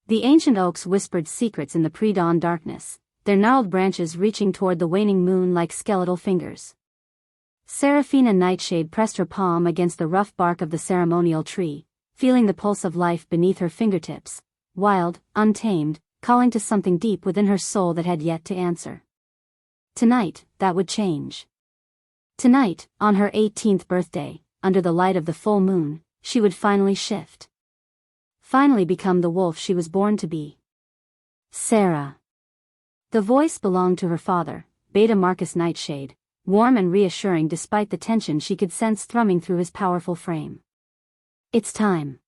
The ancient oaks whispered secrets in the pre-dawn darkness, their gnarled branches reaching toward the waning moon like skeletal fingers. Seraphina Nightshade pressed her palm against the rough bark of the ceremonial tree, feeling the pulse of life beneath her fingertips, wild, untamed, calling to something deep within her soul that had yet to answer. Tonight, that would change. Tonight, on her 18th birthday, under the light of the full moon, she would finally shift. Finally become the wolf she was born to be. Sera. The voice belonged to her father, Beta Marcus Nightshade, warm and reassuring despite the tension she could sense thrumming through his powerful frame. It's time.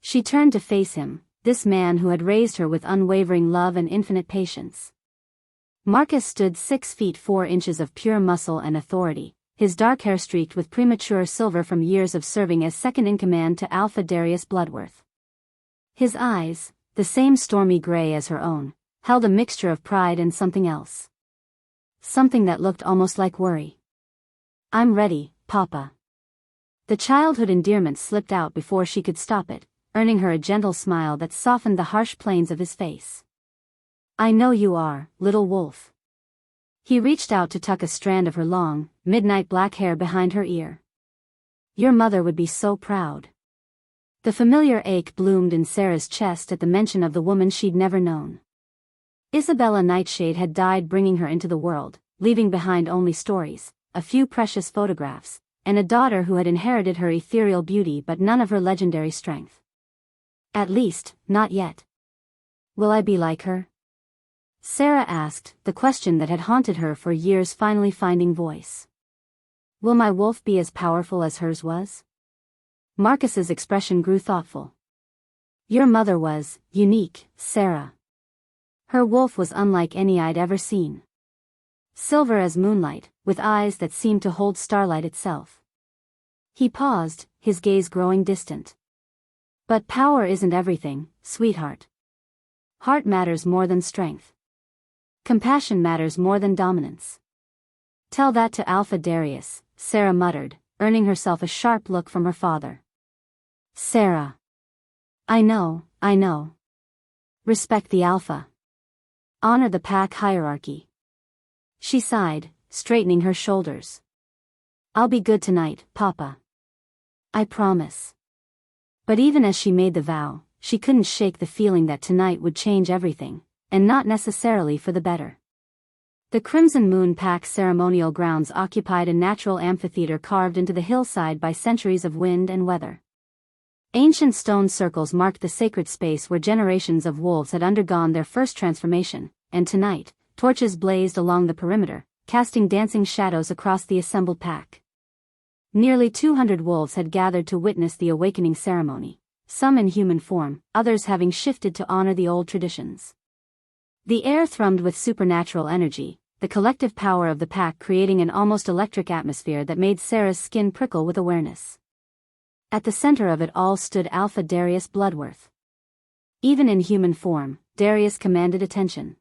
She turned to face him, this man who had raised her with unwavering love and infinite patience. Marcus stood 6 feet 4 inches of pure muscle and authority, his dark hair streaked with premature silver from years of serving as second-in-command to Alpha Darius Bloodworth. His eyes, the same stormy gray as her own, held a mixture of pride and something else. Something that looked almost like worry. "I'm ready, Papa." The childhood endearment slipped out before she could stop it, earning her a gentle smile that softened the harsh planes of his face. "I know you are, little wolf." He reached out to tuck a strand of her long, midnight black hair behind her ear. "Your mother would be so proud." The familiar ache bloomed in Sera's chest at the mention of the woman she'd never known. Isabella Nightshade had died bringing her into the world, leaving behind only stories, a few precious photographs, and a daughter who had inherited her ethereal beauty but none of her legendary strength. At least, not yet. "Will I be like her?" Sera asked, the question that had haunted her for years finally finding voice. "Will my wolf be as powerful as hers was?" Marcus's expression grew thoughtful. "Your mother was unique, Sera. Her wolf was unlike any I'd ever seen. Silver as moonlight, with eyes that seemed to hold starlight itself." He paused, his gaze growing distant. "But power isn't everything, sweetheart. Heart matters more than strength. Compassion matters more than dominance." "Tell that to Alpha Darius," Sera muttered, earning herself a sharp look from her father. "Sera. I know. Respect the Alpha. Honor the pack hierarchy." She sighed, straightening her shoulders. "I'll be good tonight, Papa. I promise." But even as she made the vow, she couldn't shake the feeling that tonight would change everything, and not necessarily for the better. The Crimson Moon Pack ceremonial grounds occupied a natural amphitheater carved into the hillside by centuries of wind and weather. Ancient stone circles marked the sacred space where generations of wolves had undergone their first transformation, and tonight, torches blazed along the perimeter, casting dancing shadows across the assembled pack. Nearly 200 wolves had gathered to witness the awakening ceremony, some in human form, others having shifted to honor the old traditions. The air thrummed with supernatural energy, the collective power of the pack creating an almost electric atmosphere that made Sera's skin prickle with awareness. At the center of it all stood Alpha Darius Bloodworth. Even in human form, Darius commanded attention.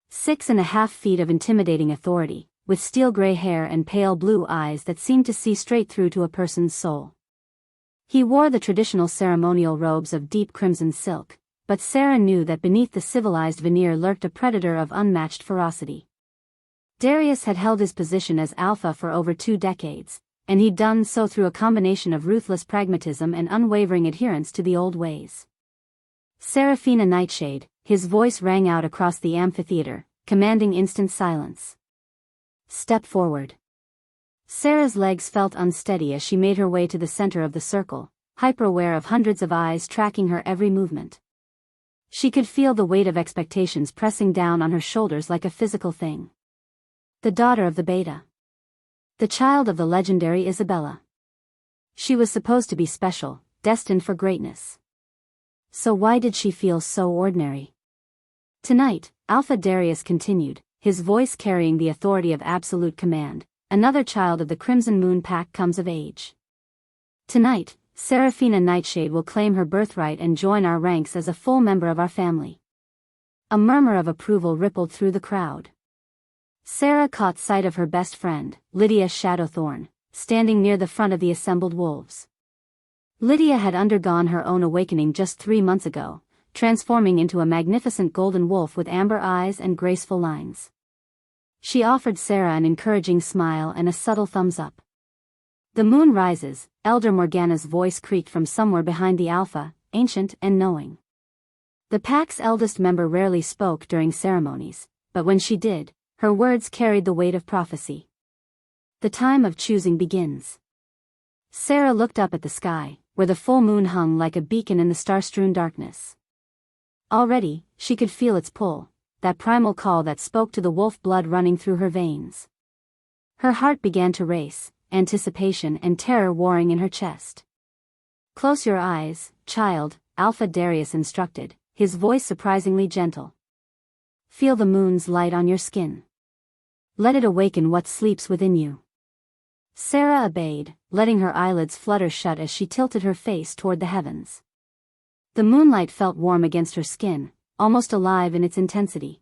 6.5 feet of intimidating authority, with steel-gray hair and pale blue eyes that seemed to see straight through to a person's soul. He wore the traditional ceremonial robes of deep crimson silk, but Sera knew that beneath the civilized veneer lurked a predator of unmatched ferocity. Darius had held his position as Alpha for over 2 decades, and he'd done so through a combination of ruthless pragmatism and unwavering adherence to the old ways. Seraphina Nightshade, his voice rang out across the amphitheater, commanding instant silence. "Step forward." Sera's legs felt unsteady as she made her way to the center of the circle, hyper-aware of hundreds of eyes tracking her every movement. She could feel the weight of expectations pressing down on her shoulders like a physical thing. The daughter of the Beta. The child of the legendary Isabella. She was supposed to be special, destined for greatness. So why did she feel so ordinary? Tonight, Alpha Darius continued, his voice carrying the authority of absolute command. Another child of the Crimson Moon Pack comes of age. Tonight, Seraphina Nightshade will claim her birthright and join our ranks as a full member of our family. A murmur of approval rippled through the crowd. Sera caught sight of her best friend, Lydia Shadowthorne, standing near the front of the assembled wolves. Lydia had undergone her own awakening just 3 months ago, transforming into a magnificent golden wolf with amber eyes and graceful lines. She offered Sera an encouraging smile and a subtle thumbs up. The moon rises, Elder Morgana's voice creaked from somewhere behind the Alpha, ancient and knowing. The pack's eldest member rarely spoke during ceremonies, but when she did, her words carried the weight of prophecy. The time of choosing begins. Sera looked up at the sky, where the full moon hung like a beacon in the star-strewn darkness. Already, she could feel its pull, that primal call that spoke to the wolf blood running through her veins. Her heart began to race, anticipation and terror warring in her chest. "Close your eyes, child," Alpha Darius instructed, his voice surprisingly gentle. "Feel the moon's light on your skin. Let it awaken what sleeps within you." Sera obeyed, letting her eyelids flutter shut as she tilted her face toward the heavens. The moonlight felt warm against her skin, almost alive in its intensity.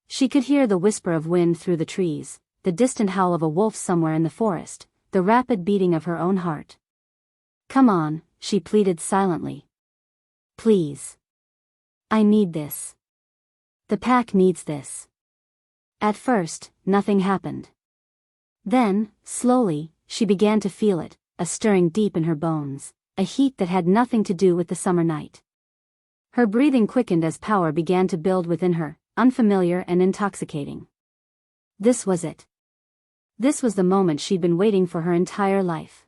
She could hear the whisper of wind through the trees, the distant howl of a wolf somewhere in the forest, the rapid beating of her own heart. "Come on," she pleaded silently. "Please. I need this. The pack needs this." At first, nothing happened. Then, slowly, she began to feel it, a stirring deep in her bones, a heat that had nothing to do with the summer night. Her breathing quickened as power began to build within her, unfamiliar and intoxicating. This was it. This was the moment she'd been waiting for her entire life.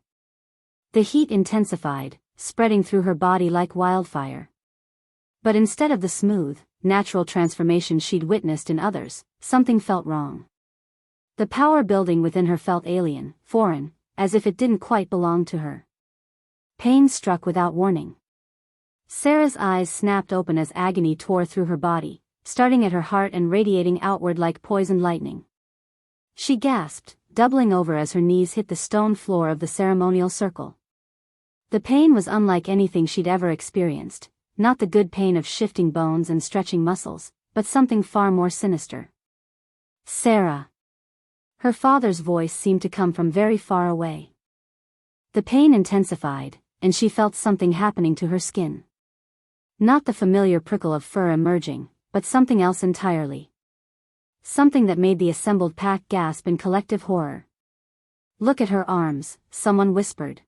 The heat intensified, spreading through her body like wildfire. But instead of the smooth, natural transformation she'd witnessed in others, something felt wrong. The power building within her felt alien, foreign, as if it didn't quite belong to her. Pain struck without warning. Sera's eyes snapped open as agony tore through her body, starting at her heart and radiating outward like poisoned lightning. She gasped, doubling over as her knees hit the stone floor of the ceremonial circle. The pain was unlike anything she'd ever experienced, not the good pain of shifting bones and stretching muscles, but something far more sinister. "Sera." Her father's voice seemed to come from very far away. The pain intensified, and she felt something happening to her skin. Not the familiar prickle of fur emerging, but something else entirely. Something that made the assembled pack gasp in collective horror. "Look at her arms," someone whispered.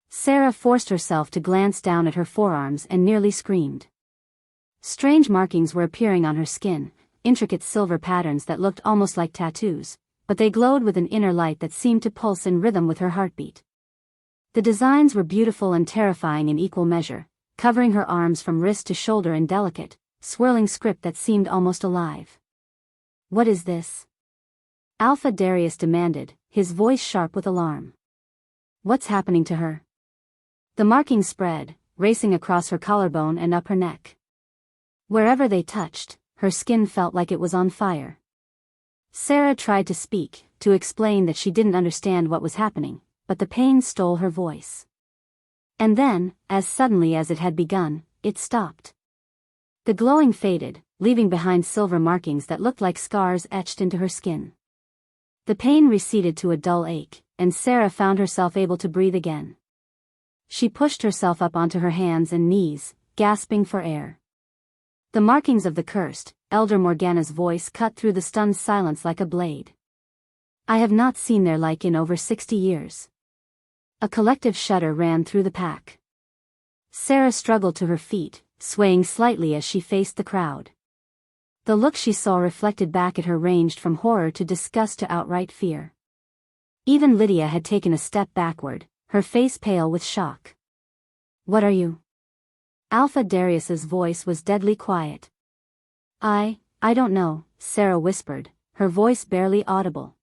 Sera forced herself to glance down at her forearms and nearly screamed. Strange markings were appearing on her skin, intricate silver patterns that looked almost like tattoos, but they glowed with an inner light that seemed to pulse in rhythm with her heartbeat. The designs were beautiful and terrifying in equal measure, covering her arms from wrist to shoulder in delicate, swirling script that seemed almost alive. "What is this?" Alpha Darius demanded, his voice sharp with alarm. "What's happening to her?" The markings spread, racing across her collarbone and up her neck. Wherever they touched, her skin felt like it was on fire. Sera tried to speak, to explain that she didn't understand what was happening, but the pain stole her voice. And then, as suddenly as it had begun, it stopped. The glowing faded, leaving behind silver markings that looked like scars etched into her skin. The pain receded to a dull ache, and Sera found herself able to breathe again. She pushed herself up onto her hands and knees, gasping for air. The markings of the cursed, Elder Morgana's voice cut through the stunned silence like a blade. "I have not seen their like in over 60 years. A collective shudder ran through the pack. Sera struggled to her feet, swaying slightly as she faced the crowd. The look she saw reflected back at her ranged from horror to disgust to outright fear. Even Lydia had taken a step backward, her face pale with shock. "What are you?" Alpha Darius's voice was deadly quiet. I don't know," Sera whispered, her voice barely audible.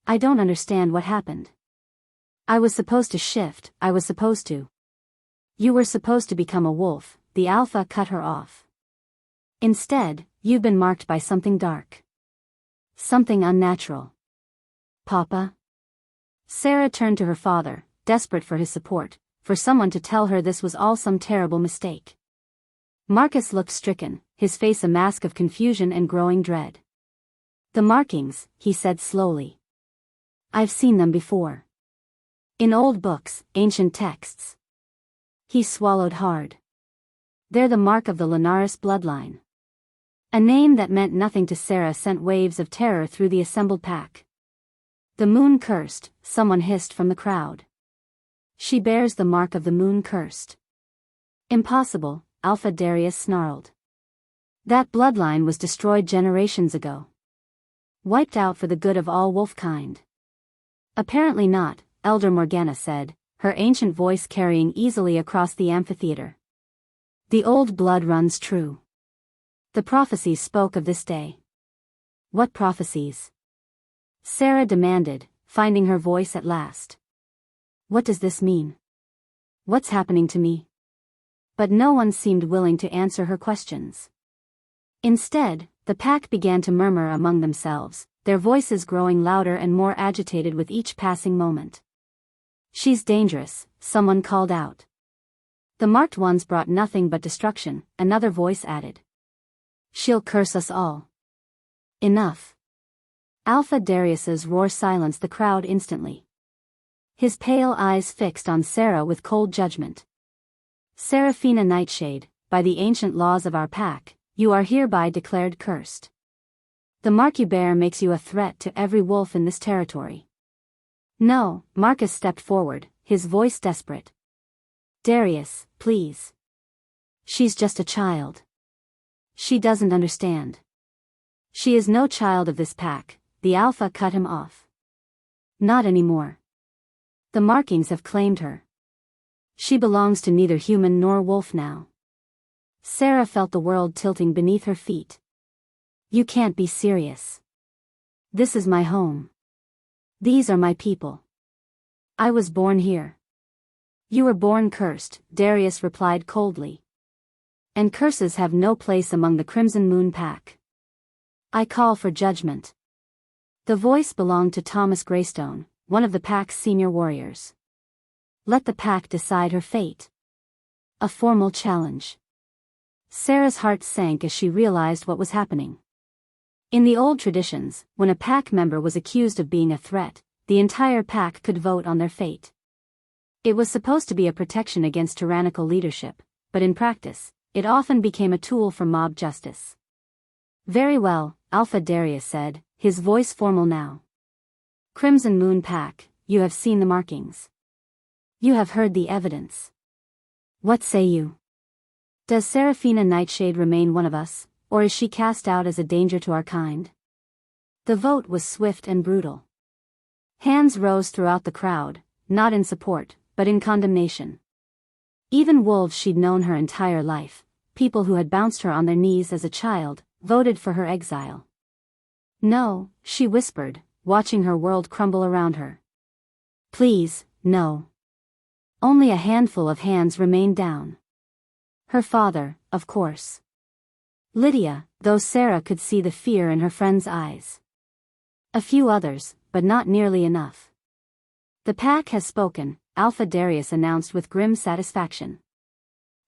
"I don't understand what happened. I was supposed to shift, I was supposed to." "You were supposed to become a wolf," the Alpha cut her off. "Instead, you've been marked by something dark. Something unnatural." "Papa?" Sera turned to her father, desperate for his support, for someone to tell her this was all some terrible mistake. Marcus looked stricken, his face a mask of confusion and growing dread. "The markings," he said slowly. "I've seen them before. In old books, ancient texts." He swallowed hard. They're the mark of the Lunaris bloodline. A name that meant nothing to Sera sent waves of terror through the assembled pack. The moon cursed, someone hissed from the crowd. She bears the mark of the moon cursed. Impossible, Alpha Darius snarled. That bloodline was destroyed generations ago. Wiped out for the good of all wolfkind. Apparently not, Elder Morgana said, her ancient voice carrying easily across the amphitheater. The old blood runs true. The prophecies spoke of this day. What prophecies? Sera demanded, finding her voice at last. What does this mean? What's happening to me? But no one seemed willing to answer her questions. Instead, the pack began to murmur among themselves, their voices growing louder and more agitated with each passing moment. She's dangerous, someone called out. The marked ones brought nothing but destruction, another voice added. She'll curse us all. Enough. Alpha Darius's roar silenced the crowd instantly. His pale eyes fixed on Sera with cold judgment. Seraphina Nightshade, by the ancient laws of our pack, you are hereby declared cursed. The mark you bear makes you a threat to every wolf in this territory. No, Marcus stepped forward, his voice desperate. Darius, please. She's just a child. She doesn't understand. She is no child of this pack, the Alpha cut him off. Not anymore. The markings have claimed her. She belongs to neither human nor wolf now. Sera felt the world tilting beneath her feet. You can't be serious. This is my home. These are my people. I was born here. You were born cursed, Darius replied coldly. And curses have no place among the Crimson Moon pack. I call for judgment. The voice belonged to Thomas Greystone, one of the pack's senior warriors. Let the pack decide her fate. A formal challenge. Sera's heart sank as she realized what was happening. In the old traditions, when a pack member was accused of being a threat, the entire pack could vote on their fate. It was supposed to be a protection against tyrannical leadership, but in practice, it often became a tool for mob justice. Very well, Alpha Darius said, his voice formal now. Crimson Moon Pack, you have seen the markings. You have heard the evidence. What say you? Does Seraphina Nightshade remain one of us, or is she cast out as a danger to our kind? The vote was swift and brutal. Hands rose throughout the crowd, not in support, but in condemnation. Even wolves she'd known her entire life, people who had bounced her on their knees as a child, voted for her exile. No, she whispered, watching her world crumble around her. Please, no. Only a handful of hands remained down. Her father, of course. Lydia, though Sera could see the fear in her friend's eyes. A few others, but not nearly enough. The pack has spoken, Alpha Darius announced with grim satisfaction.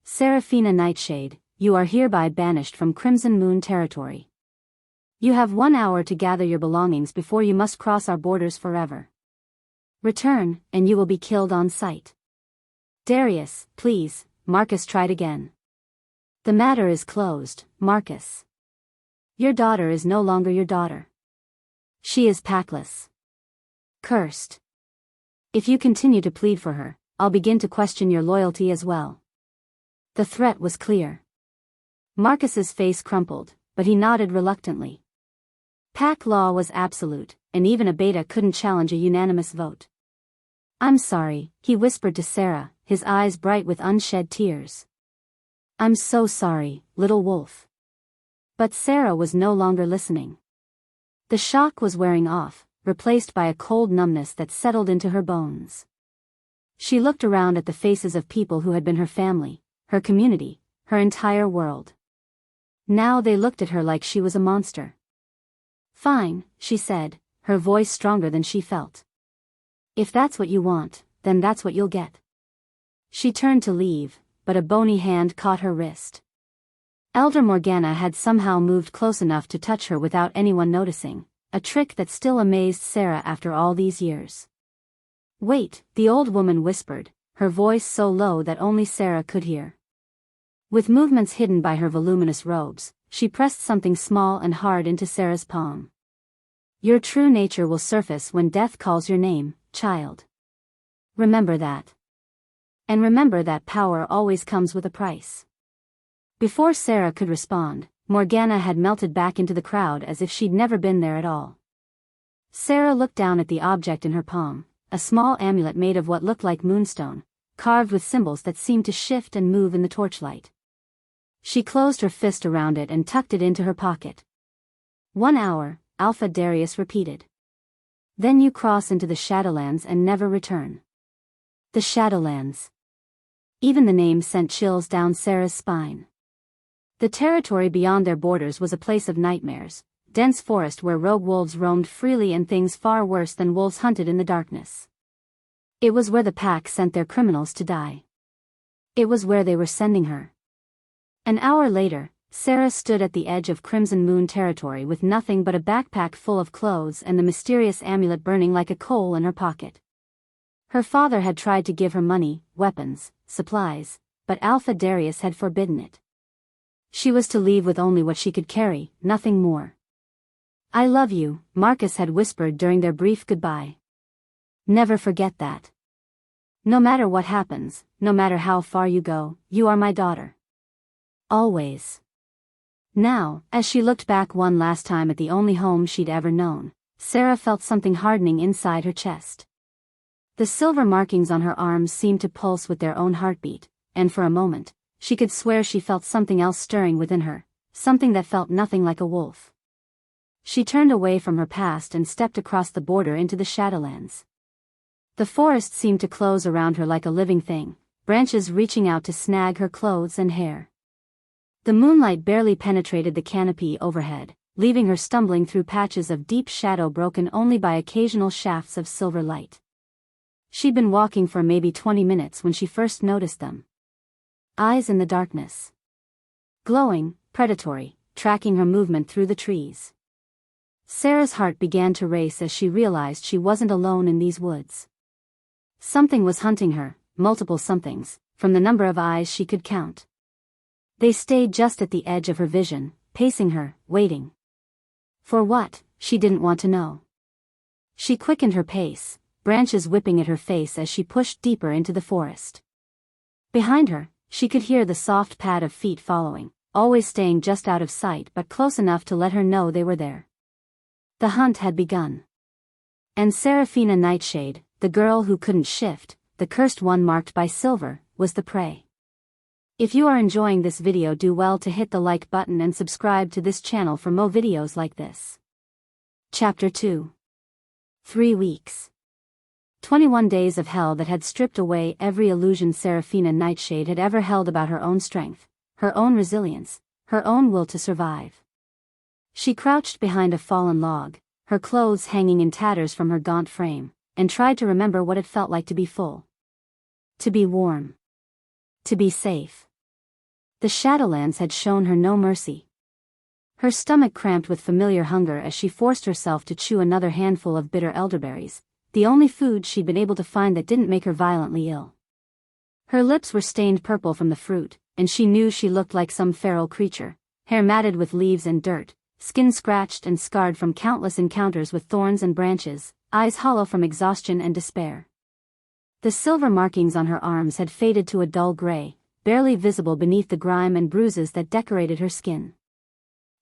Seraphina Nightshade, you are hereby banished from Crimson Moon territory. You have 1 hour to gather your belongings before you must cross our borders forever. Return, and you will be killed on sight. Darius, please, Marcus tried again. The matter is closed, Marcus. Your daughter is no longer your daughter. She is packless. Cursed. If you continue to plead for her, I'll begin to question your loyalty as well. The threat was clear. Marcus's face crumpled, but he nodded reluctantly. Pack law was absolute, and even a beta couldn't challenge a unanimous vote. I'm sorry, he whispered to Sera, his eyes bright with unshed tears. I'm so sorry, little wolf. But Sera was no longer listening. The shock was wearing off, replaced by a cold numbness that settled into her bones. She looked around at the faces of people who had been her family, her community, her entire world. Now they looked at her like she was a monster. Fine, she said, her voice stronger than she felt. If that's what you want, then that's what you'll get. She turned to leave, but a bony hand caught her wrist. Elder Morgana had somehow moved close enough to touch her without anyone noticing, a trick that still amazed Sera after all these years. Wait, the old woman whispered, her voice so low that only Sera could hear. With movements hidden by her voluminous robes, she pressed something small and hard into Sera's palm. Your true nature will surface when death calls your name, child. Remember that. And remember that power always comes with a price. Before Sera could respond, Morgana had melted back into the crowd as if she'd never been there at all. Sera looked down at the object in her palm, a small amulet made of what looked like moonstone, carved with symbols that seemed to shift and move in the torchlight. She closed her fist around it and tucked it into her pocket. 1 hour, Alpha Darius repeated. Then you cross into the Shadowlands and never return. The Shadowlands. Even the name sent chills down Sera's spine. The territory beyond their borders was a place of nightmares, dense forest where rogue wolves roamed freely and things far worse than wolves hunted in the darkness. It was where the pack sent their criminals to die. It was where they were sending her. An hour later, Sera stood at the edge of Crimson Moon territory with nothing but a backpack full of clothes and the mysterious amulet burning like a coal in her pocket. Her father had tried to give her money, weapons, supplies, but Alpha Darius had forbidden it. She was to leave with only what she could carry, nothing more. I love you, Marcus had whispered during their brief goodbye. Never forget that. No matter what happens, no matter how far you go, you are my daughter. Always. Now, as she looked back one last time at the only home she'd ever known, Sera felt something hardening inside her chest. The silver markings on her arms seemed to pulse with their own heartbeat, and for a moment, she could swear she felt something else stirring within her, something that felt nothing like a wolf. She turned away from her past and stepped across the border into the Shadowlands. The forest seemed to close around her like a living thing, branches reaching out to snag her clothes and hair. The moonlight barely penetrated the canopy overhead, leaving her stumbling through patches of deep shadow broken only by occasional shafts of silver light. She'd been walking for maybe 20 minutes when she first noticed them. Eyes in the darkness. Glowing, predatory, tracking her movement through the trees. Sera's heart began to race as she realized she wasn't alone in these woods. Something was hunting her, multiple somethings, from the number of eyes she could count. They stayed just at the edge of her vision, pacing her, waiting. For what, she didn't want to know. She quickened her pace, branches whipping at her face as she pushed deeper into the forest. Behind her, she could hear the soft pad of feet following, always staying just out of sight but close enough to let her know they were there. The hunt had begun. And Seraphina Nightshade, the girl who couldn't shift, the cursed one marked by silver, was the prey. If you are enjoying this video, do well to hit the like button and subscribe to this channel for more videos like this. Chapter 2. 3 weeks. 21 days of hell that had stripped away every illusion Seraphina Nightshade had ever held about her own strength, her own resilience, her own will to survive. She crouched behind a fallen log, her clothes hanging in tatters from her gaunt frame, and tried to remember what it felt like to be full. To be warm. To be safe. The Shadowlands had shown her no mercy. Her stomach cramped with familiar hunger as she forced herself to chew another handful of bitter elderberries, the only food she'd been able to find that didn't make her violently ill. Her lips were stained purple from the fruit, and she knew she looked like some feral creature, hair matted with leaves and dirt, skin scratched and scarred from countless encounters with thorns and branches, eyes hollow from exhaustion and despair. The silver markings on her arms had faded to a dull gray, barely visible beneath the grime and bruises that decorated her skin.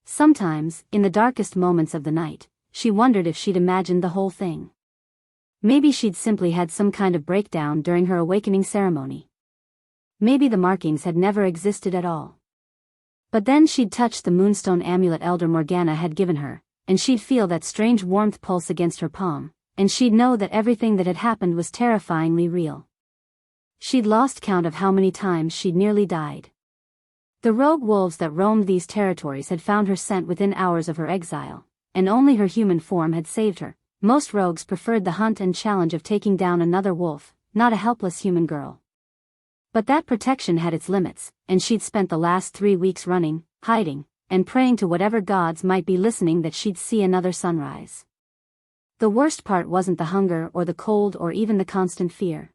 Sometimes, in the darkest moments of the night, she wondered if she'd imagined the whole thing. Maybe she'd simply had some kind of breakdown during her awakening ceremony. Maybe the markings had never existed at all. But then she'd touch the moonstone amulet Elder Morgana had given her, and she'd feel that strange warmth pulse against her palm, and she'd know that everything that had happened was terrifyingly real. She'd lost count of how many times she'd nearly died. The rogue wolves that roamed these territories had found her scent within hours of her exile, and only her human form had saved her. Most rogues preferred the hunt and challenge of taking down another wolf, not a helpless human girl. But that protection had its limits, and she'd spent the last 3 weeks running, hiding, and praying to whatever gods might be listening that she'd see another sunrise. The worst part wasn't the hunger or the cold or even the constant fear.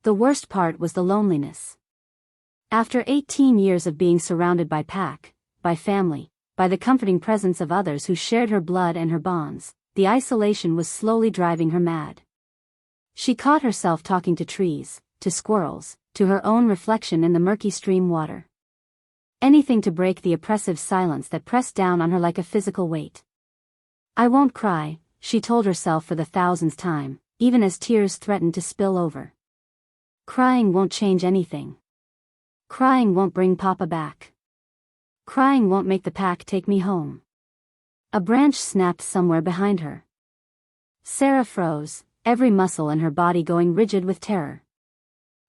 The worst part was the loneliness. After 18 years of being surrounded by pack, by family, by the comforting presence of others who shared her blood and her bonds, the isolation was slowly driving her mad. She caught herself talking to trees, to squirrels, to her own reflection in the murky stream water. Anything to break the oppressive silence that pressed down on her like a physical weight. I won't cry, she told herself for the thousandth time, even as tears threatened to spill over. Crying won't change anything. Crying won't bring Papa back. Crying won't make the pack take me home. A branch snapped somewhere behind her. Sera froze, every muscle in her body going rigid with terror.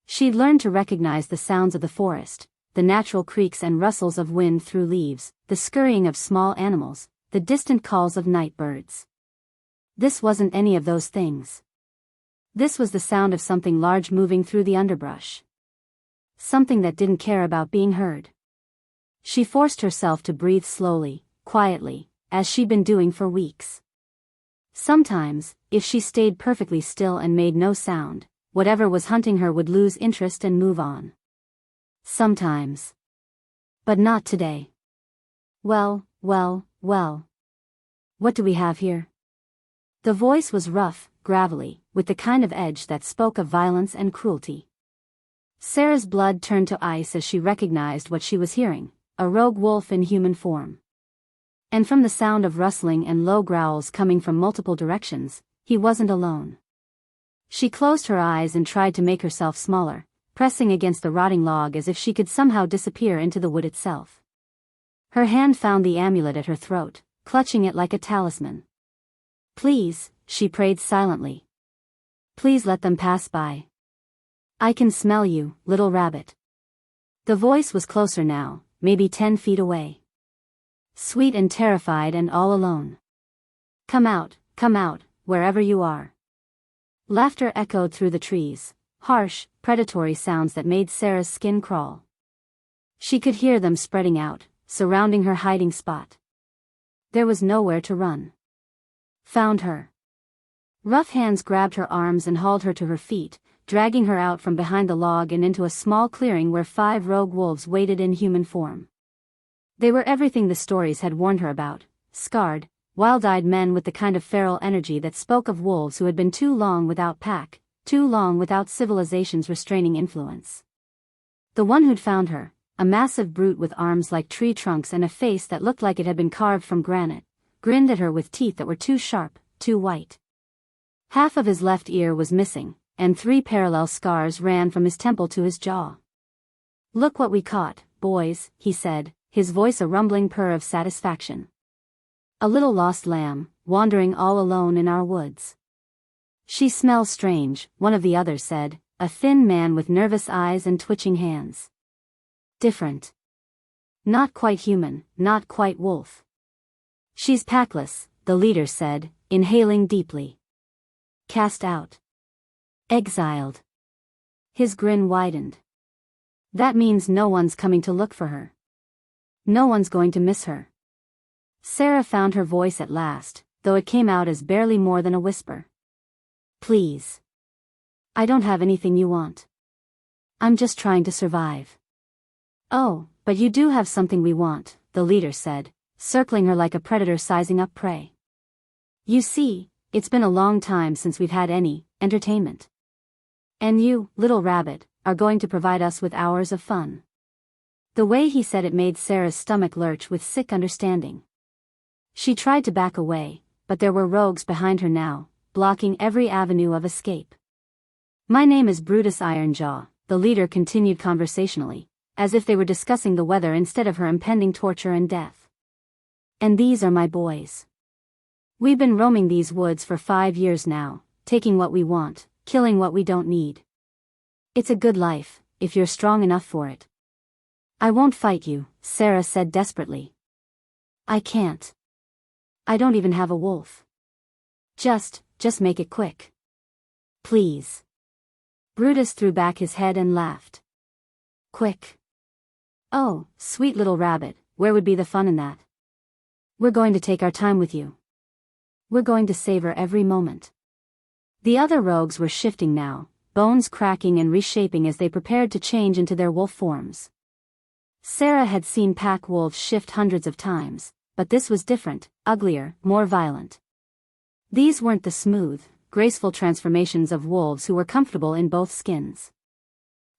She'd learned to recognize the sounds of the forest, the natural creaks and rustles of wind through leaves, the scurrying of small animals, the distant calls of night birds. This wasn't any of those things. This was the sound of something large moving through the underbrush. Something that didn't care about being heard. She forced herself to breathe slowly, quietly, as she'd been doing for weeks. Sometimes, if she stayed perfectly still and made no sound, whatever was hunting her would lose interest and move on. Sometimes. But not today. Well. What do we have here? The voice was rough, gravelly, with the kind of edge that spoke of violence and cruelty. Sera's blood turned to ice as she recognized what she was hearing, a rogue wolf in human form. And from the sound of rustling and low growls coming from multiple directions, he wasn't alone. She closed her eyes and tried to make herself smaller, pressing against the rotting log as if she could somehow disappear into the wood itself. Her hand found the amulet at her throat, clutching it like a talisman. Please, she prayed silently. Please let them pass by. I can smell you, little rabbit. The voice was closer now, maybe 10 feet away. Sweet and terrified and all alone. Come out, wherever you are. Laughter echoed through the trees, harsh, predatory sounds that made Sera's skin crawl. She could hear them spreading out, surrounding her hiding spot. There was nowhere to run. Found her. Rough hands grabbed her arms and hauled her to her feet, dragging her out from behind the log and into a small clearing where 5 rogue wolves waited in human form. They were everything the stories had warned her about, scarred, wild-eyed men with the kind of feral energy that spoke of wolves who had been too long without pack, too long without civilization's restraining influence. The one who'd found her, a massive brute with arms like tree trunks and a face that looked like it had been carved from granite, grinned at her with teeth that were too sharp, too white. Half of his left ear was missing, and 3 parallel scars ran from his temple to his jaw. Look what we caught, boys, he said, his voice a rumbling purr of satisfaction. A little lost lamb, wandering all alone in our woods. She smells strange, one of the others said, a thin man with nervous eyes and twitching hands. Different. Not quite human, not quite wolf. She's packless, the leader said, inhaling deeply. Cast out. Exiled. His grin widened. That means no one's coming to look for her. No one's going to miss her. Sera found her voice at last, though it came out as barely more than a whisper. Please. I don't have anything you want. I'm just trying to survive. Oh, but you do have something we want, the leader said, circling her like a predator sizing up prey. You see, it's been a long time since we've had any entertainment. And you, little rabbit, are going to provide us with hours of fun. The way he said it made Sera's stomach lurch with sick understanding. She tried to back away, but there were rogues behind her now, blocking every avenue of escape. My name is Brutus Ironjaw, the leader continued conversationally, as if they were discussing the weather instead of her impending torture and death. And these are my boys. We've been roaming these woods for 5 years now, taking what we want, killing what we don't need. It's a good life, if you're strong enough for it. I won't fight you, Sera said desperately. I can't. I don't even have a wolf. Just make it quick. Please. Brutus threw back his head and laughed. Quick. Oh, sweet little rabbit, where would be the fun in that? We're going to take our time with you. We're going to savor every moment. The other rogues were shifting now, bones cracking and reshaping as they prepared to change into their wolf forms. Sera had seen pack wolves shift hundreds of times, but this was different, uglier, more violent. These weren't the smooth, graceful transformations of wolves who were comfortable in both skins.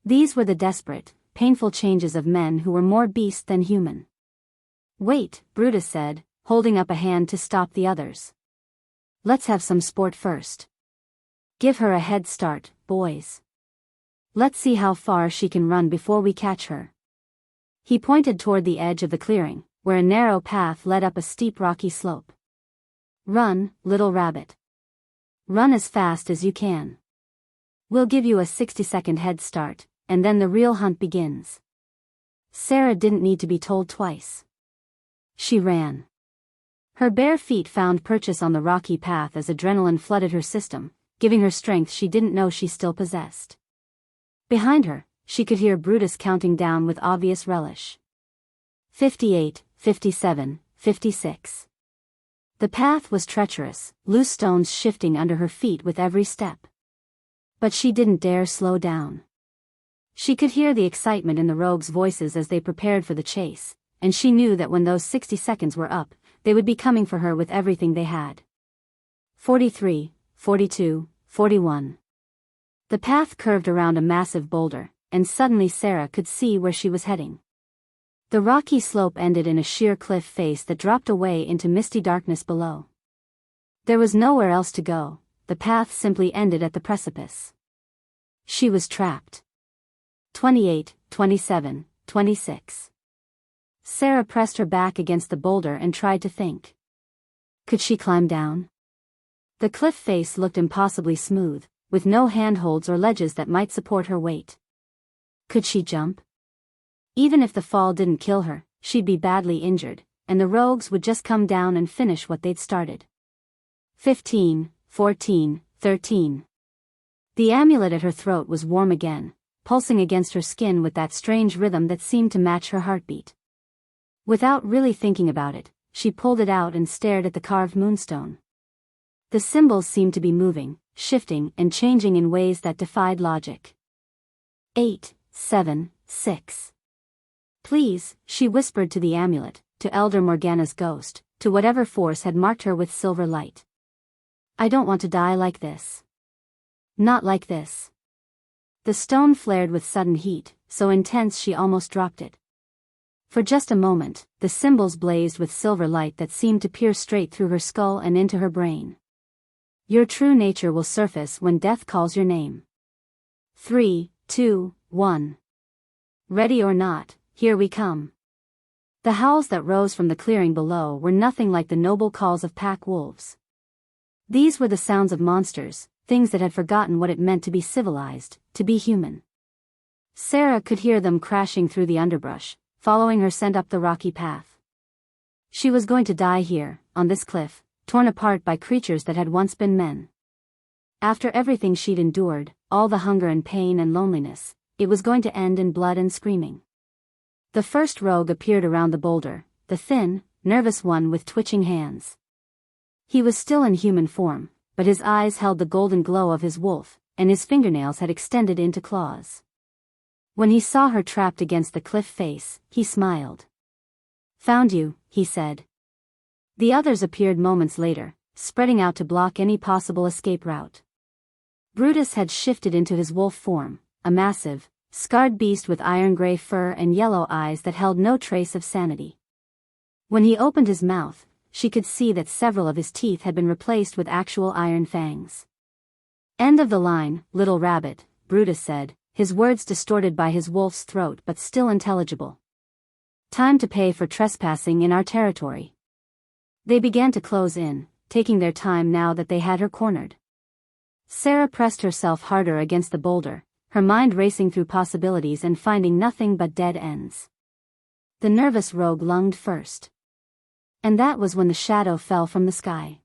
These were the desperate, painful changes of men who were more beast than human. "Wait," Brutus said, holding up a hand to stop the others. "Let's have some sport first. Give her a head start, boys. Let's see how far she can run before we catch her." He pointed toward the edge of the clearing, where a narrow path led up a steep rocky slope. "Run, little rabbit. Run as fast as you can. We'll give you a 60-second head start, and then the real hunt begins." Sera didn't need to be told twice. She ran. Her bare feet found purchase on the rocky path as adrenaline flooded her system, giving her strength she didn't know she still possessed. Behind her, she could hear Brutus counting down with obvious relish. 58, 57, 56. The path was treacherous, loose stones shifting under her feet with every step. But she didn't dare slow down. She could hear the excitement in the rogues' voices as they prepared for the chase, and she knew that when those 60 seconds were up, they would be coming for her with everything they had. 43, 42, 41. The path curved around a massive boulder, and suddenly Sera could see where she was heading. The rocky slope ended in a sheer cliff face that dropped away into misty darkness below. There was nowhere else to go, the path simply ended at the precipice. She was trapped. 28, 27, 26. Sera pressed her back against the boulder and tried to think. Could she climb down? The cliff face looked impossibly smooth, with no handholds or ledges that might support her weight. Could she jump? Even if the fall didn't kill her, she'd be badly injured, and the rogues would just come down and finish what they'd started. 15, 14, 13. The amulet at her throat was warm again, pulsing against her skin with that strange rhythm that seemed to match her heartbeat. Without really thinking about it, she pulled it out and stared at the carved moonstone. The symbols seemed to be moving, shifting, and changing in ways that defied logic. 8, 7, 6. "Please," she whispered to the amulet, to Elder Morgana's ghost, to whatever force had marked her with silver light. "I don't want to die like this. Not like this." The stone flared with sudden heat, so intense she almost dropped it. For just a moment, the symbols blazed with silver light that seemed to pierce straight through her skull and into her brain. "Your true nature will surface when death calls your name. 3, 2, 1. Ready or not, here we come." The howls that rose from the clearing below were nothing like the noble calls of pack wolves. These were the sounds of monsters, things that had forgotten what it meant to be civilized, to be human. Sera could hear them crashing through the underbrush, following her scent up the rocky path. She was going to die here, on this cliff, torn apart by creatures that had once been men. After everything she'd endured, all the hunger and pain and loneliness, it was going to end in blood and screaming. The first rogue appeared around the boulder, the thin, nervous one with twitching hands. He was still in human form, but his eyes held the golden glow of his wolf, and his fingernails had extended into claws. When he saw her trapped against the cliff face, he smiled. "Found you," he said. The others appeared moments later, spreading out to block any possible escape route. Brutus had shifted into his wolf form, a massive, scarred beast with iron-gray fur and yellow eyes that held no trace of sanity. When he opened his mouth, she could see that several of his teeth had been replaced with actual iron fangs. "End of the line, little rabbit," Brutus said, his words distorted by his wolf's throat but still intelligible. "Time to pay for trespassing in our territory." They began to close in, taking their time now that they had her cornered. Sera pressed herself harder against the boulder, her mind racing through possibilities and finding nothing but dead ends. The nervous rogue lunged first. And that was when the shadow fell from the sky.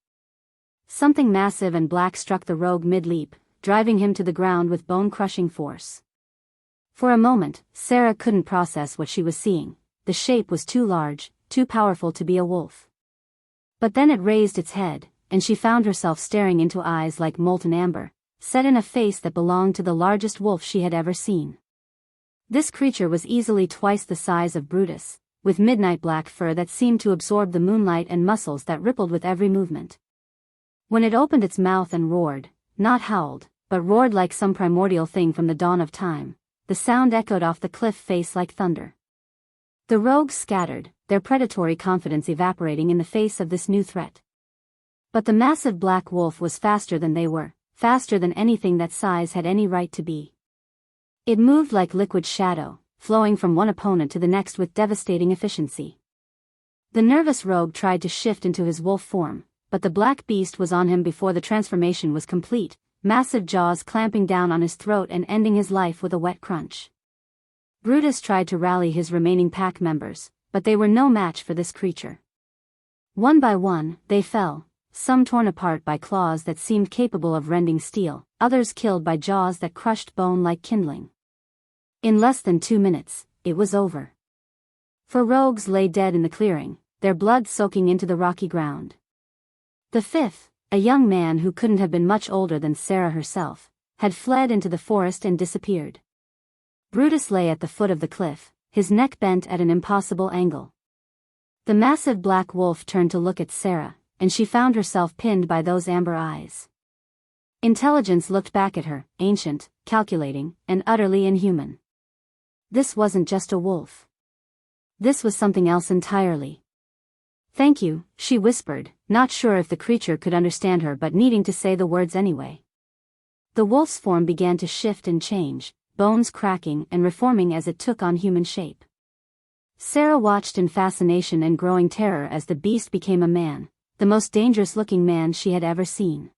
Something massive and black struck the rogue mid-leap, driving him to the ground with bone-crushing force. For a moment, Sera couldn't process what she was seeing. The shape was too large, too powerful to be a wolf. But then it raised its head, and she found herself staring into eyes like molten amber, set in a face that belonged to the largest wolf she had ever seen. This creature was easily twice the size of Brutus, with midnight black fur that seemed to absorb the moonlight and muscles that rippled with every movement. When it opened its mouth and roared, not howled, but roared like some primordial thing from the dawn of time, the sound echoed off the cliff face like thunder. The rogues scattered, their predatory confidence evaporating in the face of this new threat. But the massive black wolf was faster than they were, faster than anything that size had any right to be. It moved like liquid shadow, flowing from one opponent to the next with devastating efficiency. The nervous rogue tried to shift into his wolf form, but the black beast was on him before the transformation was complete, massive jaws clamping down on his throat and ending his life with a wet crunch. Brutus tried to rally his remaining pack members, but they were no match for this creature. One by one, they fell, some torn apart by claws that seemed capable of rending steel, others killed by jaws that crushed bone like kindling. In less than 2 minutes, it was over. 4 rogues lay dead in the clearing, their blood soaking into the rocky ground. The 5th, a young man who couldn't have been much older than Sera herself, had fled into the forest and disappeared. Brutus lay at the foot of the cliff, his neck bent at an impossible angle. The massive black wolf turned to look at Sera, and she found herself pinned by those amber eyes. Intelligence looked back at her, ancient, calculating, and utterly inhuman. This wasn't just a wolf. This was something else entirely. "Thank you," she whispered, not sure if the creature could understand her but needing to say the words anyway. The wolf's form began to shift and change, bones cracking and reforming as it took on human shape. Sera watched in fascination and growing terror as the beast became a man, the most dangerous-looking man she had ever seen.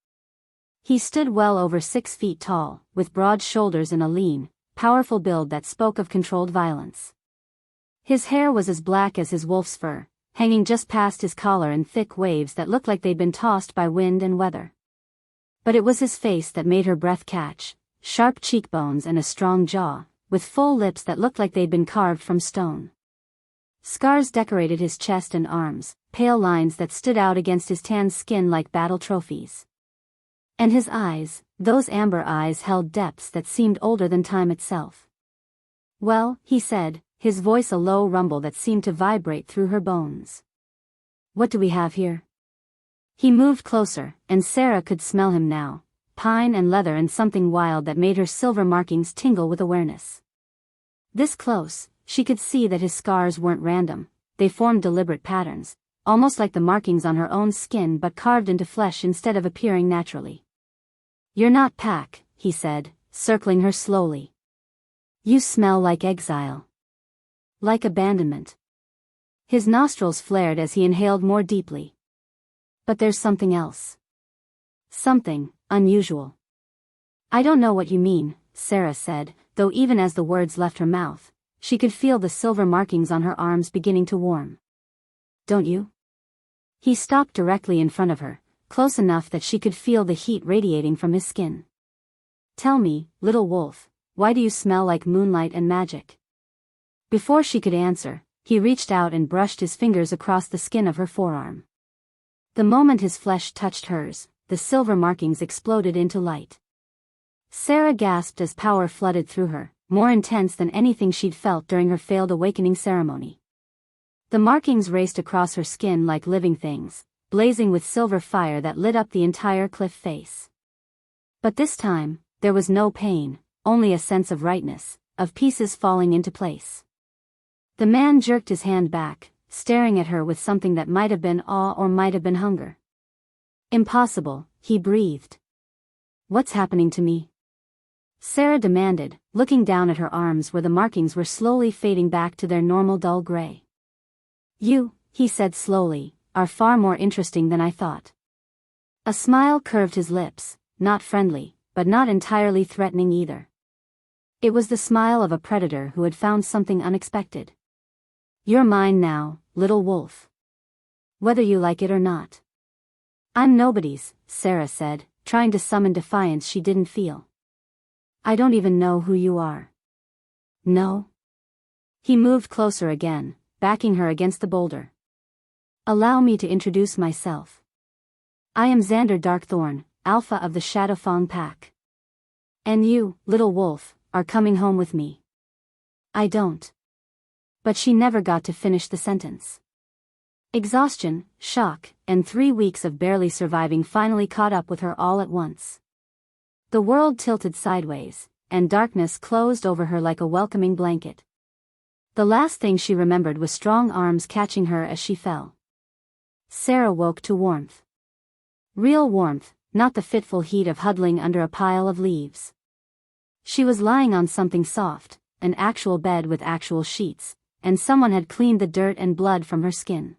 He stood well over 6 feet tall, with broad shoulders and a lean, powerful build that spoke of controlled violence. His hair was as black as his wolf's fur, hanging just past his collar in thick waves that looked like they'd been tossed by wind and weather. But it was his face that made her breath catch, sharp cheekbones and a strong jaw, with full lips that looked like they'd been carved from stone. Scars decorated his chest and arms, pale lines that stood out against his tan skin like battle trophies. And his eyes, those amber eyes held depths that seemed older than time itself. "Well," he said, his voice a low rumble that seemed to vibrate through her bones. "What do we have here?" He moved closer, and Sera could smell him now, pine and leather and something wild that made her silver markings tingle with awareness. This close, she could see that his scars weren't random, they formed deliberate patterns, almost like the markings on her own skin but carved into flesh instead of appearing naturally. "You're not pack," he said, circling her slowly. "You smell like exile. Like abandonment." His nostrils flared as he inhaled more deeply. "But there's something else. Something unusual." "I don't know what you mean," Sera said, though even as the words left her mouth, she could feel the silver markings on her arms beginning to warm. "Don't you?" He stopped directly in front of her, close enough that she could feel the heat radiating from his skin. "Tell me, little wolf, why do you smell like moonlight and magic?" Before she could answer, he reached out and brushed his fingers across the skin of her forearm. The moment his flesh touched hers, the silver markings exploded into light. Sera gasped as power flooded through her, more intense than anything she'd felt during her failed awakening ceremony. The markings raced across her skin like living things, blazing with silver fire that lit up the entire cliff face. But this time, there was no pain, only a sense of rightness, of pieces falling into place. The man jerked his hand back, staring at her with something that might have been awe or might have been hunger. "Impossible," he breathed. "What's happening to me?" Sera demanded, looking down at her arms where the markings were slowly fading back to their normal dull gray. "You," he said slowly, "are far more interesting than I thought." A smile curved his lips, not friendly, but not entirely threatening either. It was the smile of a predator who had found something unexpected. "You're mine now, little wolf. Whether you like it or not." "I'm nobody's," Sera said, trying to summon defiance she didn't feel. "I don't even know who you are." "No?" He moved closer again, backing her against the boulder. "Allow me to introduce myself. I am Zander Darkthorne, Alpha of the Shadowfang Pack. And you, little wolf, are coming home with me." I don't. But she never got to finish the sentence. Exhaustion, shock, and 3 weeks of barely surviving finally caught up with her all at once. The world tilted sideways, and darkness closed over her like a welcoming blanket. The last thing she remembered was strong arms catching her as she fell. Sera woke to warmth. Real warmth, not the fitful heat of huddling under a pile of leaves. She was lying on something soft, an actual bed with actual sheets, and someone had cleaned the dirt and blood from her skin.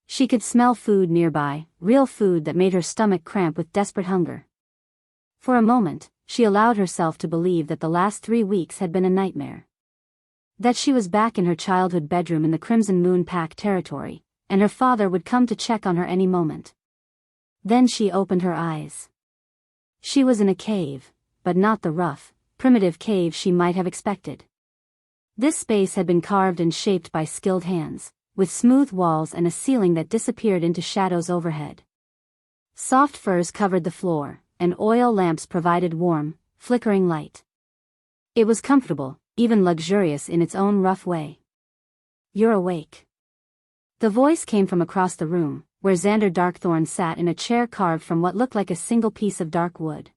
She could smell food nearby, real food that made her stomach cramp with desperate hunger. For a moment, she allowed herself to believe that the last 3 weeks had been a nightmare. That she was back in her childhood bedroom in the Crimson Moon Pack territory, and her father would come to check on her any moment. Then she opened her eyes. She was in a cave, but not the rough, primitive cave she might have expected. This space had been carved and shaped by skilled hands, with smooth walls and a ceiling that disappeared into shadows overhead. Soft furs covered the floor, and oil lamps provided warm, flickering light. It was comfortable, even luxurious in its own rough way. "You're awake." The voice came from across the room, where Zander Darkthorne sat in a chair carved from what looked like a single piece of dark wood.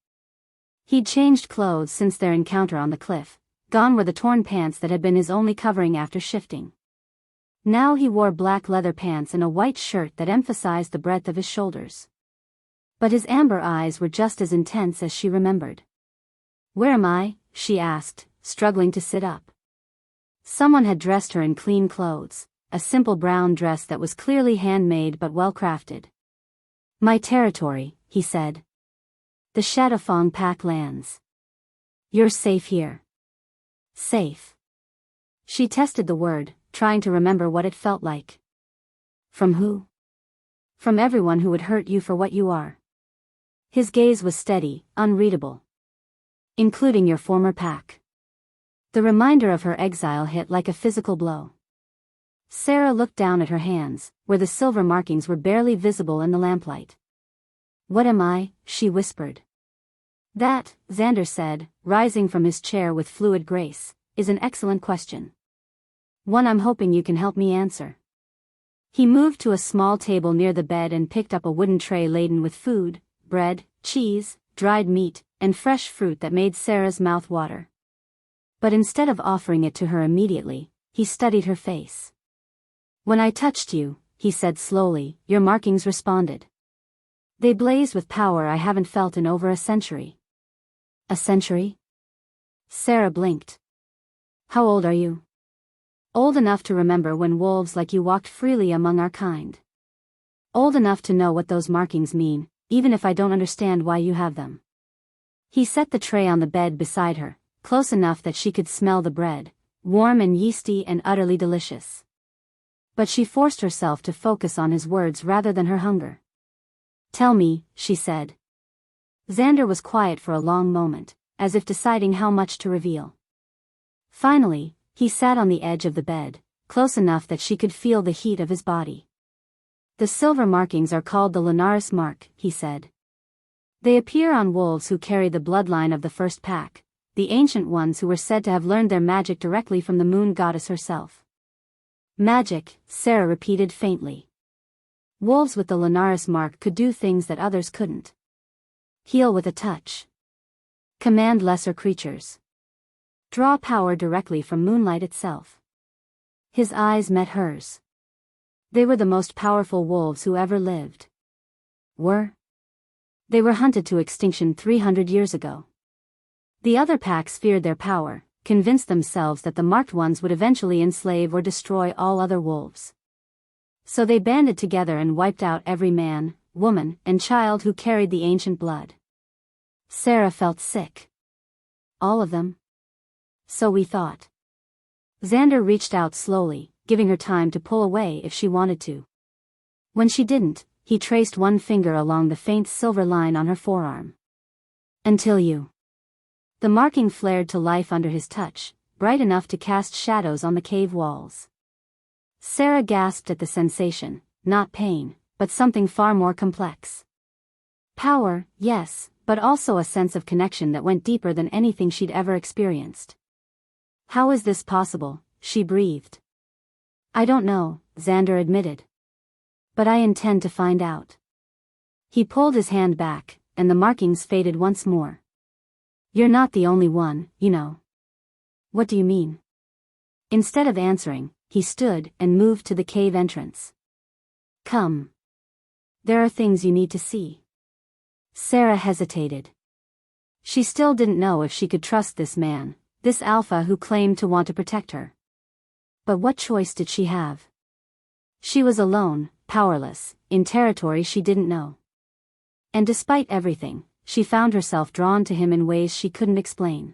He'd changed clothes since their encounter on the cliff. Gone were the torn pants that had been his only covering after shifting. Now he wore black leather pants and a white shirt that emphasized the breadth of his shoulders. But his amber eyes were just as intense as she remembered. "Where am I?" she asked, struggling to sit up. Someone had dressed her in clean clothes, a simple brown dress that was clearly handmade but well crafted. "My territory," he said. "The Shadowfang Pack lands. You're safe here." Safe. She tested the word, trying to remember what it felt like. From who? From everyone who would hurt you for what you are. His gaze was steady, unreadable. Including your former pack. The reminder of her exile hit like a physical blow. Sera looked down at her hands, where the silver markings were barely visible in the lamplight. "What am I?" she whispered. "That," Zander said, rising from his chair with fluid grace, "is an excellent question. One I'm hoping you can help me answer." He moved to a small table near the bed and picked up a wooden tray laden with food, bread, cheese, dried meat, and fresh fruit that made Sera's mouth water. But instead of offering it to her immediately, he studied her face. "When I touched you," he said slowly, "your markings responded. They blazed with power I haven't felt in over a century." "A century?" Sera blinked. "How old are you?" "Old enough to remember when wolves like you walked freely among our kind. Old enough to know what those markings mean, even if I don't understand why you have them." He set the tray on the bed beside her, close enough that she could smell the bread, warm and yeasty and utterly delicious. But she forced herself to focus on his words rather than her hunger. "Tell me," she said. Zander was quiet for a long moment, as if deciding how much to reveal. Finally, he sat on the edge of the bed, close enough that she could feel the heat of his body. "The silver markings are called the Lunaris mark," he said. "They appear on wolves who carry the bloodline of the first pack, the ancient ones who were said to have learned their magic directly from the moon goddess herself." "Magic," Sera repeated faintly. "Wolves with the Lunaris mark could do things that others couldn't. Heal with a touch. Command lesser creatures. Draw power directly from moonlight itself." His eyes met hers. They were the most powerful wolves who ever lived. Were? They were hunted to extinction 300 years ago. The other packs feared their power, convinced themselves that the marked ones would eventually enslave or destroy all other wolves. So they banded together and wiped out every man, woman, and child who carried the ancient blood. Sera felt sick. "All of them?" "So we thought." Zander reached out slowly, giving her time to pull away if she wanted to. When she didn't, he traced one finger along the faint silver line on her forearm. "Until you." The marking flared to life under his touch, bright enough to cast shadows on the cave walls. Sera gasped at the sensation, not pain, but something far more complex. Power, yes, but also a sense of connection that went deeper than anything she'd ever experienced. How is this possible? She breathed. I don't know, Zander admitted. But I intend to find out. He pulled his hand back, and the markings faded once more. You're not the only one, you know. What do you mean? Instead of answering, he stood and moved to the cave entrance. Come. There are things you need to see. Sera hesitated. She still didn't know if she could trust this man, this alpha who claimed to want to protect her. But what choice did she have? She was alone, powerless, in territory she didn't know. And despite everything, she found herself drawn to him in ways she couldn't explain.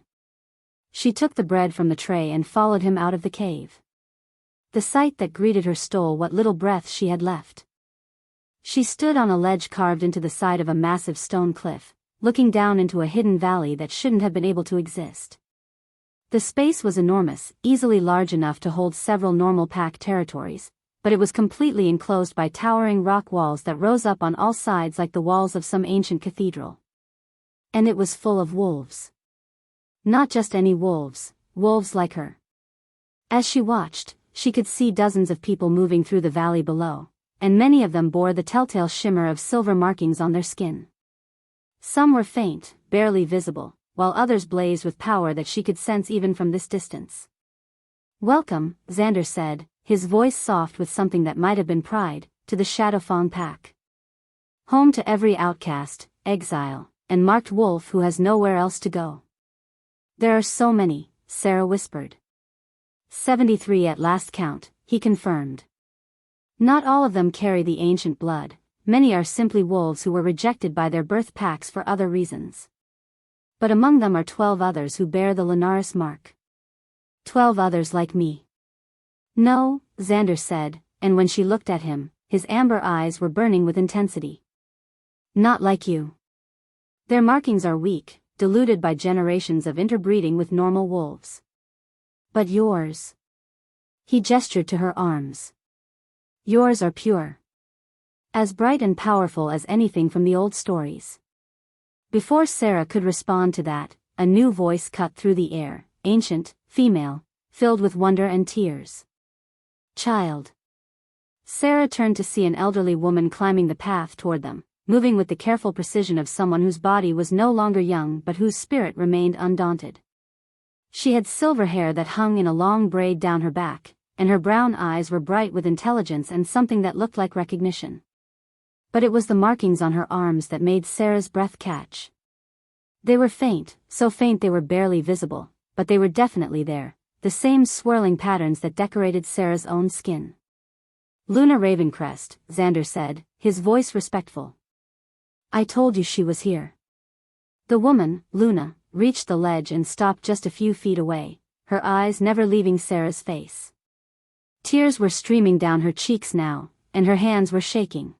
She took the bread from the tray and followed him out of the cave. The sight that greeted her stole what little breath she had left. She stood on a ledge carved into the side of a massive stone cliff, looking down into a hidden valley that shouldn't have been able to exist. The space was enormous, easily large enough to hold several normal pack territories, but it was completely enclosed by towering rock walls that rose up on all sides like the walls of some ancient cathedral. And it was full of wolves. Not just any wolves, wolves like her. As she watched, she could see dozens of people moving through the valley below, and many of them bore the telltale shimmer of silver markings on their skin. Some were faint, barely visible, while others blazed with power that she could sense even from this distance. Welcome, Zander said, his voice soft with something that might have been pride, to the Shadowlands pack. Home to every outcast, exile, and marked wolf who has nowhere else to go. There are so many, Sera whispered. 73 at last count, he confirmed. Not all of them carry the ancient blood, many are simply wolves who were rejected by their birth packs for other reasons. But among them are 12 others who bear the Lunaris mark. 12 others like me. No, Zander said, and when she looked at him, his amber eyes were burning with intensity. Not like you. Their markings are weak, diluted by generations of interbreeding with normal wolves. But yours. He gestured to her arms. Yours are pure. As bright and powerful as anything from the old stories. Before Sera could respond to that, a new voice cut through the air, ancient, female, filled with wonder and tears. Child. Sera turned to see an elderly woman climbing the path toward them, moving with the careful precision of someone whose body was no longer young but whose spirit remained undaunted. She had silver hair that hung in a long braid down her back, and her brown eyes were bright with intelligence and something that looked like recognition. But it was the markings on her arms that made Sera's breath catch. They were faint, so faint they were barely visible, but they were definitely there, the same swirling patterns that decorated Sera's own skin. Luna Ravencrest, Zander said, his voice respectful. I told you she was here. The woman, Luna, reached the ledge and stopped just a few feet away, her eyes never leaving Sera's face. Tears were streaming down her cheeks now, and her hands were shaking.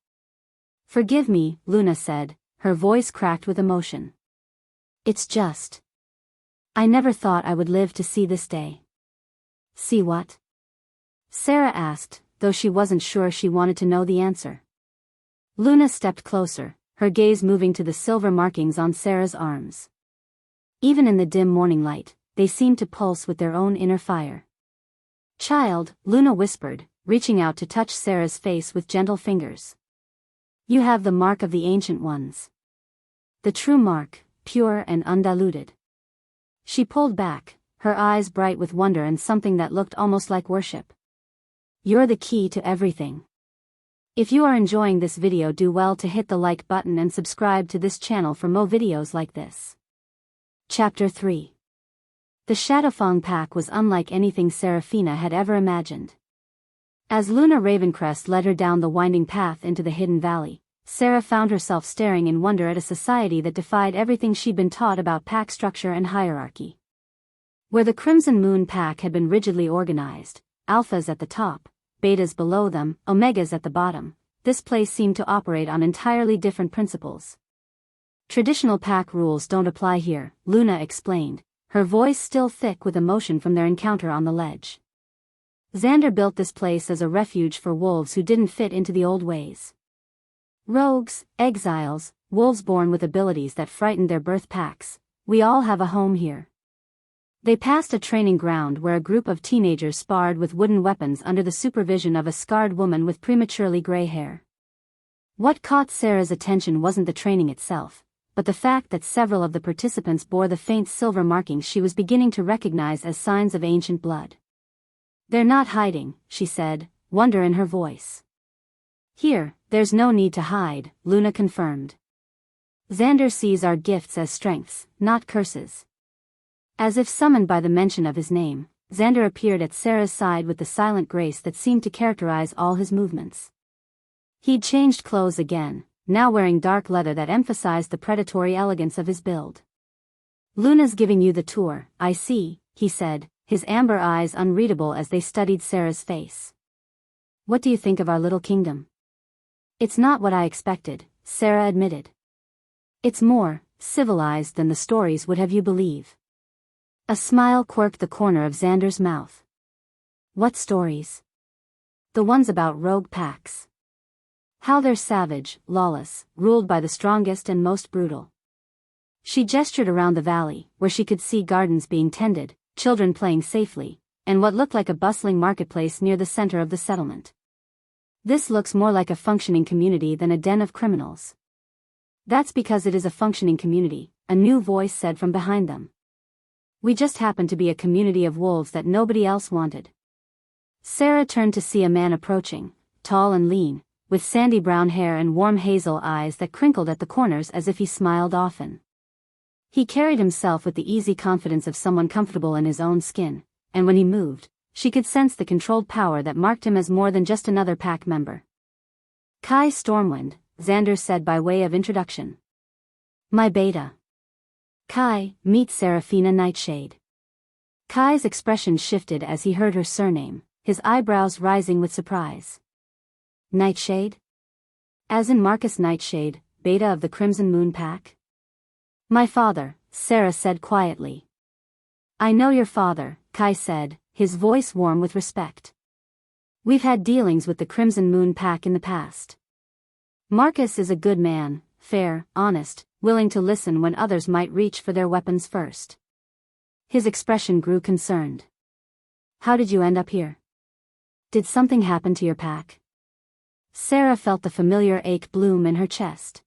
Forgive me, Luna said, her voice cracked with emotion. It's just. I never thought I would live to see this day. See what? Sera asked, though she wasn't sure she wanted to know the answer. Luna stepped closer, her gaze moving to the silver markings on Sera's arms. Even in the dim morning light, they seemed to pulse with their own inner fire. Child, Luna whispered, reaching out to touch Sera's face with gentle fingers. You have the mark of the ancient ones. The true mark, pure and undiluted. She pulled back, her eyes bright with wonder and something that looked almost like worship. You're the key to everything. If you are enjoying this video, do well to hit the like button and subscribe to this channel for more videos like this. Chapter 3. The Shadowlands pack was unlike anything Seraphina had ever imagined. As Luna Ravencrest led her down the winding path into the hidden valley, Sera found herself staring in wonder at a society that defied everything she'd been taught about pack structure and hierarchy. Where the Crimson Moon pack had been rigidly organized, alphas at the top, betas below them, omegas at the bottom, this place seemed to operate on entirely different principles. Traditional pack rules don't apply here, Luna explained, her voice still thick with emotion from their encounter on the ledge. Zander built this place as a refuge for wolves who didn't fit into the old ways. Rogues, exiles, wolves born with abilities that frightened their birth packs, we all have a home here. They passed a training ground where a group of teenagers sparred with wooden weapons under the supervision of a scarred woman with prematurely gray hair. What caught Sera's attention wasn't the training itself, but the fact that several of the participants bore the faint silver markings she was beginning to recognize as signs of ancient blood. "They're not hiding," she said, wonder in her voice. "Here, there's no need to hide," Luna confirmed. "Zander sees our gifts as strengths, not curses." As if summoned by the mention of his name, Zander appeared at Sera's side with the silent grace that seemed to characterize all his movements. He'd changed clothes again, now wearing dark leather that emphasized the predatory elegance of his build. "Luna's giving you the tour, I see," he said, his amber eyes unreadable as they studied Sera's face. "What do you think of our little kingdom?" "It's not what I expected," Sera admitted. "It's more civilized than the stories would have you believe." A smile quirked the corner of Zander's mouth. "What stories?" "The ones about rogue packs. How they're savage, lawless, ruled by the strongest and most brutal." She gestured around the valley, where she could see gardens being tended, children playing safely, and what looked like a bustling marketplace near the center of the settlement. "This looks more like a functioning community than a den of criminals." "That's because it is a functioning community," a new voice said from behind them. "We just happen to be a community of wolves that nobody else wanted." Sera turned to see a man approaching, tall and lean, with sandy brown hair and warm hazel eyes that crinkled at the corners as if he smiled often. He carried himself with the easy confidence of someone comfortable in his own skin, and when he moved, she could sense the controlled power that marked him as more than just another pack member. "Kai Stormwind," Zander said by way of introduction. "My beta." "Kai, meet Seraphina Nightshade." Kai's expression shifted as he heard her surname, his eyebrows rising with surprise. "Nightshade? As in Marcus Nightshade, beta of the Crimson Moon Pack?" "My father," Sera said quietly. "I know your father," Kai said, his voice warm with respect. "We've had dealings with the Crimson Moon Pack in the past. Marcus is a good man, fair, honest, willing to listen when others might reach for their weapons first." His expression grew concerned. "How did you end up here? Did something happen to your pack?" Sera felt the familiar ache bloom in her chest.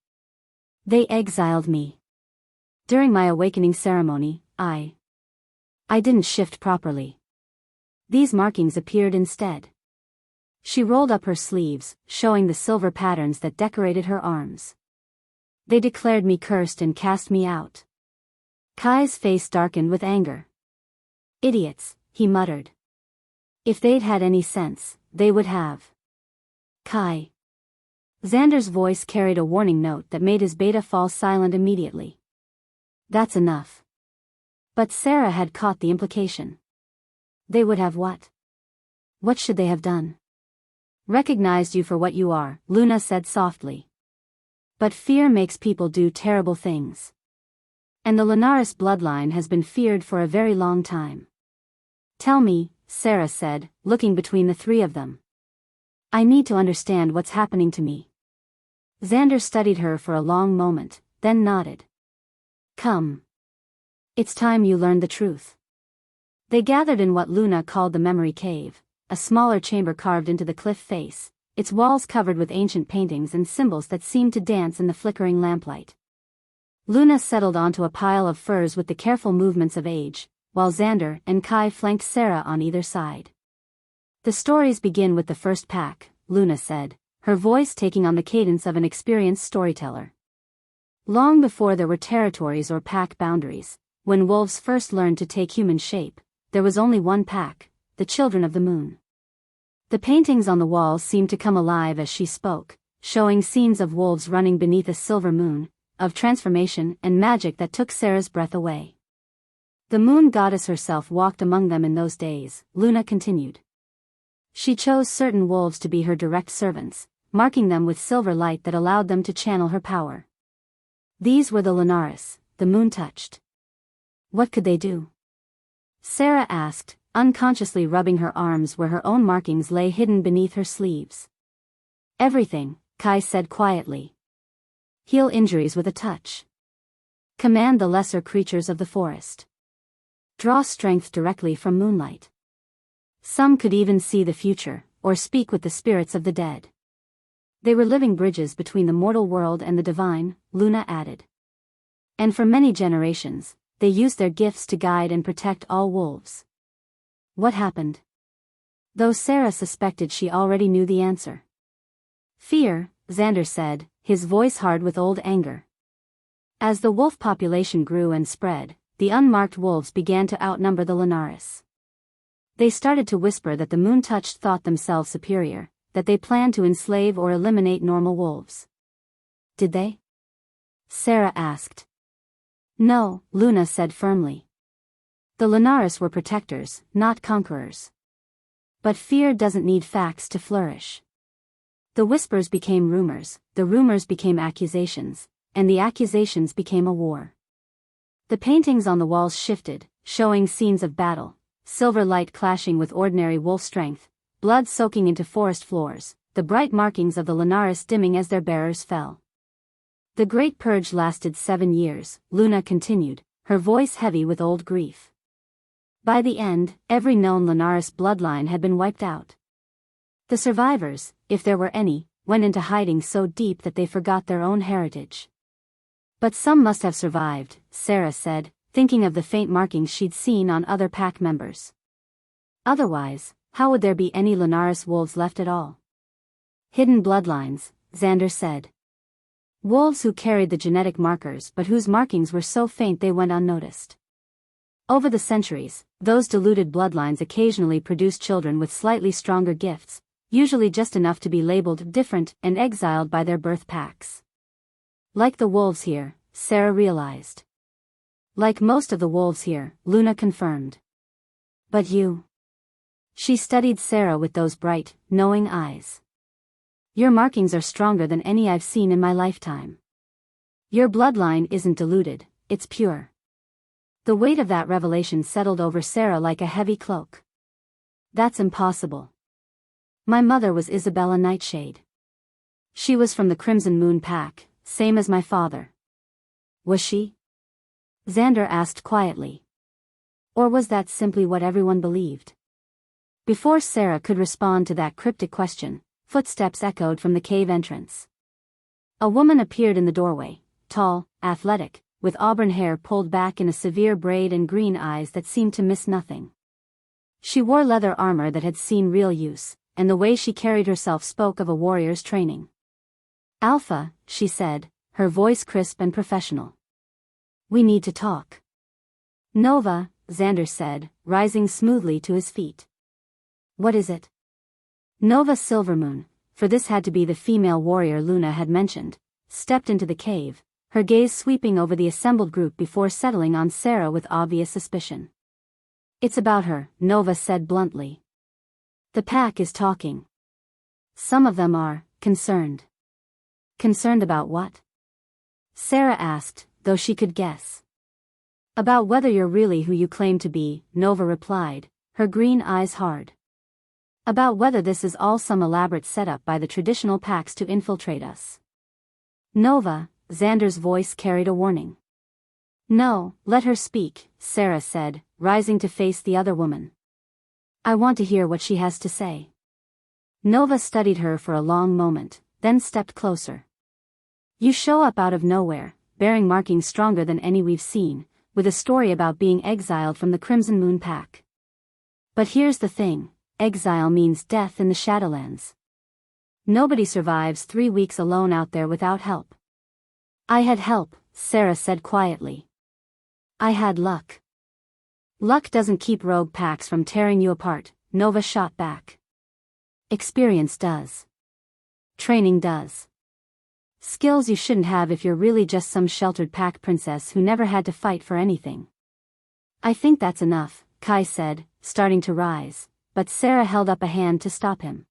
"They exiled me. During my awakening ceremony, I didn't shift properly. These markings appeared instead." She rolled up her sleeves, showing the silver patterns that decorated her arms. "They declared me cursed and cast me out." Kai's face darkened with anger. "Idiots," he muttered. "If they'd had any sense, they would have." "Kai." Zander's voice carried a warning note that made his beta fall silent immediately. "That's enough." But Sera had caught the implication. "They would have what? What should they have done?" "Recognized you for what you are," Luna said softly. "But fear makes people do terrible things. And the Lunaris bloodline has been feared for a very long time." "Tell me," Sera said, looking between the three of them. "I need to understand what's happening to me." Zander studied her for a long moment, then nodded. "Come. It's time you learned the truth." They gathered in what Luna called the memory cave, a smaller chamber carved into the cliff face, its walls covered with ancient paintings and symbols that seemed to dance in the flickering lamplight. Luna settled onto a pile of furs with the careful movements of age, while Zander and Kai flanked Sera on either side. "The stories begin with the first pack," Luna said, her voice taking on the cadence of an experienced storyteller. "Long before there were territories or pack boundaries, when wolves first learned to take human shape, there was only one pack, the Children of the Moon." The paintings on the walls seemed to come alive as she spoke, showing scenes of wolves running beneath a silver moon, of transformation and magic that took Sera's breath away. "The moon goddess herself walked among them in those days," Luna continued. "She chose certain wolves to be her direct servants, marking them with silver light that allowed them to channel her power. These were the Lunaris, the moon-touched." "What could they do?" Sera asked, unconsciously rubbing her arms where her own markings lay hidden beneath her sleeves. "Everything," Kai said quietly. "Heal injuries with a touch. Command the lesser creatures of the forest. draw strength directly from moonlight. Some could even see the future, or speak with the spirits of the dead. They were living bridges between the mortal world and the divine, Luna added. And for many generations, they used their gifts to guide and protect all wolves. What happened? Though Sera suspected she already knew the answer. Fear, Zander said, his voice hard with old anger. As the wolf population grew and spread, the unmarked wolves began to outnumber the Lunaris. They started to whisper that the moon-touched thought themselves superior, that they planned to enslave or eliminate normal wolves. Did they? Sera asked. No, Luna said firmly. The Lunaris were protectors, not conquerors. But fear doesn't need facts to flourish. The whispers became rumors, the rumors became accusations, and the accusations became a war. The paintings on the walls shifted, showing scenes of battle, silver light clashing with ordinary wolf strength, blood soaking into forest floors, the bright markings of the Lunaris dimming as their bearers fell. The Great Purge lasted 7 years, Luna continued, her voice heavy with old grief. By the end, every known Lunaris bloodline had been wiped out. The survivors, if there were any, went into hiding so deep that they forgot their own heritage. But some must have survived, Sera said, thinking of the faint markings she'd seen on other pack members. Otherwise, how would there be any Lunaris wolves left at all? Hidden bloodlines, Zander said. Wolves who carried the genetic markers but whose markings were so faint they went unnoticed. Over the centuries, those diluted bloodlines occasionally produced children with slightly stronger gifts, usually just enough to be labeled different and exiled by their birth packs. Like the wolves here, Sera realized. Like most of the wolves here, Luna confirmed. But you. She studied Sera with those bright, knowing eyes. Your markings are stronger than any I've seen in my lifetime. Your bloodline isn't diluted, it's pure. The weight of that revelation settled over Sera like a heavy cloak. That's impossible. My mother was Isabella Nightshade. She was from the Crimson Moon Pack, same as my father. Was she? Zander asked quietly. Or was that simply what everyone believed? Before Sera could respond to that cryptic question, footsteps echoed from the cave entrance. A woman appeared in the doorway, tall, athletic, with auburn hair pulled back in a severe braid and green eyes that seemed to miss nothing. She wore leather armor that had seen real use, and the way she carried herself spoke of a warrior's training. Alpha, she said, her voice crisp and professional. We need to talk. Nova, Zander said, rising smoothly to his feet. What is it? Nova Silvermoon, for this had to be the female warrior Luna had mentioned, stepped into the cave, her gaze sweeping over the assembled group before settling on Sera with obvious suspicion. It's about her, Nova said bluntly. The pack is talking. Some of them are concerned. Concerned about what? Sera asked, though she could guess. About whether you're really who you claim to be, Nova replied, her green eyes hard. About whether this is all some elaborate setup by the traditional packs to infiltrate us. Nova, Zander's voice carried a warning. No, let her speak, Sera said, rising to face the other woman. I want to hear what she has to say. Nova studied her for a long moment, then stepped closer. You show up out of nowhere, bearing markings stronger than any we've seen, with a story about being exiled from the Crimson Moon Pack. But here's the thing, exile means death in the Shadowlands. Nobody survives 3 weeks alone out there without help. I had help, Sera said quietly. I had luck. Luck doesn't keep rogue packs from tearing you apart, Nova shot back. Experience does. Training does. Skills you shouldn't have if you're really just some sheltered pack princess who never had to fight for anything. I think that's enough, Kai said, starting to rise, but Sera held up a hand to stop him.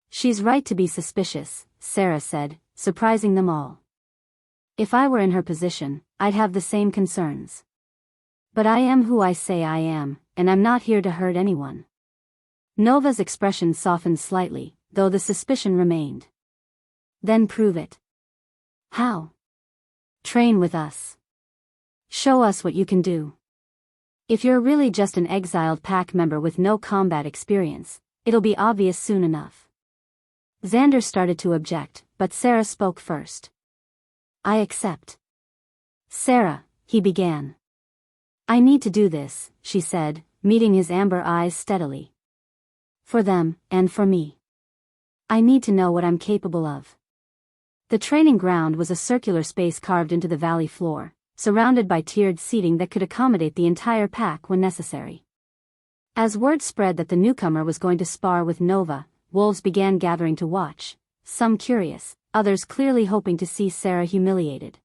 She's right to be suspicious, Sera said, surprising them all. If I were in her position, I'd have the same concerns. But I am who I say I am, and I'm not here to hurt anyone. Nova's expression softened slightly, though the suspicion remained. Then prove it. How? Train with us. Show us what you can do. If you're really just an exiled pack member with no combat experience, it'll be obvious soon enough. Zander started to object, but Sera spoke first. I accept. Sera, he began. I need to do this, she said, meeting his amber eyes steadily. For them, and for me. I need to know what I'm capable of. The training ground was a circular space carved into the valley floor, surrounded by tiered seating that could accommodate the entire pack when necessary. As word spread that the newcomer was going to spar with Nova, wolves began gathering to watch, some curious, others clearly hoping to see Sera humiliated.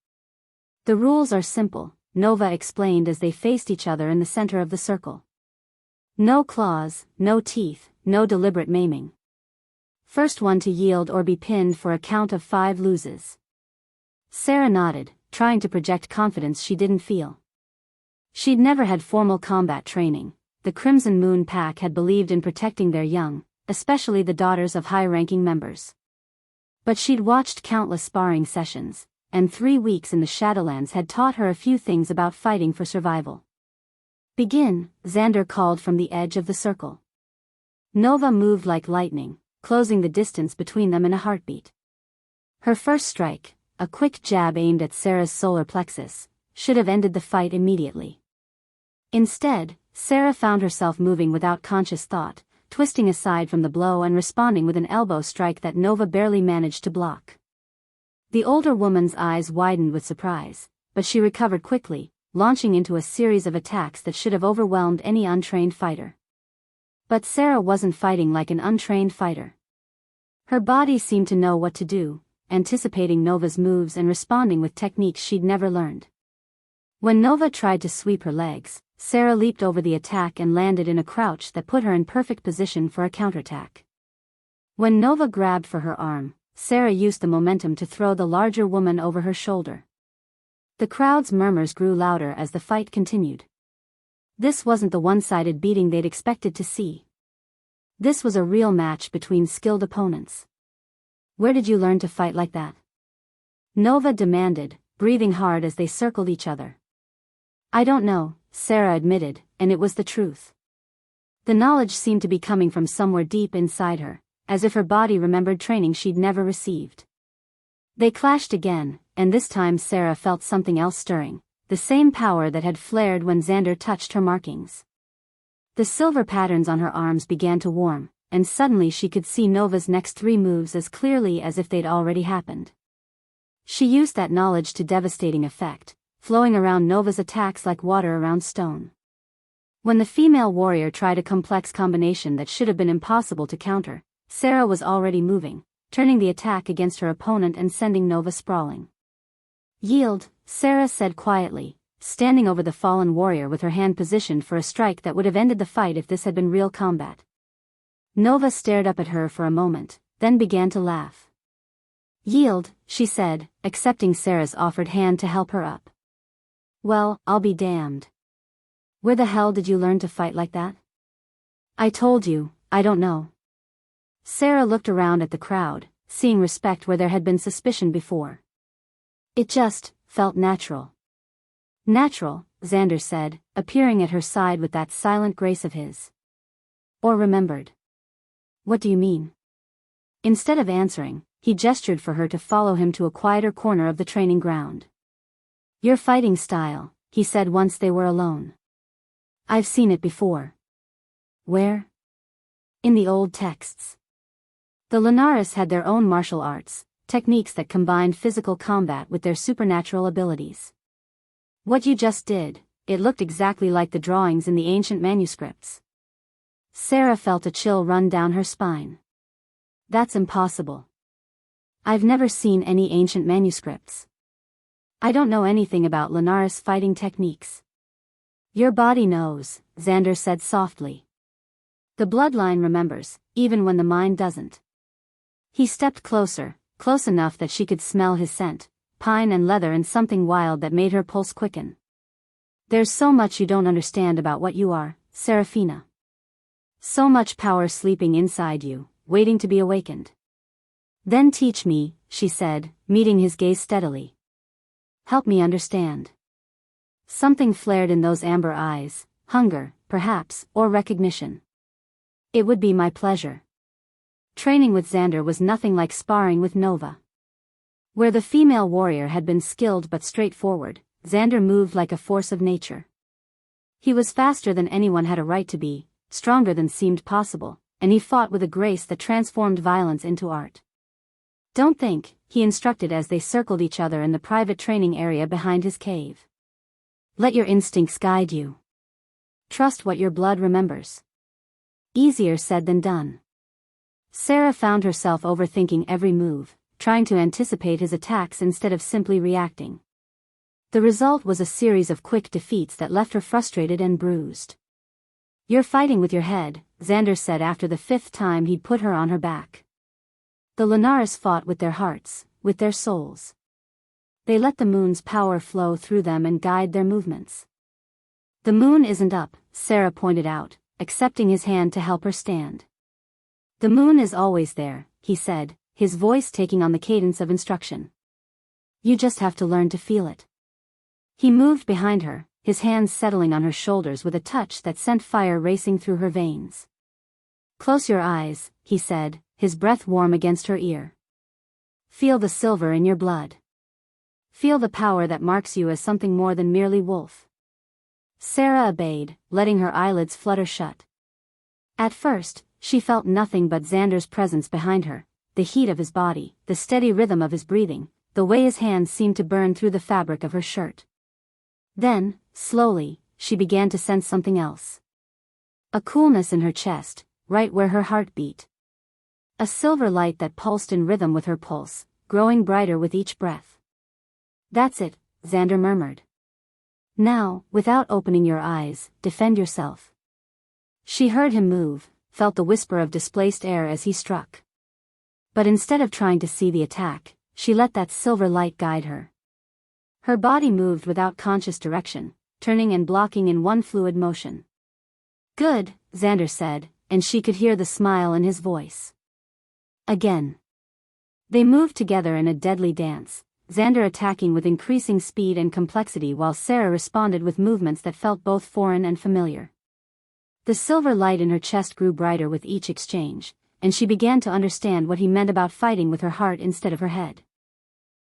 The rules are simple, Nova explained as they faced each other in the center of the circle. No claws, no teeth, no deliberate maiming. First one to yield or be pinned for a count of 5 loses. Sera nodded, trying to project confidence she didn't feel. She'd never had formal combat training. The Crimson Moon Pack had believed in protecting their young, especially the daughters of high-ranking members. But she'd watched countless sparring sessions, and 3 weeks in the Shadowlands had taught her a few things about fighting for survival. Begin, Zander called from the edge of the circle. Nova moved like lightning, closing the distance between them in a heartbeat. Her first strike, a quick jab aimed at Sera's solar plexus, should have ended the fight immediately. Instead, Sera found herself moving without conscious thought, twisting aside from the blow and responding with an elbow strike that Nova barely managed to block. The older woman's eyes widened with surprise, but she recovered quickly, launching into a series of attacks that should have overwhelmed any untrained fighter. But Sera wasn't fighting like an untrained fighter. Her body seemed to know what to do, anticipating Nova's moves and responding with techniques she'd never learned. When Nova tried to sweep her legs, Sera leaped over the attack and landed in a crouch that put her in perfect position for a counterattack. When Nova grabbed for her arm, Sera used the momentum to throw the larger woman over her shoulder. The crowd's murmurs grew louder as the fight continued. This wasn't the one-sided beating they'd expected to see. This was a real match between skilled opponents. Where did you learn to fight like that? Nova demanded, breathing hard as they circled each other. I don't know, Sera admitted, and it was the truth. The knowledge seemed to be coming from somewhere deep inside her, as if her body remembered training she'd never received. They clashed again, and this time Sera felt something else stirring, the same power that had flared when Zander touched her markings. The silver patterns on her arms began to warm, and suddenly she could see Nova's next 3 moves as clearly as if they'd already happened. She used that knowledge to devastating effect, flowing around Nova's attacks like water around stone. When the female warrior tried a complex combination that should have been impossible to counter, Sera was already moving, turning the attack against her opponent and sending Nova sprawling. Yield, Sera said quietly, standing over the fallen warrior with her hand positioned for a strike that would have ended the fight if this had been real combat. Nova stared up at her for a moment, then began to laugh. Yield, she said, accepting Sera's offered hand to help her up. Well, I'll be damned. Where the hell did you learn to fight like that? I told you, I don't know. Sera looked around at the crowd, seeing respect where there had been suspicion before. It just felt natural. Natural, Zander said, appearing at her side with that silent grace of his. Or remembered. What do you mean? Instead of answering, he gestured for her to follow him to a quieter corner of the training ground. Your fighting style, he said once they were alone. I've seen it before. Where? In the old texts. The Lunaris had their own martial arts, techniques that combined physical combat with their supernatural abilities. What you just did, it looked exactly like the drawings in the ancient manuscripts. Sera felt a chill run down her spine. That's impossible. I've never seen any ancient manuscripts. I don't know anything about Lunaris fighting techniques. Your body knows, Zander said softly. The bloodline remembers, even when the mind doesn't. He stepped closer, close enough that she could smell his scent, pine and leather and something wild that made her pulse quicken. There's so much you don't understand about what you are, Seraphina. So much power sleeping inside you, waiting to be awakened. Then teach me, she said, meeting his gaze steadily. Help me understand. Something flared in those amber eyes, hunger, perhaps, or recognition. It would be my pleasure. Training with Zander was nothing like sparring with Nova. Where the female warrior had been skilled but straightforward, Zander moved like a force of nature. He was faster than anyone had a right to be, stronger than seemed possible, and he fought with a grace that transformed violence into art. Don't think, he instructed as they circled each other in the private training area behind his cave. Let your instincts guide you. Trust what your blood remembers. Easier said than done. Sera found herself overthinking every move, trying to anticipate his attacks instead of simply reacting. The result was a series of quick defeats that left her frustrated and bruised. You're fighting with your head, Zander said after the 5th time he'd put her on her back. The Lunaris fought with their hearts, with their souls. They let the moon's power flow through them and guide their movements. The moon isn't up, Sera pointed out, accepting his hand to help her stand. The moon is always there, he said, his voice taking on the cadence of instruction. You just have to learn to feel it. He moved behind her, his hands settling on her shoulders with a touch that sent fire racing through her veins. Close your eyes, he said, his breath warm against her ear. Feel the silver in your blood. Feel the power that marks you as something more than merely wolf. Sera obeyed, letting her eyelids flutter shut. At first, she felt nothing but Zander's presence behind her, the heat of his body, the steady rhythm of his breathing, the way his hands seemed to burn through the fabric of her shirt. Then, slowly, she began to sense something else. A coolness in her chest, right where her heart beat. A silver light that pulsed in rhythm with her pulse, growing brighter with each breath. That's it, Zander murmured. Now, without opening your eyes, defend yourself. She heard him move, felt the whisper of displaced air as he struck. But instead of trying to see the attack, she let that silver light guide her. Her body moved without conscious direction, turning and blocking in one fluid motion. Good, Zander said, and she could hear the smile in his voice. Again. They moved together in a deadly dance, Zander attacking with increasing speed and complexity while Sera responded with movements that felt both foreign and familiar. The silver light in her chest grew brighter with each exchange, and she began to understand what he meant about fighting with her heart instead of her head.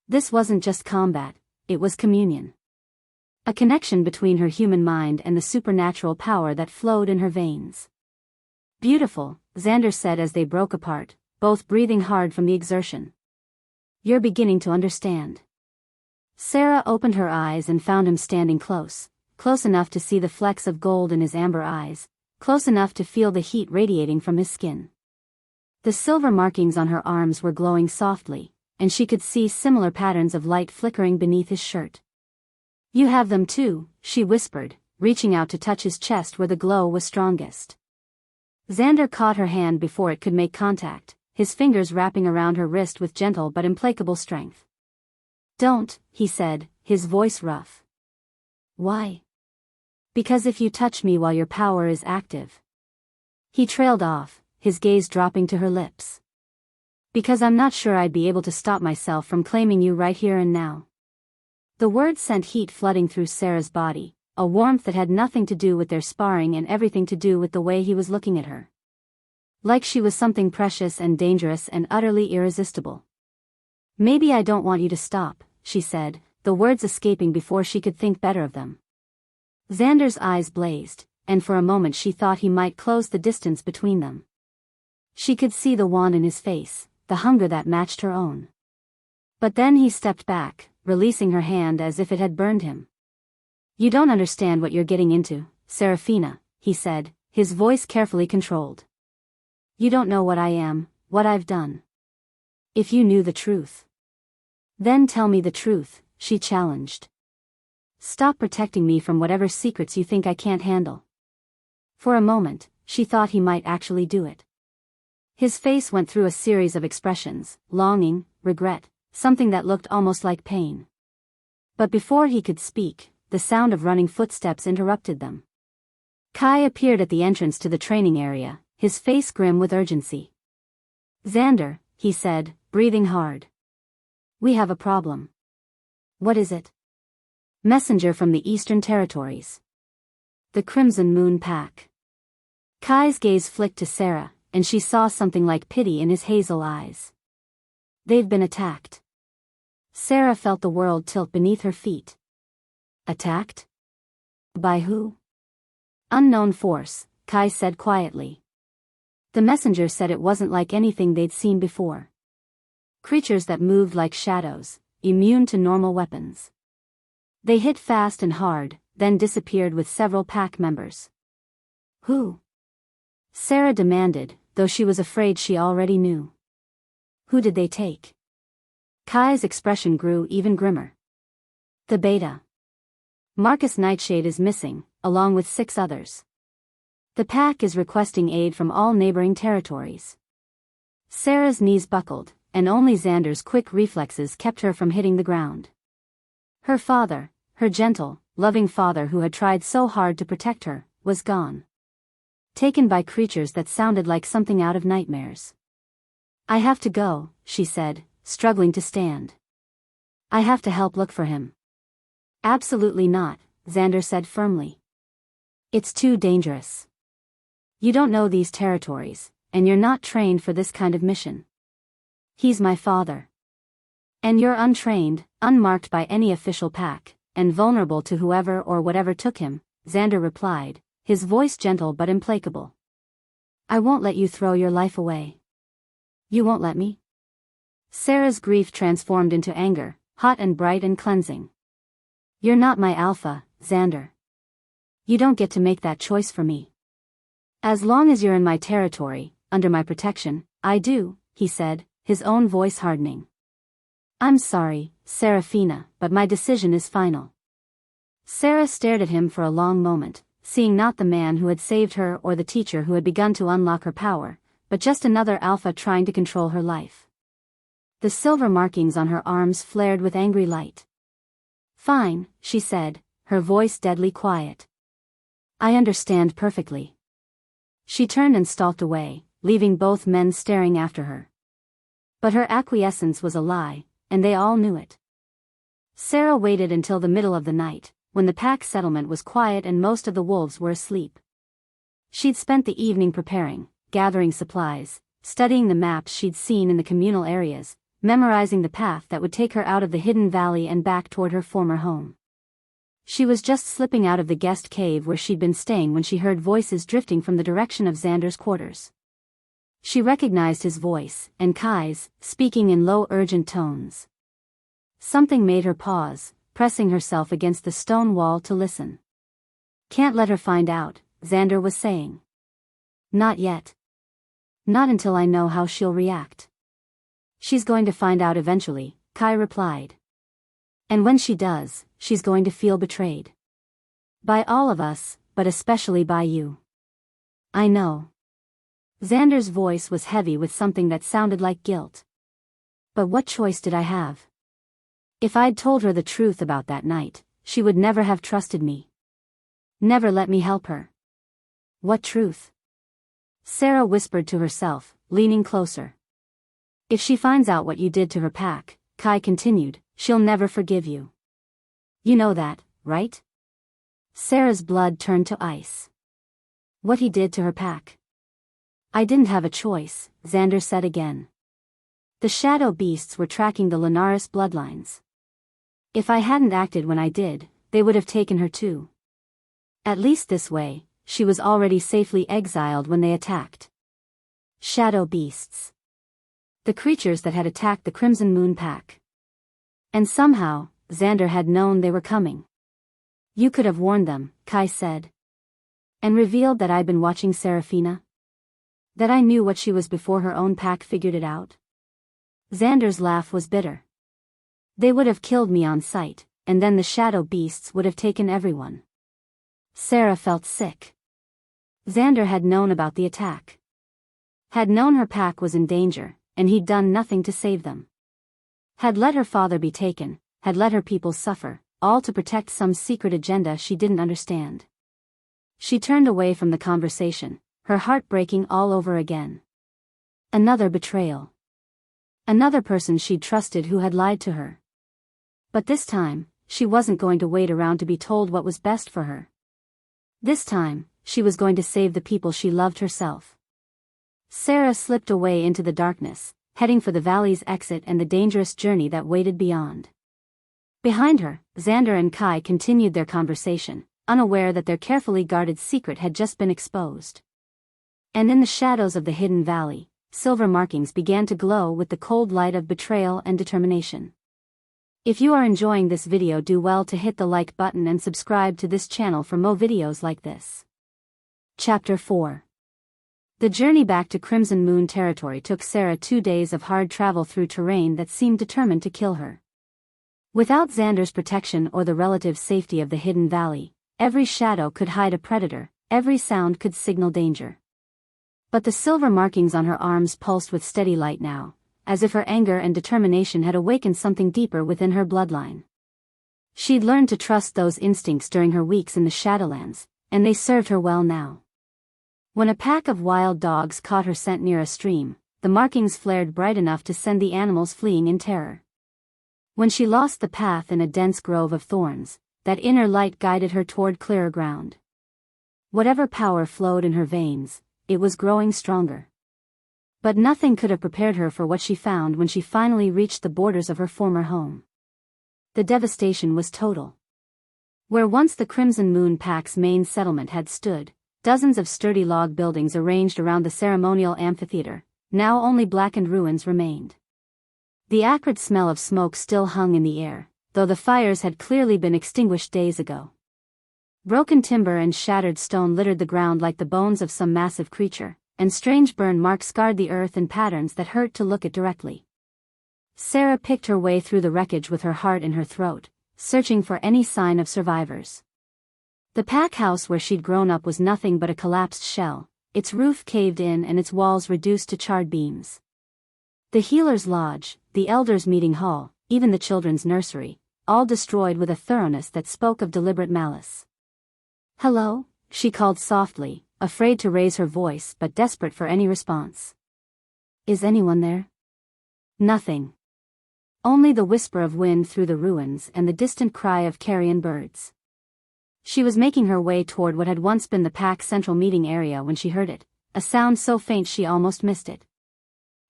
This wasn't just combat, it was communion. A connection between her human mind and the supernatural power that flowed in her veins. Beautiful, Zander said as they broke apart, both breathing hard from the exertion. You're beginning to understand. Sera opened her eyes and found him standing close enough to see the flecks of gold in his amber eyes, close enough to feel the heat radiating from his skin. The silver markings on her arms were glowing softly, and she could see similar patterns of light flickering beneath his shirt. You have them too, she whispered, reaching out to touch his chest where the glow was strongest. Zander caught her hand before it could make contact, his fingers wrapping around her wrist with gentle but implacable strength. Don't, he said, his voice rough. Why? Because if you touch me while your power is active. He trailed off, his gaze dropping to her lips. Because I'm not sure I'd be able to stop myself from claiming you right here and now. The words sent heat flooding through Sera's body, a warmth that had nothing to do with their sparring and everything to do with the way he was looking at her. Like she was something precious and dangerous and utterly irresistible. Maybe I don't want you to stop, she said, the words escaping before she could think better of them. Zander's eyes blazed, and for a moment she thought he might close the distance between them. She could see the want in his face, the hunger that matched her own. But then he stepped back, releasing her hand as if it had burned him. You don't understand what you're getting into, Seraphina, he said, his voice carefully controlled. You don't know what I am, what I've done. If you knew the truth. Then tell me the truth, she challenged. Stop protecting me from whatever secrets you think I can't handle. For a moment, she thought he might actually do it. His face went through a series of expressions, longing, regret, something that looked almost like pain. But before he could speak, the sound of running footsteps interrupted them. Kai appeared at the entrance to the training area, his face grim with urgency. Zander, he said, breathing hard. We have a problem. What is it? Messenger from the Eastern Territories. The Crimson Moon Pack. Kai's gaze flicked to Sera, and she saw something like pity in his hazel eyes. They've been attacked. Sera felt the world tilt beneath her feet. Attacked? By who? Unknown force, Kai said quietly. The messenger said it wasn't like anything they'd seen before. Creatures that moved like shadows, immune to normal weapons. They hit fast and hard, then disappeared with several pack members. Who? Sera demanded, though she was afraid she already knew. Who did they take? Kai's expression grew even grimmer. The Beta. Marcus Nightshade is missing, along with 6 others. The pack is requesting aid from all neighboring territories. Sera's knees buckled, and only Zander's quick reflexes kept her from hitting the ground. Her father, her gentle, loving father who had tried so hard to protect her, was gone. Taken by creatures that sounded like something out of nightmares. I have to go, she said, struggling to stand. I have to help look for him. Absolutely not, Zander said firmly. It's too dangerous. You don't know these territories, and you're not trained for this kind of mission. He's my father. And you're untrained, unmarked by any official pack, and vulnerable to whoever or whatever took him, Zander replied, his voice gentle but implacable. I won't let you throw your life away. You won't let me? Sera's grief transformed into anger, hot and bright and cleansing. You're not my alpha, Zander. You don't get to make that choice for me. As long as you're in my territory, under my protection, I do, he said, his own voice hardening. I'm sorry, Seraphina, but my decision is final. Sera stared at him for a long moment, seeing not the man who had saved her or the teacher who had begun to unlock her power, but just another alpha trying to control her life. The silver markings on her arms flared with angry light. Fine, she said, her voice deadly quiet. I understand perfectly. She turned and stalked away, leaving both men staring after her. But her acquiescence was a lie, and they all knew it. Sera waited until the middle of the night, when the pack settlement was quiet and most of the wolves were asleep. She'd spent the evening preparing, gathering supplies, studying the maps she'd seen in the communal areas, memorizing the path that would take her out of the hidden valley and back toward her former home. She was just slipping out of the guest cave where she'd been staying when she heard voices drifting from the direction of Zander's quarters. She recognized his voice, and Kai's, speaking in low urgent tones. Something made her pause, pressing herself against the stone wall to listen. Can't let her find out, Zander was saying. Not yet. Not until I know how she'll react. She's going to find out eventually, Kai replied. And when she does, she's going to feel betrayed. By all of us, but especially by you. I know. Zander's voice was heavy with something that sounded like guilt. But what choice did I have? If I'd told her the truth about that night, she would never have trusted me. Never let me help her. What truth? Sera whispered to herself, leaning closer. If she finds out what you did to her pack, Kai continued, she'll never forgive you. You know that, right? Sera's blood turned to ice. What he did to her pack. I didn't have a choice, Zander said again. The shadow beasts were tracking the Lunaris bloodlines. If I hadn't acted when I did, they would have taken her too. At least this way, she was already safely exiled when they attacked. Shadow beasts. The creatures that had attacked the Crimson Moon Pack. And somehow, Zander had known they were coming. You could have warned them, Kai said. And revealed that I'd been watching Seraphina? That I knew what she was before her own pack figured it out? Zander's laugh was bitter. They would have killed me on sight, and then the shadow beasts would have taken everyone. Sera felt sick. Zander had known about the attack. Had known her pack was in danger, and he'd done nothing to save them. Had let her father be taken, had let her people suffer, all to protect some secret agenda she didn't understand. She turned away from the conversation, her heart breaking all over again. Another betrayal. Another person she'd trusted who had lied to her. But this time, she wasn't going to wait around to be told what was best for her. This time, she was going to save the people she loved herself. Sera slipped away into the darkness, heading for the valley's exit and the dangerous journey that waited beyond. Behind her, Zander and Kai continued their conversation, unaware that their carefully guarded secret had just been exposed. And in the shadows of the hidden valley, silver markings began to glow with the cold light of betrayal and determination. If you are enjoying this video, do well to hit the like button and subscribe to this channel for more videos like this. Chapter 4. The journey back to Crimson Moon territory took Sera 2 days of hard travel through terrain that seemed determined to kill her. Without Zander's protection or the relative safety of the hidden valley, every shadow could hide a predator, every sound could signal danger. But the silver markings on her arms pulsed with steady light now, as if her anger and determination had awakened something deeper within her bloodline. She'd learned to trust those instincts during her weeks in the Shadowlands, and they served her well now. When a pack of wild dogs caught her scent near a stream, the markings flared bright enough to send the animals fleeing in terror. When she lost the path in a dense grove of thorns, that inner light guided her toward clearer ground. Whatever power flowed in her veins, it was growing stronger. But nothing could have prepared her for what she found when she finally reached the borders of her former home. The devastation was total. Where once the Crimson Moon Pack's main settlement had stood, dozens of sturdy log buildings arranged around the ceremonial amphitheater, now only blackened ruins remained. The acrid smell of smoke still hung in the air, though the fires had clearly been extinguished days ago. Broken timber and shattered stone littered the ground like the bones of some massive creature, and strange burn marks scarred the earth in patterns that hurt to look at directly. Sera picked her way through the wreckage with her heart in her throat, searching for any sign of survivors. The pack house where she'd grown up was nothing but a collapsed shell, its roof caved in and its walls reduced to charred beams. The healer's lodge, the elders' meeting hall, even the children's nursery, all destroyed with a thoroughness that spoke of deliberate malice. "Hello?" she called softly, afraid to raise her voice but desperate for any response. "Is anyone there?" Nothing. Only the whisper of wind through the ruins and the distant cry of carrion birds. She was making her way toward what had once been the pack's central meeting area when she heard it, a sound so faint she almost missed it.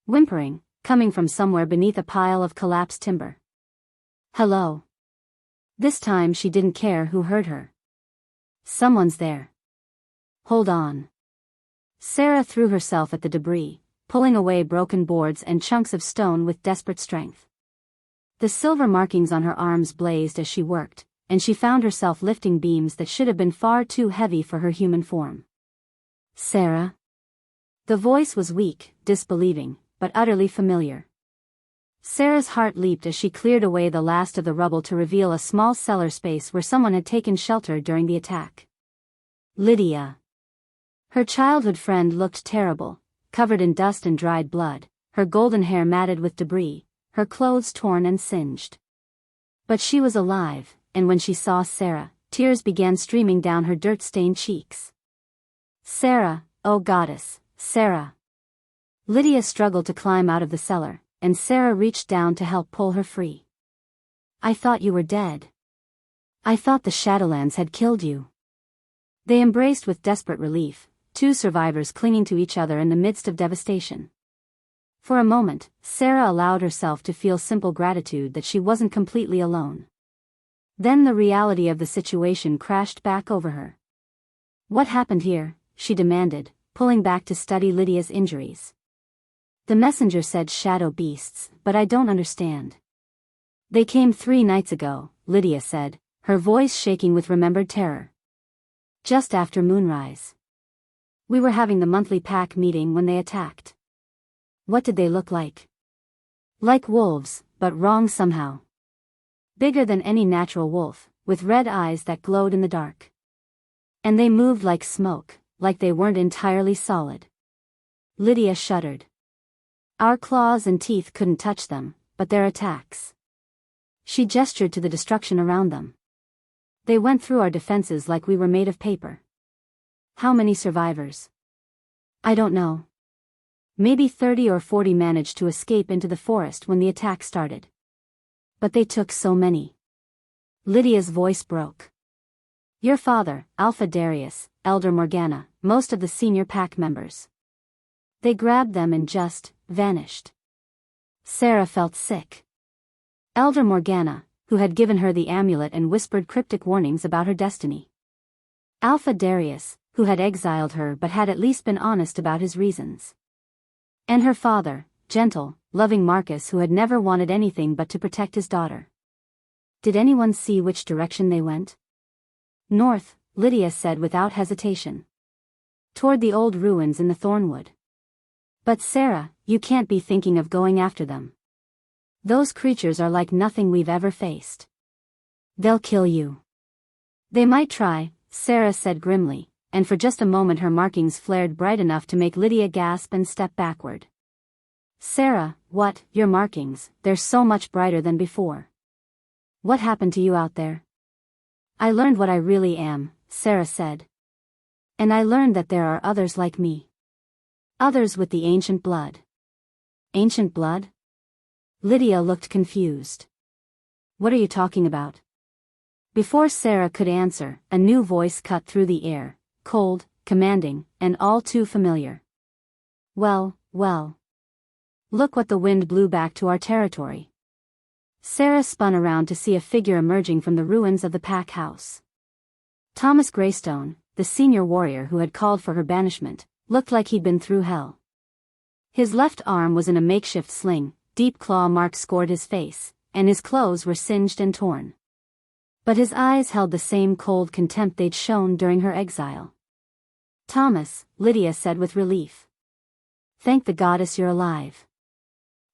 Whimpering, coming from somewhere beneath a pile of collapsed timber. "Hello." This time she didn't care who heard her. "Someone's there." "Hold on." Sera threw herself at the debris, pulling away broken boards and chunks of stone with desperate strength. The silver markings on her arms blazed as she worked, and she found herself lifting beams that should have been far too heavy for her human form. "Sera?" The voice was weak, disbelieving, but utterly familiar. Sera's heart leaped as she cleared away the last of the rubble to reveal a small cellar space where someone had taken shelter during the attack. Lydia. Her childhood friend looked terrible, covered in dust and dried blood, her golden hair matted with debris, her clothes torn and singed. But she was alive, and when she saw Sera, tears began streaming down her dirt-stained cheeks. "Sera, oh goddess, Sera." Lydia struggled to climb out of the cellar, and Sera reached down to help pull her free. "I thought you were dead. I thought the Shadowlands had killed you." They embraced with desperate relief, two survivors clinging to each other in the midst of devastation. For a moment, Sera allowed herself to feel simple gratitude that she wasn't completely alone. Then the reality of the situation crashed back over her. "What happened here?" she demanded, pulling back to study Lydia's injuries. "The messenger said shadow beasts, but I don't understand." "They came 3 nights ago," Lydia said, her voice shaking with remembered terror. "Just after moonrise. We were having the monthly pack meeting when they attacked." "What did they look like?" "Like wolves, but wrong somehow. Bigger than any natural wolf, with red eyes that glowed in the dark. And they moved like smoke, like they weren't entirely solid." Lydia shuddered. "Our claws and teeth couldn't touch them, but their attacks." She gestured to the destruction around them. "They went through our defenses like we were made of paper." "How many survivors?" "I don't know. Maybe 30 or 40 managed to escape into the forest when the attack started. But they took so many." Lydia's voice broke. Your father, Alpha Darius, Elder Morgana, most of the senior pack members. They grabbed them and just vanished. Sera felt sick. Elder Morgana, who had given her the amulet and whispered cryptic warnings about her destiny. Alpha Darius, who had exiled her but had at least been honest about his reasons. And her father, gentle, loving Marcus, who had never wanted anything but to protect his daughter. Did anyone see which direction they went? North, Lydia said without hesitation. Toward the old ruins in the Thornwood. But Sera, you can't be thinking of going after them. Those creatures are like nothing we've ever faced. They'll kill you. They might try, Sera said grimly, and for just a moment her markings flared bright enough to make Lydia gasp and step backward. Sera, what, your markings, they're so much brighter than before. What happened to you out there? I learned what I really am, Sera said. And I learned that there are others like me. Others with the ancient blood. Ancient blood? Lydia looked confused. What are you talking about? Before Sera could answer, a new voice cut through the air, cold, commanding, and all too familiar. Well, well. Look what the wind blew back to our territory. Sera spun around to see a figure emerging from the ruins of the pack house. Thomas Greystone, the senior warrior who had called for her banishment, looked like he'd been through hell. His left arm was in a makeshift sling, deep claw marks scored his face, and his clothes were singed and torn. But his eyes held the same cold contempt they'd shown during her exile. Thomas, Lydia said with relief. Thank the goddess you're alive.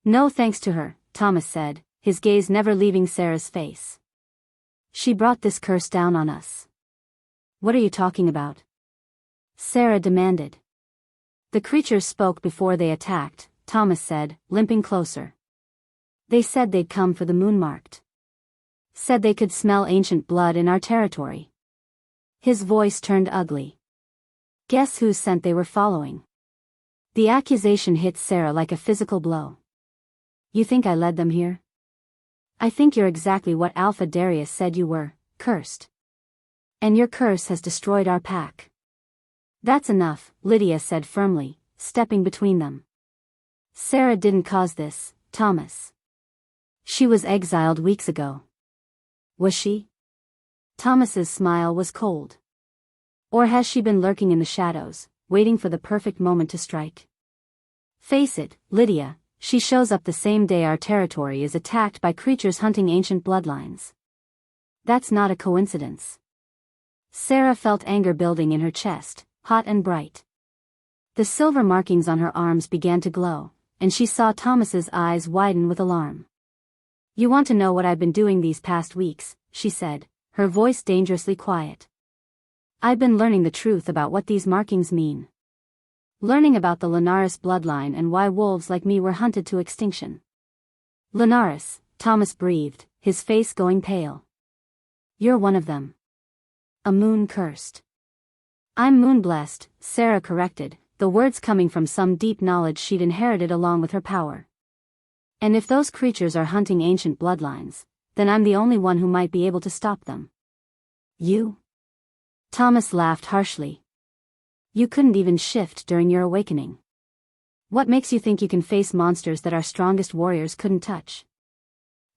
No thanks to her, Thomas said, his gaze never leaving Sera's face. She brought this curse down on us. What are you talking about? Sera demanded. The creatures spoke before they attacked, Thomas said, limping closer. They said they'd come for the moon-marked. Said they could smell ancient blood in our territory. His voice turned ugly. Guess whose scent they were following? The accusation hit Sera like a physical blow. You think I led them here? I think you're exactly what Alpha Darius said you were, cursed. And your curse has destroyed our pack. That's enough, Lydia said firmly, stepping between them. Sera didn't cause this, Thomas. She was exiled weeks ago. Was she? Thomas's smile was cold. Or has she been lurking in the shadows, waiting for the perfect moment to strike? Face it, Lydia, she shows up the same day our territory is attacked by creatures hunting ancient bloodlines. That's not a coincidence. Sera felt anger building in her chest, hot and bright. The silver markings on her arms began to glow, and she saw Thomas's eyes widen with alarm. You want to know what I've been doing these past weeks, she said, her voice dangerously quiet. I've been learning the truth about what these markings mean. Learning about the Lunaris bloodline and why wolves like me were hunted to extinction. Lunaris, Thomas breathed, his face going pale. You're one of them. A moon cursed. I'm moon blessed, Sera corrected, the words coming from some deep knowledge she'd inherited along with her power. And if those creatures are hunting ancient bloodlines, then I'm the only one who might be able to stop them. You? Thomas laughed harshly. You couldn't even shift during your awakening. What makes you think you can face monsters that our strongest warriors couldn't touch?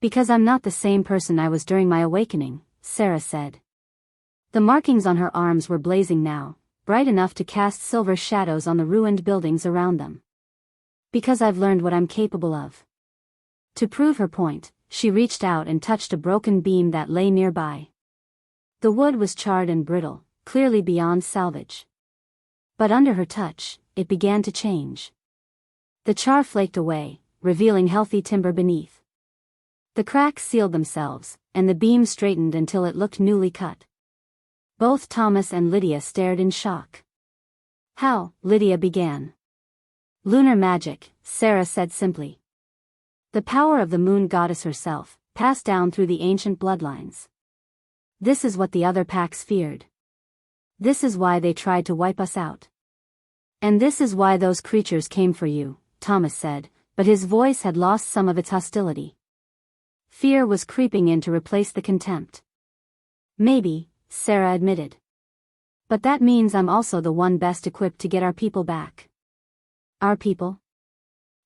Because I'm not the same person I was during my awakening, Sera said. The markings on her arms were blazing now, bright enough to cast silver shadows on the ruined buildings around them. Because I've learned what I'm capable of. To prove her point, she reached out and touched a broken beam that lay nearby. The wood was charred and brittle, clearly beyond salvage. But under her touch, it began to change. The char flaked away, revealing healthy timber beneath. The cracks sealed themselves, and the beam straightened until it looked newly cut. Both Thomas and Lydia stared in shock. How? Lydia began. Lunar magic, Sera said simply. The power of the moon goddess herself, passed down through the ancient bloodlines. This is what the other packs feared. This is why they tried to wipe us out. And this is why those creatures came for you, Thomas said, but his voice had lost some of its hostility. Fear was creeping in to replace the contempt. Maybe, Sera admitted. But that means I'm also the one best equipped to get our people back. Our people?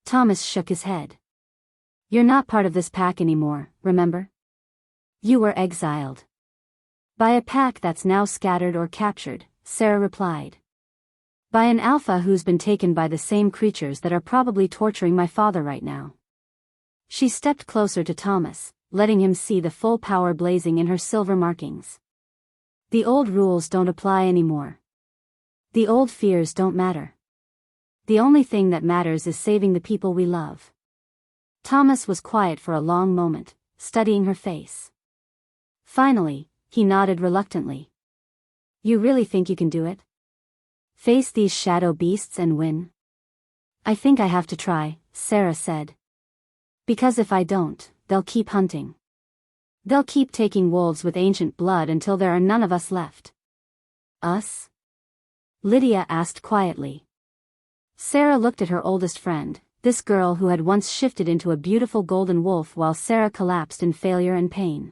Thomas shook his head. You're not part of this pack anymore, remember? You were exiled. By a pack that's now scattered or captured, Sera replied. By an alpha who's been taken by the same creatures that are probably torturing my father right now. She stepped closer to Thomas, letting him see the full power blazing in her silver markings. The old rules don't apply anymore. The old fears don't matter. The only thing that matters is saving the people we love. Thomas was quiet for a long moment, studying her face. Finally, he nodded reluctantly. You really think you can do it? Face these shadow beasts and win? I think I have to try, Sera said. Because if I don't, they'll keep hunting. They'll keep taking wolves with ancient blood until there are none of us left. Us? Lydia asked quietly. Sera looked at her oldest friend, this girl who had once shifted into a beautiful golden wolf while Sera collapsed in failure and pain.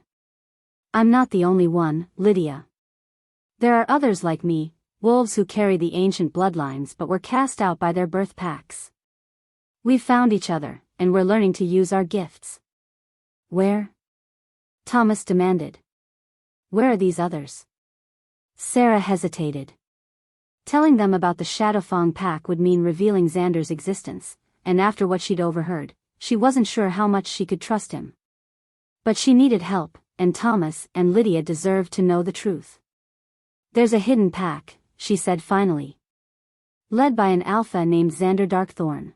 I'm not the only one, Lydia. There are others like me, wolves who carry the ancient bloodlines but were cast out by their birth packs. We've found each other, and we're learning to use our gifts. Where? Thomas demanded. Where are these others? Sera hesitated. Telling them about the Shadowfang pack would mean revealing Zander's existence, and after what she'd overheard, she wasn't sure how much she could trust him. But she needed help, and Thomas and Lydia deserved to know the truth. There's a hidden pack, she said finally. Led by an alpha named Zander Darkthorne.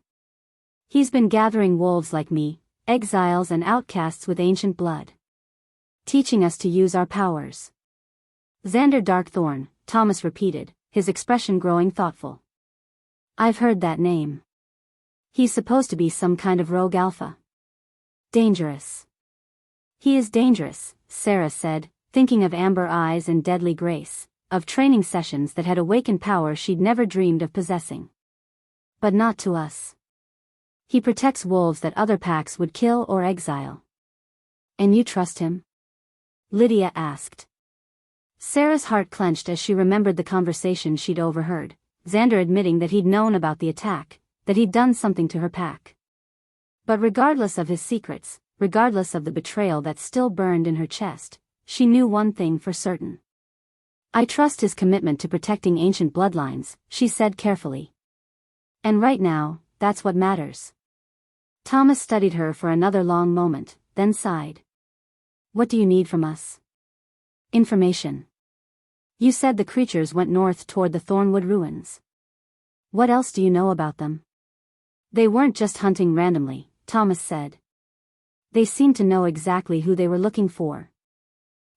He's been gathering wolves like me, exiles and outcasts with ancient blood. Teaching us to use our powers. Zander Darkthorne, Thomas repeated, his expression growing thoughtful. I've heard that name. He's supposed to be some kind of rogue alpha. Dangerous. He is dangerous, Sera said, thinking of amber eyes and deadly grace, of training sessions that had awakened power she'd never dreamed of possessing. But not to us. He protects wolves that other packs would kill or exile. And you trust him? Lydia asked. Sera's heart clenched as she remembered the conversation she'd overheard, Zander admitting that he'd known about the attack, that he'd done something to her pack. But regardless of his secrets, regardless of the betrayal that still burned in her chest, she knew one thing for certain. I trust his commitment to protecting ancient bloodlines, she said carefully. And right now, that's what matters. Thomas studied her for another long moment, then sighed. What do you need from us? Information. You said the creatures went north toward the Thornwood ruins. What else do you know about them? They weren't just hunting randomly, Thomas said. They seemed to know exactly who they were looking for.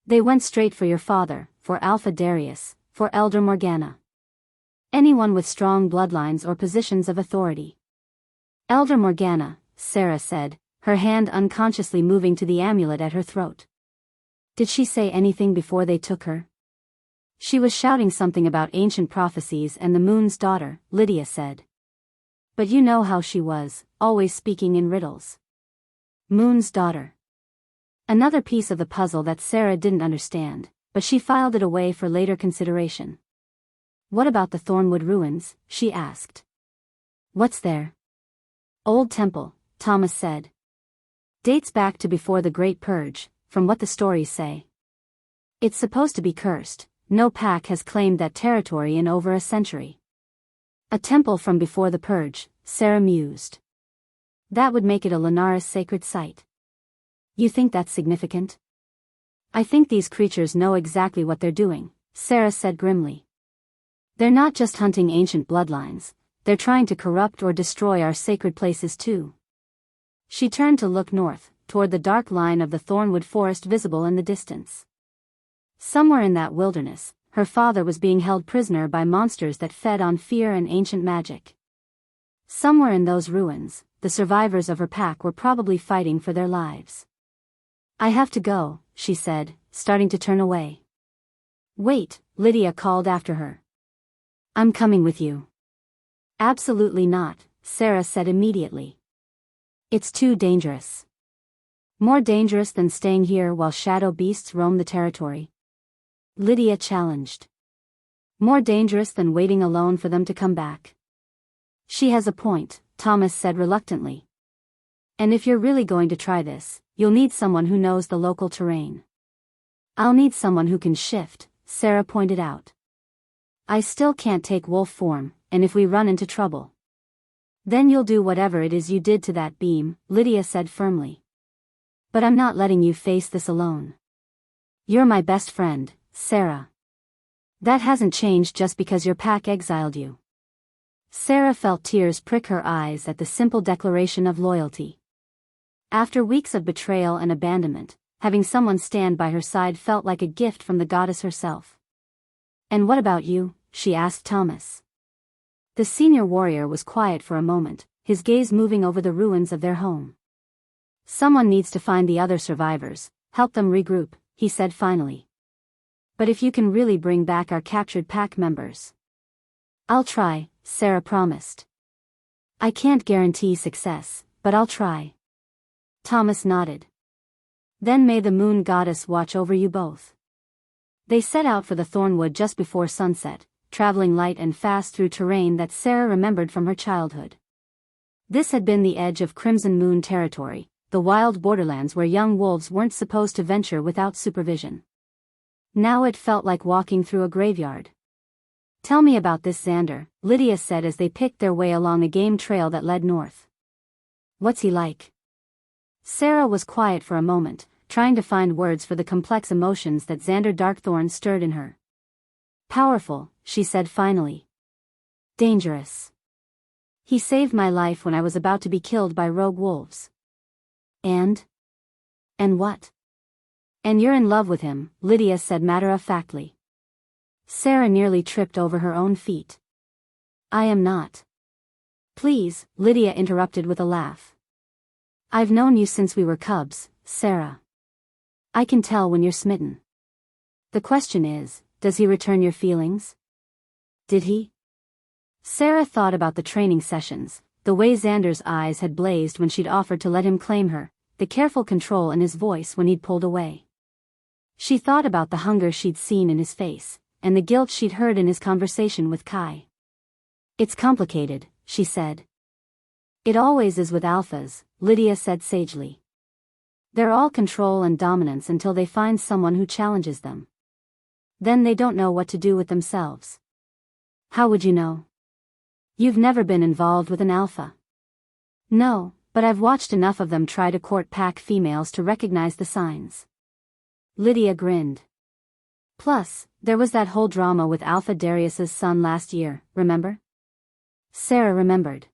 They went straight for your father, for Alpha Darius, for Elder Morgana. Anyone with strong bloodlines or positions of authority. Elder Morgana, Sera said, her hand unconsciously moving to the amulet at her throat. Did she say anything before they took her? She was shouting something about ancient prophecies and the moon's daughter, Lydia said. But you know how she was, always speaking in riddles. Moon's daughter. Another piece of the puzzle that Sera didn't understand, but she filed it away for later consideration. What about the Thornwood ruins? She asked. What's there? Old temple, Thomas said. Dates back to before the Great Purge, from what the stories say. It's supposed to be cursed. No pack has claimed that territory in over a century. A temple from before the Purge, Sera mused. That would make it a Lunaris sacred site. You think that's significant? I think these creatures know exactly what they're doing, Sera said grimly. They're not just hunting ancient bloodlines, they're trying to corrupt or destroy our sacred places too. She turned to look north, toward the dark line of the Thornwood forest visible in the distance. Somewhere in that wilderness, her father was being held prisoner by monsters that fed on fear and ancient magic. Somewhere in those ruins, the survivors of her pack were probably fighting for their lives. I have to go, she said, starting to turn away. Wait, Lydia called after her. I'm coming with you. Absolutely not, Sera said immediately. It's too dangerous. More dangerous than staying here while shadow beasts roam the territory. Lydia challenged. More dangerous than waiting alone for them to come back. She has a point, Thomas said reluctantly. And if you're really going to try this, you'll need someone who knows the local terrain. I'll need someone who can shift, Sera pointed out. I still can't take wolf form, and if we run into trouble, then you'll do whatever it is you did to that beam, Lydia said firmly. But I'm not letting you face this alone. You're my best friend, Sera. That hasn't changed just because your pack exiled you. Sera felt tears prick her eyes at the simple declaration of loyalty. After weeks of betrayal and abandonment, having someone stand by her side felt like a gift from the goddess herself. And what about you? She asked Thomas. The senior warrior was quiet for a moment, his gaze moving over the ruins of their home. Someone needs to find the other survivors, help them regroup, he said finally. But if you can really bring back our captured pack members. I'll try, Sera promised. I can't guarantee success, but I'll try. Thomas nodded. Then may the moon goddess watch over you both. They set out for the Thornwood just before sunset, traveling light and fast through terrain that Sera remembered from her childhood. This had been the edge of Crimson Moon territory, the wild borderlands where young wolves weren't supposed to venture without supervision. Now it felt like walking through a graveyard. Tell me about this Zander, Lydia said as they picked their way along a game trail that led north. What's he like? Sera was quiet for a moment, trying to find words for the complex emotions that Zander Darkthorne stirred in her. Powerful, she said finally. Dangerous. He saved my life when I was about to be killed by rogue wolves. And what? And you're in love with him, Lydia said matter-of-factly. Sera nearly tripped over her own feet. I am not. Please, Lydia interrupted with a laugh. I've known you since we were cubs, Sera. I can tell when you're smitten. The question is, does he return your feelings? Did he? Sera thought about the training sessions, the way Zander's eyes had blazed when she'd offered to let him claim her, the careful control in his voice when he'd pulled away. She thought about the hunger she'd seen in his face, and the guilt she'd heard in his conversation with Kai. It's complicated, she said. It always is with alphas, Lydia said sagely. They're all control and dominance until they find someone who challenges them. Then they don't know what to do with themselves. How would you know? You've never been involved with an alpha. No, but I've watched enough of them try to court pack females to recognize the signs. Lydia grinned. Plus, there was that whole drama with Alpha Darius's son last year, remember? Sera remembered.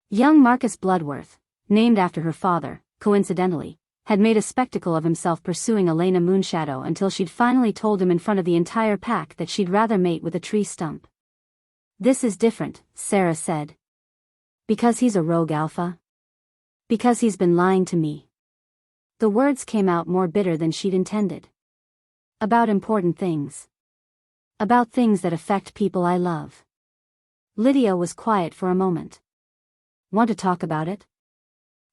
Young Marcus Bloodworth, named after her father, coincidentally, had made a spectacle of himself pursuing Elena Moonshadow until she'd finally told him in front of the entire pack that she'd rather mate with a tree stump. This is different, Sera said. Because he's a rogue alpha? Because he's been lying to me. The words came out more bitter than she'd intended. About important things. About things that affect people I love. Lydia was quiet for a moment. Want to talk about it?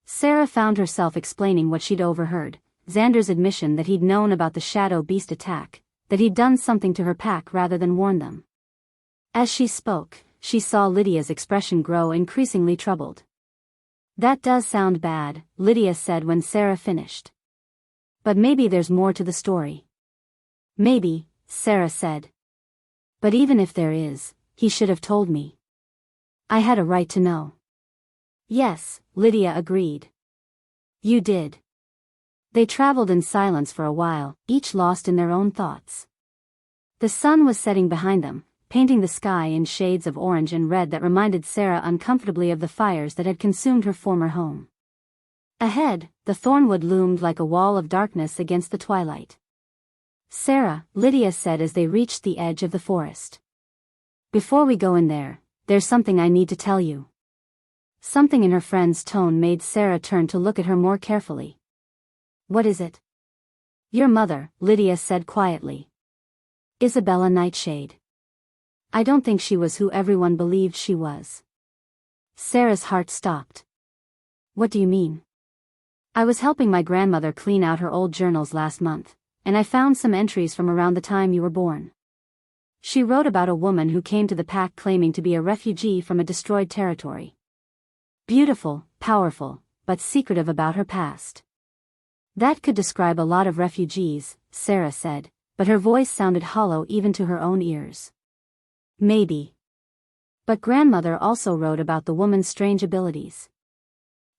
Sera found herself explaining what she'd overheard, Zander's admission that he'd known about the Shadow Beast attack, that he'd done something to her pack rather than warn them. As she spoke, she saw Lydia's expression grow increasingly troubled. That does sound bad, Lydia said when Sera finished. But maybe there's more to the story. Maybe, Sera said. But even if there is, he should have told me. I had a right to know. Yes, Lydia agreed. You did. They traveled in silence for a while, each lost in their own thoughts. The sun was setting behind them, painting the sky in shades of orange and red that reminded Sera uncomfortably of the fires that had consumed her former home. Ahead, the Thornwood loomed like a wall of darkness against the twilight. Sera, Lydia said as they reached the edge of the forest. Before we go in there, there's something I need to tell you. Something in her friend's tone made Sera turn to look at her more carefully. What is it? Your mother, Lydia said quietly. Isabella Nightshade. I don't think she was who everyone believed she was. Sera's heart stopped. What do you mean? I was helping my grandmother clean out her old journals last month, and I found some entries from around the time you were born. She wrote about a woman who came to the pack claiming to be a refugee from a destroyed territory. Beautiful, powerful, but secretive about her past. That could describe a lot of refugees, Sera said, but her voice sounded hollow even to her own ears. Maybe. But grandmother also wrote about the woman's strange abilities.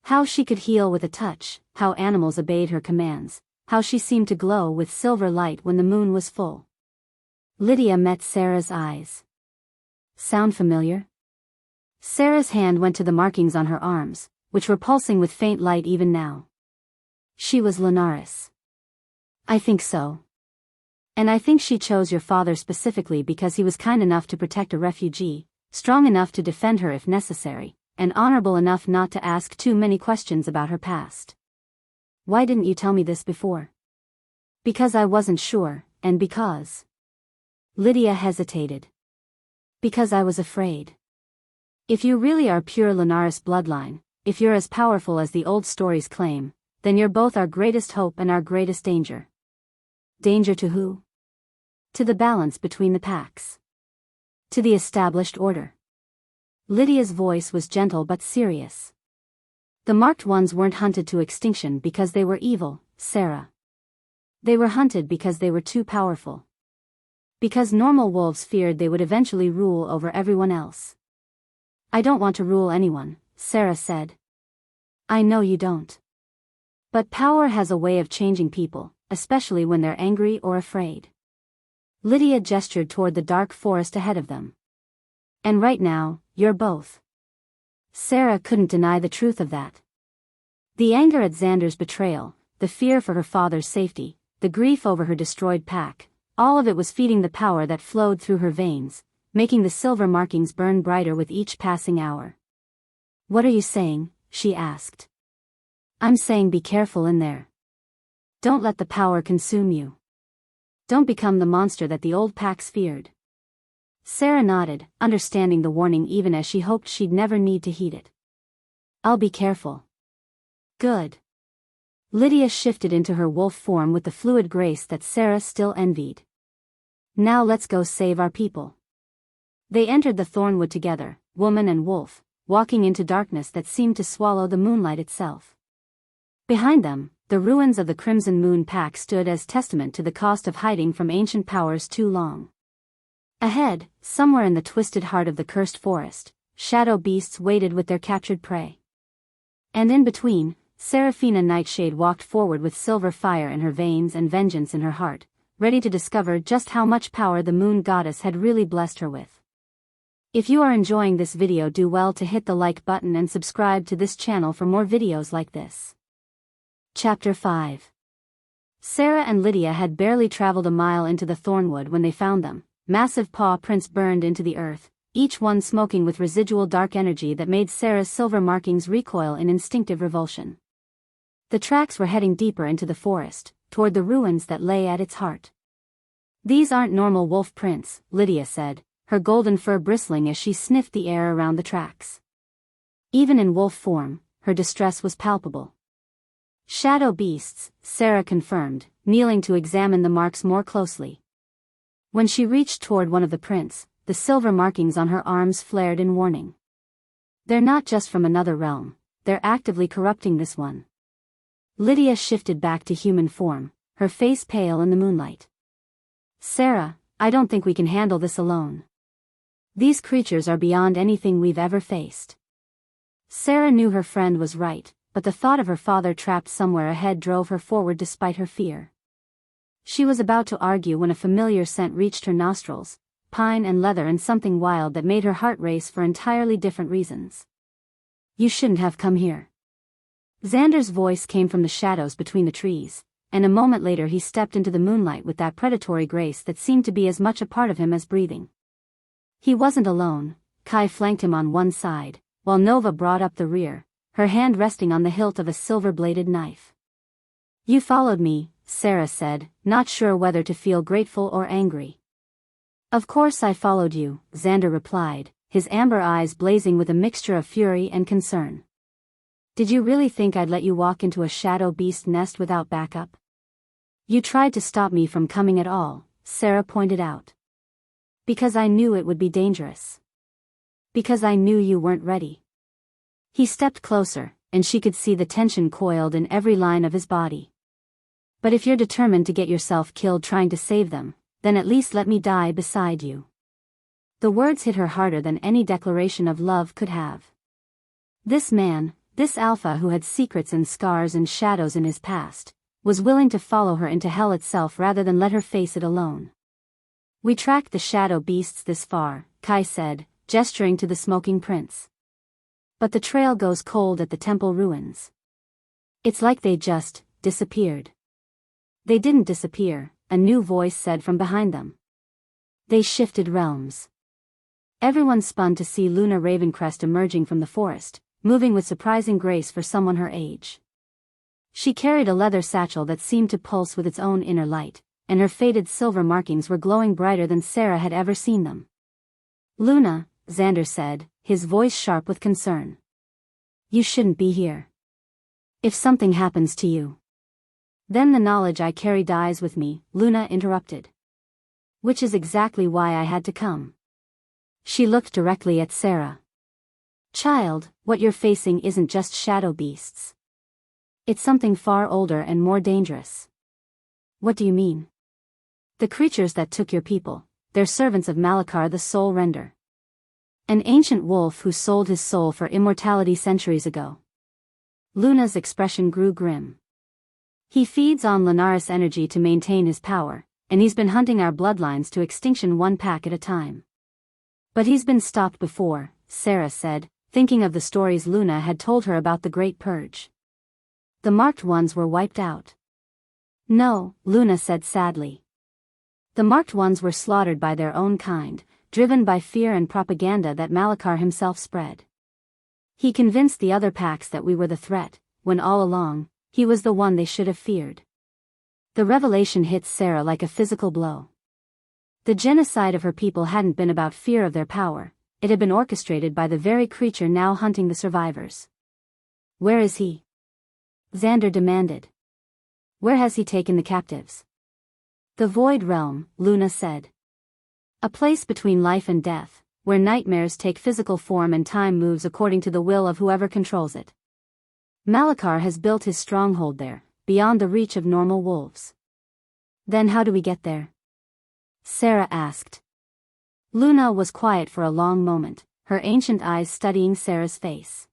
How she could heal with a touch, how animals obeyed her commands, how she seemed to glow with silver light when the moon was full. Lydia met Sera's eyes. Sound familiar? Sera's hand went to the markings on her arms, which were pulsing with faint light even now. She was Lunaris. I think so. And I think she chose your father specifically because he was kind enough to protect a refugee, strong enough to defend her if necessary, and honorable enough not to ask too many questions about her past. Why didn't you tell me this before? Because I wasn't sure, and because... Lydia hesitated. Because I was afraid. If you really are pure Lunaris bloodline, if you're as powerful as the old stories claim, then you're both our greatest hope and our greatest danger. Danger to who? To the balance between the packs. To the established order. Lydia's voice was gentle but serious. The marked ones weren't hunted to extinction because they were evil, Sera. They were hunted because they were too powerful. Because normal wolves feared they would eventually rule over everyone else. I don't want to rule anyone, Sera said. I know you don't. But power has a way of changing people, especially when they're angry or afraid. Lydia gestured toward the dark forest ahead of them. And right now, you're both. Sera couldn't deny the truth of that. The anger at Zander's betrayal, the fear for her father's safety, the grief over her destroyed pack, all of it was feeding the power that flowed through her veins, making the silver markings burn brighter with each passing hour. What are you saying? She asked. I'm saying be careful in there. Don't let the power consume you. Don't become the monster that the old packs feared. Sera nodded, understanding the warning even as she hoped she'd never need to heed it. I'll be careful. Good. Lydia shifted into her wolf form with the fluid grace that Sera still envied. Now let's go save our people. They entered the thornwood together, woman and wolf, walking into darkness that seemed to swallow the moonlight itself. Behind them, the ruins of the Crimson Moon Pack stood as testament to the cost of hiding from ancient powers too long. Ahead, somewhere in the twisted heart of the cursed forest, shadow beasts waited with their captured prey. And in between, Seraphina Nightshade walked forward with silver fire in her veins and vengeance in her heart, ready to discover just how much power the moon goddess had really blessed her with. If you are enjoying this video, do well to hit the like button and subscribe to this channel for more videos like this. Chapter 5. Sera and Lydia had barely traveled a mile into the thornwood when they found them, massive paw prints burned into the earth, each one smoking with residual dark energy that made Sera's silver markings recoil in instinctive revulsion. The tracks were heading deeper into the forest, toward the ruins that lay at its heart. These aren't normal wolf prints, Lydia said, her golden fur bristling as she sniffed the air around the tracks. Even in wolf form, her distress was palpable. Shadow beasts, Sera confirmed, kneeling to examine the marks more closely. When she reached toward one of the prints, the silver markings on her arms flared in warning. They're not just from another realm, they're actively corrupting this one. Lydia shifted back to human form, her face pale in the moonlight. Sera, I don't think we can handle this alone. These creatures are beyond anything we've ever faced. Sera knew her friend was right, but the thought of her father trapped somewhere ahead drove her forward despite her fear. She was about to argue when a familiar scent reached her nostrils, pine and leather and something wild that made her heart race for entirely different reasons. You shouldn't have come here. Zander's voice came from the shadows between the trees, and a moment later he stepped into the moonlight with that predatory grace that seemed to be as much a part of him as breathing. He wasn't alone. Kai flanked him on one side, while Nova brought up the rear, her hand resting on the hilt of a silver-bladed knife. You followed me, Sera said, not sure whether to feel grateful or angry. Of course I followed you, Zander replied, his amber eyes blazing with a mixture of fury and concern. Did you really think I'd let you walk into a shadow beast nest without backup? You tried to stop me from coming at all, Sera pointed out. Because I knew it would be dangerous. Because I knew you weren't ready. He stepped closer, and she could see the tension coiled in every line of his body. But if you're determined to get yourself killed trying to save them, then at least let me die beside you. The words hit her harder than any declaration of love could have. This man, this alpha who had secrets and scars and shadows in his past, was willing to follow her into hell itself rather than let her face it alone. We tracked the shadow beasts this far, Kai said, gesturing to the smoking prince. But the trail goes cold at the temple ruins. It's like they just disappeared. They didn't disappear, a new voice said from behind them. They shifted realms. Everyone spun to see Luna Ravencrest emerging from the forest, moving with surprising grace for someone her age. She carried a leather satchel that seemed to pulse with its own inner light, and her faded silver markings were glowing brighter than Sera had ever seen them. Luna, Zander said, his voice sharp with concern. You shouldn't be here. If something happens to you. Then the knowledge I carry dies with me, Luna interrupted. Which is exactly why I had to come. She looked directly at Sera. Child, what you're facing isn't just shadow beasts. It's something far older and more dangerous. What do you mean? The creatures that took your people, they're servants of Malakar the Soul Render. An ancient wolf who sold his soul for immortality centuries ago. Luna's expression grew grim. He feeds on Lunaris energy to maintain his power, and he's been hunting our bloodlines to extinction one pack at a time. But he's been stopped before, Sera said, thinking of the stories Luna had told her about the Great Purge. The marked ones were wiped out. No, Luna said sadly. The marked ones were slaughtered by their own kind, driven by fear and propaganda that Malakar himself spread. He convinced the other packs that we were the threat, when all along, he was the one they should have feared. The revelation hit Sera like a physical blow. The genocide of her people hadn't been about fear of their power, it had been orchestrated by the very creature now hunting the survivors. Where is he? Zander demanded. Where has he taken the captives? The Void Realm, Luna said. A place between life and death, where nightmares take physical form and time moves according to the will of whoever controls it. Malakar has built his stronghold there, beyond the reach of normal wolves. Then how do we get there? Sera asked. Luna was quiet for a long moment, her ancient eyes studying Sera's face.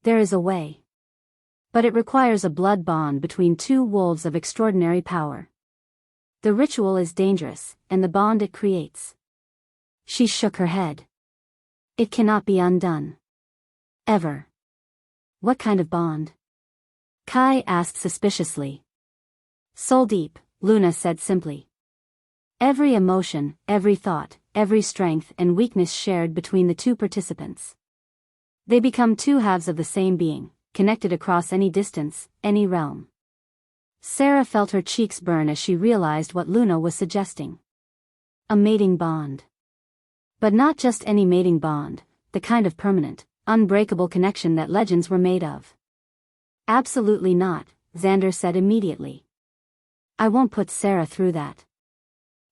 There is a way. But it requires a blood bond between two wolves of extraordinary power. The ritual is dangerous, and the bond it creates. She shook her head. It cannot be undone. Ever. What kind of bond? Kai asked suspiciously. Soul deep, Luna said simply. Every emotion, every thought, every strength and weakness shared between the two participants. They become two halves of the same being, connected across any distance, any realm. Sera felt her cheeks burn as she realized what Luna was suggesting. A mating bond. But not just any mating bond, the kind of permanent, unbreakable connection that legends were made of. Absolutely not, Zander said immediately. I won't put Sera through that.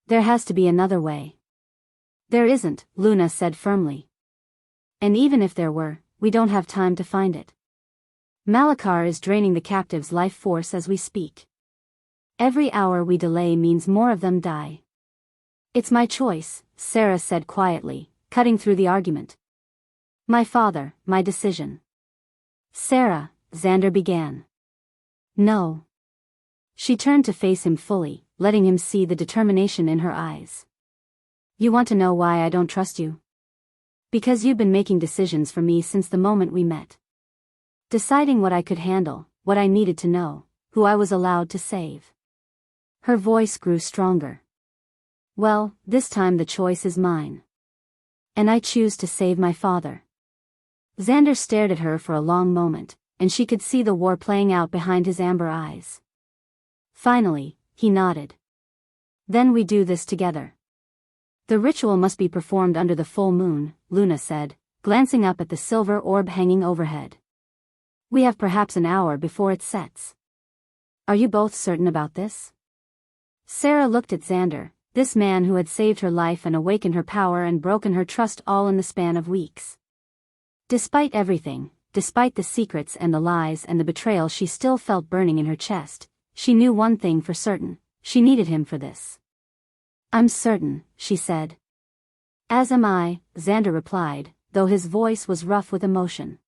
There has to be another way. There isn't, Luna said firmly. And even if there were, we don't have time to find it. Malakar is draining the captives' life force as we speak. Every hour we delay means more of them die. It's my choice, Sera said quietly, cutting through the argument. My father, my decision. Sera, Zander began. No. She turned to face him fully, letting him see the determination in her eyes. You want to know why I don't trust you? Because you've been making decisions for me since the moment we met. Deciding what I could handle, what I needed to know, who I was allowed to save. Her voice grew stronger. Well, this time the choice is mine. And I choose to save my father. Zander stared at her for a long moment, and she could see the war playing out behind his amber eyes. Finally, he nodded. Then we do this together. The ritual must be performed under the full moon, Luna said, glancing up at the silver orb hanging overhead. We have perhaps an hour before it sets. Are you both certain about this? Sera looked at Zander, this man who had saved her life and awakened her power and broken her trust all in the span of weeks. Despite everything, despite the secrets and the lies and the betrayal she still felt burning in her chest, she knew one thing for certain, she needed him for this. "I'm certain," she said. "As am I," Zander replied, though his voice was rough with emotion.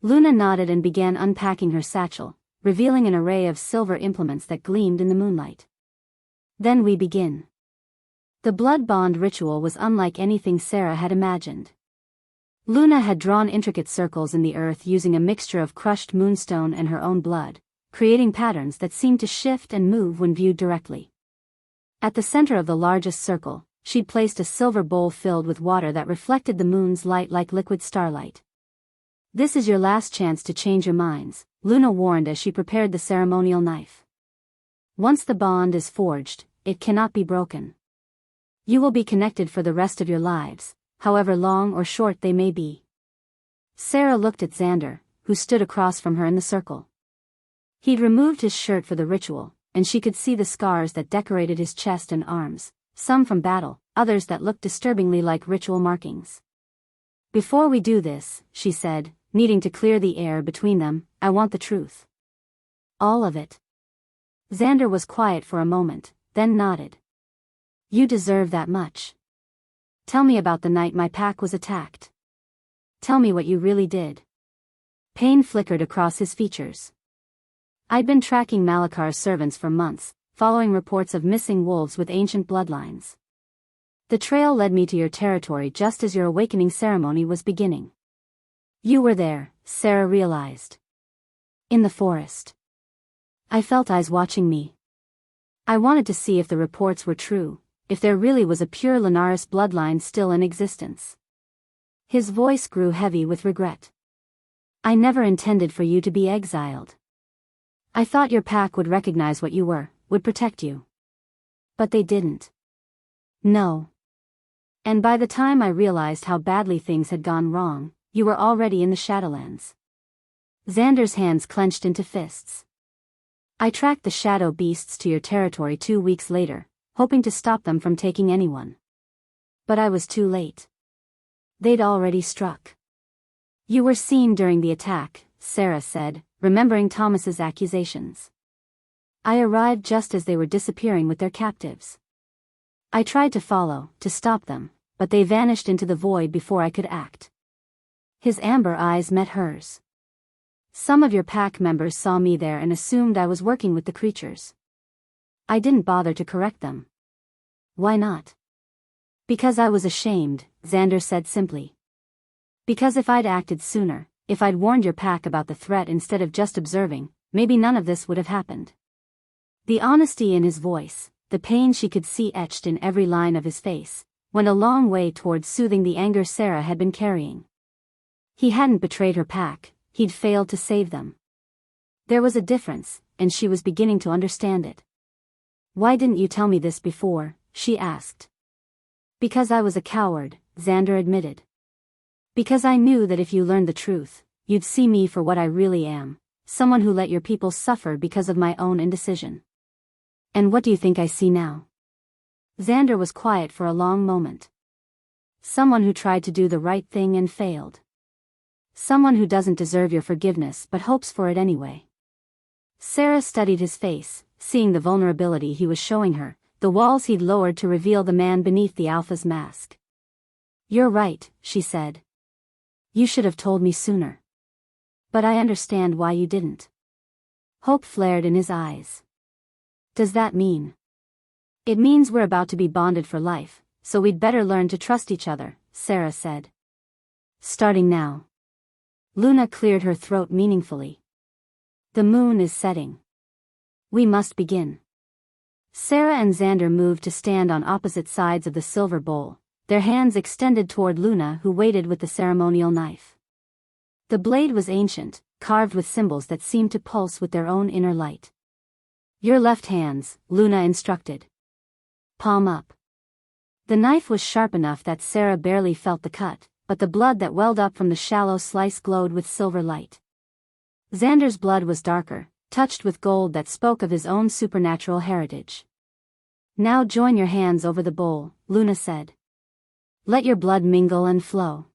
Luna nodded and began unpacking her satchel, revealing an array of silver implements that gleamed in the moonlight. "Then we begin." The blood bond ritual was unlike anything Sera had imagined. Luna had drawn intricate circles in the earth using a mixture of crushed moonstone and her own blood, creating patterns that seemed to shift and move when viewed directly. At the center of the largest circle, she'd placed a silver bowl filled with water that reflected the moon's light like liquid starlight. "This is your last chance to change your minds," Luna warned as she prepared the ceremonial knife. "Once the bond is forged, it cannot be broken. You will be connected for the rest of your lives, however long or short they may be." Sera looked at Zander, who stood across from her in the circle. He'd removed his shirt for the ritual, and she could see the scars that decorated his chest and arms, some from battle, others that looked disturbingly like ritual markings. "Before we do this," she said, needing to clear the air between them, "I want the truth. All of it." Zander was quiet for a moment, then nodded. "You deserve that much. Tell me about the night my pack was attacked. Tell me what you really did." Pain flickered across his features. "I'd been tracking Malakar's servants for months, following reports of missing wolves with ancient bloodlines. The trail led me to your territory just as your awakening ceremony was beginning. You were there," Sera realized. "In the forest. I felt eyes watching me. I wanted to see if the reports were true, if there really was a pure Lunaris bloodline still in existence." His voice grew heavy with regret. "I never intended for you to be exiled. I thought your pack would recognize what you were, would protect you. But they didn't. No. And by the time I realized how badly things had gone wrong, you were already in the Shadowlands." Zander's hands clenched into fists. "I tracked the shadow beasts to your territory 2 weeks later, hoping to stop them from taking anyone. But I was too late. They'd already struck." "You were seen during the attack," Sera said, remembering Thomas's accusations. "I arrived just as they were disappearing with their captives. I tried to follow, to stop them, but they vanished into the void before I could act." His amber eyes met hers. "Some of your pack members saw me there and assumed I was working with the creatures. I didn't bother to correct them." "Why not?" "Because I was ashamed," Zander said simply. "Because if I'd acted sooner, if I'd warned your pack about the threat instead of just observing, maybe none of this would have happened." The honesty in his voice, the pain she could see etched in every line of his face, went a long way towards soothing the anger Sera had been carrying. He hadn't betrayed her pack, he'd failed to save them. There was a difference, and she was beginning to understand it. "Why didn't you tell me this before?" she asked. "Because I was a coward," Zander admitted. "Because I knew that if you learned the truth, you'd see me for what I really am, someone who let your people suffer because of my own indecision." "And what do you think I see now?" Zander was quiet for a long moment. "Someone who tried to do the right thing and failed. Someone who doesn't deserve your forgiveness but hopes for it anyway." Sera studied his face, seeing the vulnerability he was showing her, the walls he'd lowered to reveal the man beneath the Alpha's mask. "You're right," she said. "You should have told me sooner. But I understand why you didn't." Hope flared in his eyes. "Does that mean?" "It means we're about to be bonded for life, so we'd better learn to trust each other," Sera said. "Starting now." Luna cleared her throat meaningfully. "The moon is setting. We must begin." Sera and Zander moved to stand on opposite sides of the silver bowl, their hands extended toward Luna who waited with the ceremonial knife. The blade was ancient, carved with symbols that seemed to pulse with their own inner light. "Your left hands," Luna instructed. "Palm up." The knife was sharp enough that Sera barely felt the cut, but the blood that welled up from the shallow slice glowed with silver light. Zander's blood was darker, touched with gold that spoke of his own supernatural heritage. Now join your hands over the bowl, Luna said. Let your blood mingle and flow.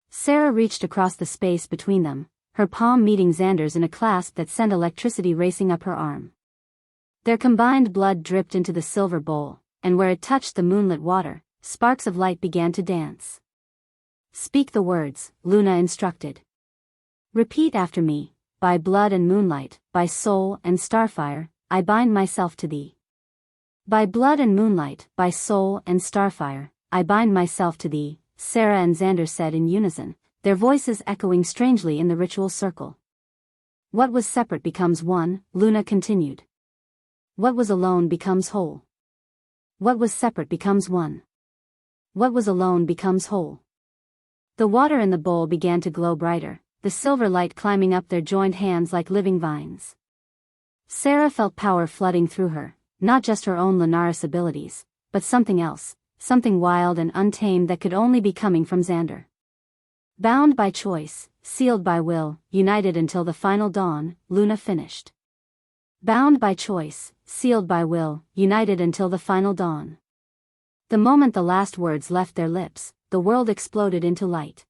Sera reached across the space between them, her palm meeting Zander's in a clasp that sent electricity racing up her arm. Their combined blood dripped into the silver bowl, and where it touched the moonlit water, sparks of light began to dance. Speak the words, Luna instructed. Repeat after me, by blood and moonlight, by soul and starfire, I bind myself to thee. By blood and moonlight, by soul and starfire, I bind myself to thee, Sera and Zander said in unison, their voices echoing strangely in the ritual circle. What was separate becomes one, Luna continued. What was alone becomes whole. What was separate becomes one. What was alone becomes whole. The water in the bowl began to glow brighter, the silver light climbing up their joined hands like living vines. Sera felt power flooding through her, not just her own Lunaris abilities, but something else, something wild and untamed that could only be coming from Zander. Bound by choice, sealed by will, united until the final dawn, Luna finished. Bound by choice, sealed by will, united until the final dawn. The moment the last words left their lips, the world exploded into light.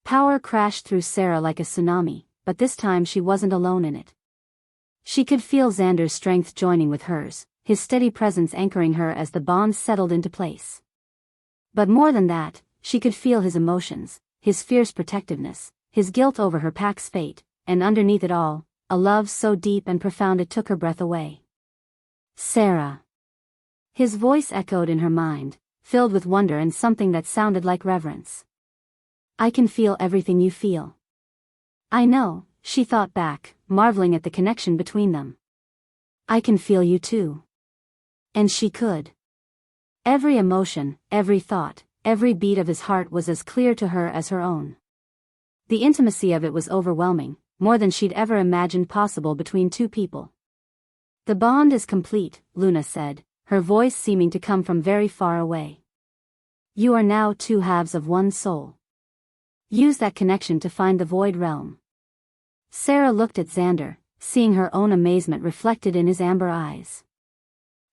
Power crashed through Sera like a tsunami, but this time she wasn't alone in it. She could feel Zander's strength joining with hers, his steady presence anchoring her as the bonds settled into place. But more than that, she could feel his emotions, his fierce protectiveness, his guilt over her pack's fate, and underneath it all, a love so deep and profound it took her breath away. Sera. His voice echoed in her mind, filled with wonder and something that sounded like reverence. I can feel everything you feel. I know, she thought back, marveling at the connection between them. I can feel you too. And she could. Every emotion, every thought, every beat of his heart was as clear to her as her own. The intimacy of it was overwhelming, more than she'd ever imagined possible between two people. The bond is complete, Luna said, her voice seeming to come from very far away. You are now two halves of one soul. Use that connection to find the void realm. Sera looked at Zander, seeing her own amazement reflected in his amber eyes.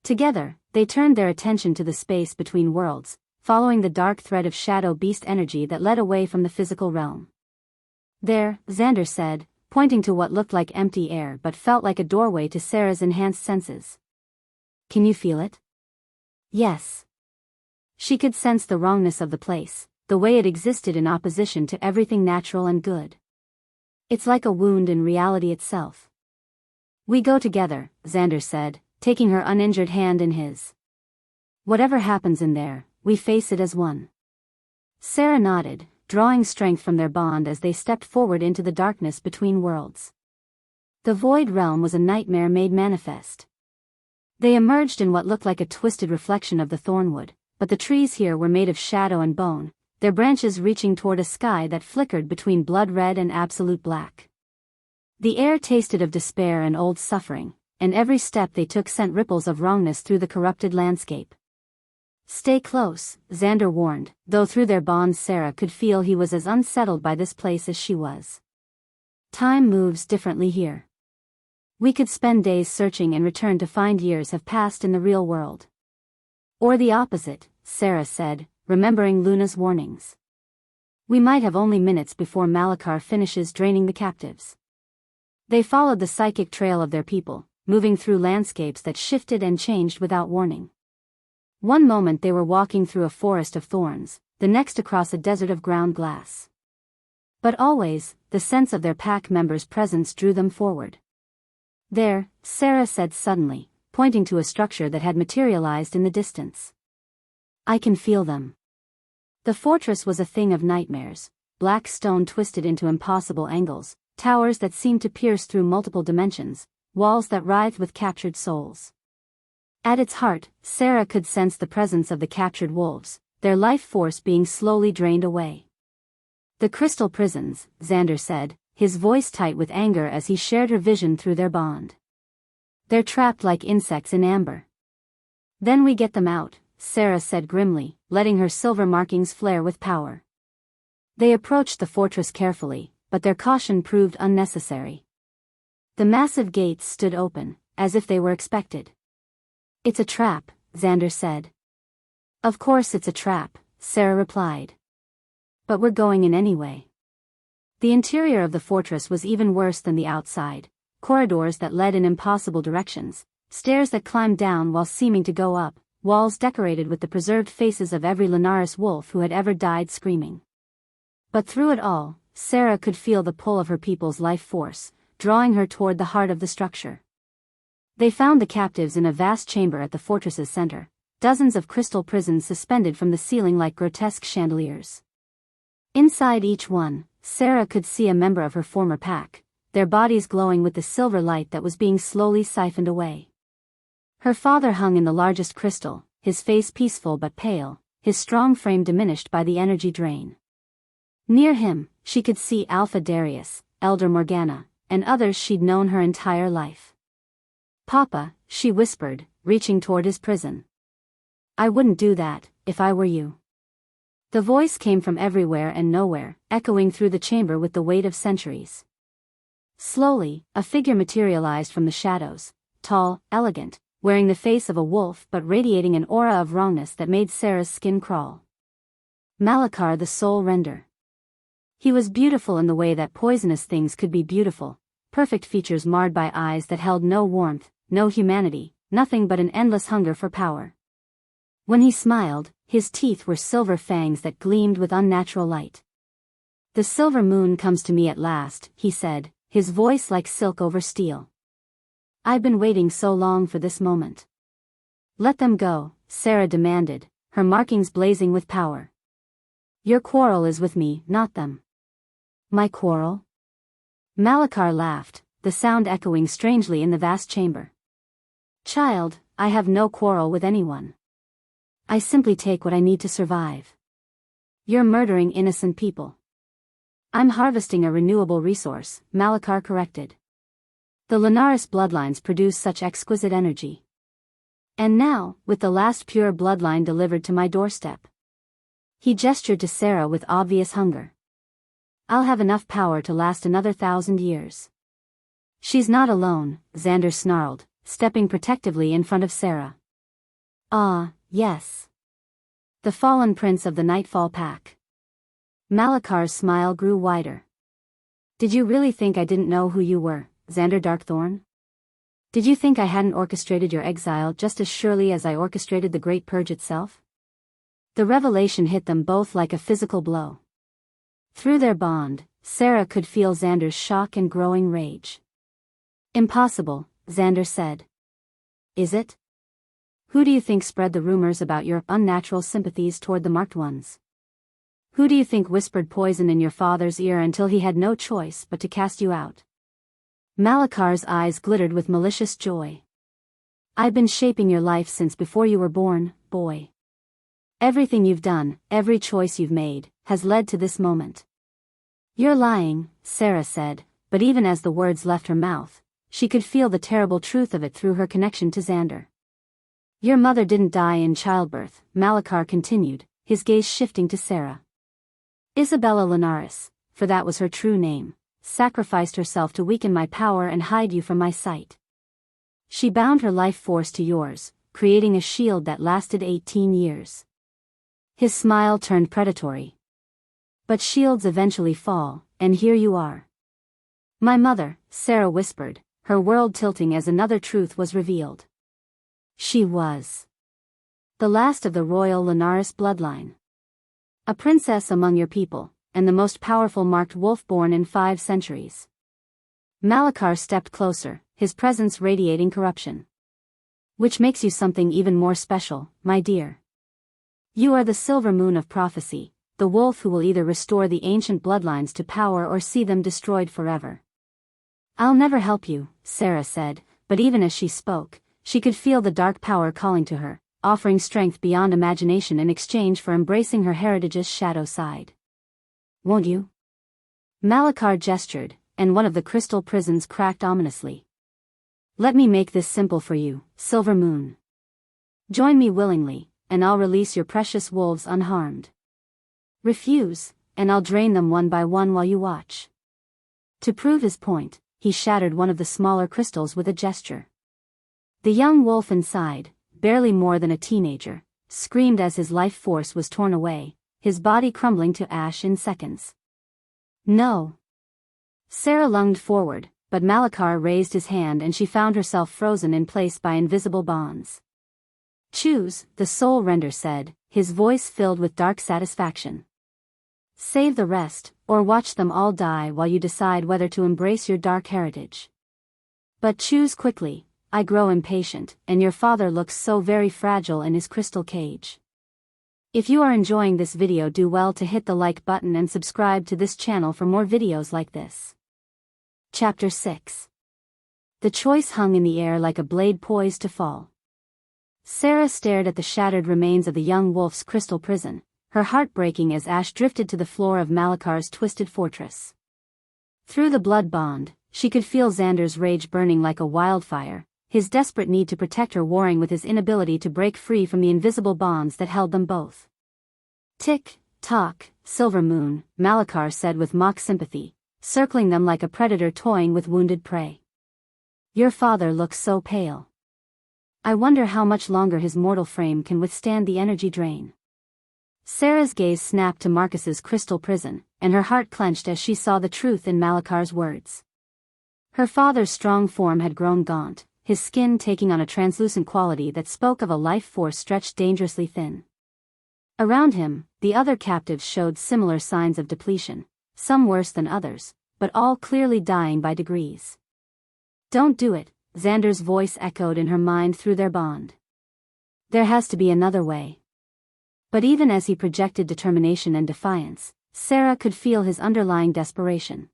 Together, they turned their attention to the space between worlds, following the dark thread of shadow beast energy that led away from the physical realm. There, Zander said, pointing to what looked like empty air but felt like a doorway to Sera's enhanced senses. Can you feel it? Yes. She could sense the wrongness of the place, the way it existed in opposition to everything natural and good. It's like a wound in reality itself. We go together, Zander said, taking her uninjured hand in his. Whatever happens in there, we face it as one. Sera nodded, drawing strength from their bond as they stepped forward into the darkness between worlds. The void realm was a nightmare made manifest. They emerged in what looked like a twisted reflection of the thornwood, but the trees here were made of shadow and bone, their branches reaching toward a sky that flickered between blood red and absolute black. The air tasted of despair and old suffering, and every step they took sent ripples of wrongness through the corrupted landscape. Stay close, Zander warned, though through their bonds Sera could feel he was as unsettled by this place as she was. Time moves differently here. We could spend days searching and return to find years have passed in the real world. Or the opposite, Sera said, remembering Luna's warnings. We might have only minutes before Malachar finishes draining the captives. They followed the psychic trail of their people, moving through landscapes that shifted and changed without warning. One moment they were walking through a forest of thorns, the next across a desert of ground glass. But always, the sense of their pack members' presence drew them forward. There, Sera said suddenly, pointing to a structure that had materialized in the distance. I can feel them. The fortress was a thing of nightmares, black stone twisted into impossible angles, towers that seemed to pierce through multiple dimensions, walls that writhed with captured souls. At its heart, Sera could sense the presence of the captured wolves, their life force being slowly drained away. The crystal prisons, Zander said, his voice tight with anger as he shared her vision through their bond. They're trapped like insects in amber. Then we get them out, Sera said grimly, letting her silver markings flare with power. They approached the fortress carefully, but their caution proved unnecessary. The massive gates stood open, as if they were expected. It's a trap, Zander said. Of course it's a trap, Sera replied. But we're going in anyway. The interior of the fortress was even worse than the outside. Corridors that led in impossible directions, stairs that climbed down while seeming to go up, walls decorated with the preserved faces of every Lunaris wolf who had ever died screaming. But through it all, Sera could feel the pull of her people's life force, drawing her toward the heart of the structure. They found the captives in a vast chamber at the fortress's center, dozens of crystal prisons suspended from the ceiling like grotesque chandeliers. Inside each one, Sera could see a member of her former pack, their bodies glowing with the silver light that was being slowly siphoned away. Her father hung in the largest crystal, his face peaceful but pale, his strong frame diminished by the energy drain. Near him, she could see Alpha Darius, Elder Morgana, and others she'd known her entire life. Papa, she whispered, reaching toward his prison. I wouldn't do that, if I were you. The voice came from everywhere and nowhere, echoing through the chamber with the weight of centuries. Slowly, a figure materialized from the shadows, tall, elegant, wearing the face of a wolf but radiating an aura of wrongness that made Sera's skin crawl. Malakar the Soul Render. He was beautiful in the way that poisonous things could be beautiful, perfect features marred by eyes that held no warmth, no humanity, nothing but an endless hunger for power. When he smiled, his teeth were silver fangs that gleamed with unnatural light. The silver moon comes to me at last, he said, his voice like silk over steel. I've been waiting so long for this moment. Let them go, Sera demanded, her markings blazing with power. Your quarrel is with me, not them. My quarrel? Malakar laughed, the sound echoing strangely in the vast chamber. Child, I have no quarrel with anyone. I simply take what I need to survive. You're murdering innocent people. I'm harvesting a renewable resource, Malakar corrected. The Lunaris bloodlines produce such exquisite energy. And now, with the last pure bloodline delivered to my doorstep. He gestured to Sera with obvious hunger. I'll have enough power to last another 1,000 years. She's not alone, Zander snarled, stepping protectively in front of Sera. Ah, yes. The fallen prince of the Nightfall Pack. Malakar's smile grew wider. Did you really think I didn't know who you were, Zander Darkthorne? Did you think I hadn't orchestrated your exile just as surely as I orchestrated the Great Purge itself? The revelation hit them both like a physical blow. Through their bond, Sera could feel Zander's shock and growing rage. Impossible, Zander said. Is it? Who do you think spread the rumors about your unnatural sympathies toward the marked ones? Who do you think whispered poison in your father's ear until he had no choice but to cast you out? Malakar's eyes glittered with malicious joy. I've been shaping your life since before you were born, boy. Everything you've done, every choice you've made, has led to this moment. You're lying, Sera said, but even as the words left her mouth, she could feel the terrible truth of it through her connection to Zander. Your mother didn't die in childbirth, Malakar continued, his gaze shifting to Sera. Isabella Lunaris, for that was her true name, sacrificed herself to weaken my power and hide you from my sight. She bound her life force to yours, creating a shield that lasted 18 years. His smile turned predatory. But shields eventually fall, and here you are. My mother, Sera whispered, her world tilting as another truth was revealed. She was the last of the royal Lunaris bloodline. A princess among your people, and the most powerful marked wolf born in 5 centuries. Malakar stepped closer, his presence radiating corruption. Which makes you something even more special, my dear. You are the silver moon of prophecy, the wolf who will either restore the ancient bloodlines to power or see them destroyed forever. I'll never help you, Sera said, but even as she spoke, she could feel the dark power calling to her, offering strength beyond imagination in exchange for embracing her heritage's shadow side. Won't you? Malakar gestured, and one of the crystal prisons cracked ominously. Let me make this simple for you, Silver Moon. Join me willingly, and I'll release your precious wolves unharmed. Refuse, and I'll drain them one by one while you watch. To prove his point, he shattered one of the smaller crystals with a gesture. The young wolf inside, barely more than a teenager, screamed as his life force was torn away, his body crumbling to ash in seconds. No. Sera lunged forward, but Malakar raised his hand and she found herself frozen in place by invisible bonds. Choose, the soul render said, his voice filled with dark satisfaction. Save the rest, or watch them all die while you decide whether to embrace your dark heritage. But choose quickly, I grow impatient, and your father looks so very fragile in his crystal cage. If you are enjoying this video, do well to hit the like button and subscribe to this channel for more videos like this. Chapter 6. The choice hung in the air like a blade poised to fall. Sera stared at the shattered remains of the young wolf's crystal prison, her heart breaking as ash drifted to the floor of Malakar's twisted fortress. Through the blood bond, she could feel Zander's rage burning like a wildfire, his desperate need to protect her warring with his inability to break free from the invisible bonds that held them both. Tick, tock, silver moon, Malakar said with mock sympathy, circling them like a predator toying with wounded prey. Your father looks so pale. I wonder how much longer his mortal frame can withstand the energy drain. Sera's gaze snapped to Marcus's crystal prison, and her heart clenched as she saw the truth in Malakar's words. Her father's strong form had grown gaunt, his skin taking on a translucent quality that spoke of a life force stretched dangerously thin. Around him, the other captives showed similar signs of depletion, some worse than others, but all clearly dying by degrees. Don't do it, Zander's voice echoed in her mind through their bond. There has to be another way. But even as he projected determination and defiance, Sera could feel his underlying desperation.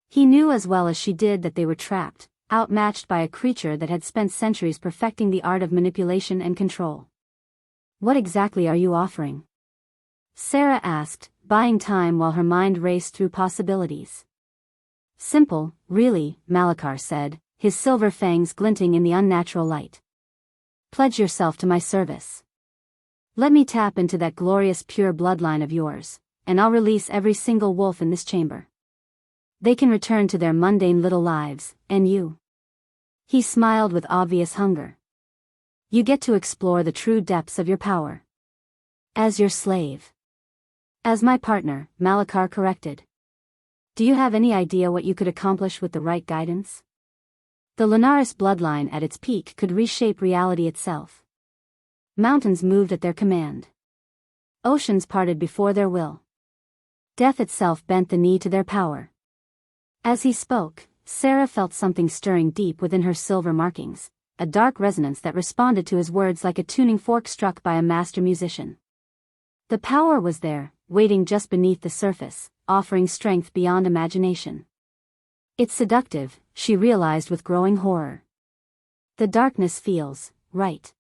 He knew as well as she did that they were trapped, outmatched by a creature that had spent centuries perfecting the art of manipulation and control. What exactly are you offering? Sera asked, buying time while her mind raced through possibilities. Simple, really, Malakar said, his silver fangs glinting in the unnatural light. Pledge yourself to my service. Let me tap into that glorious pure bloodline of yours, and I'll release every single wolf in this chamber. They can return to their mundane little lives, and you. He smiled with obvious hunger. You get to explore the true depths of your power. As your slave. As my partner, Malakar corrected. Do you have any idea what you could accomplish with the right guidance? The Lunaris bloodline at its peak could reshape reality itself. Mountains moved at their command. Oceans parted before their will. Death itself bent the knee to their power. As he spoke, Sera felt something stirring deep within her silver markings, a dark resonance that responded to his words like a tuning fork struck by a master musician. The power was there, waiting just beneath the surface, offering strength beyond imagination. It's seductive, she realized with growing horror. The darkness feels right.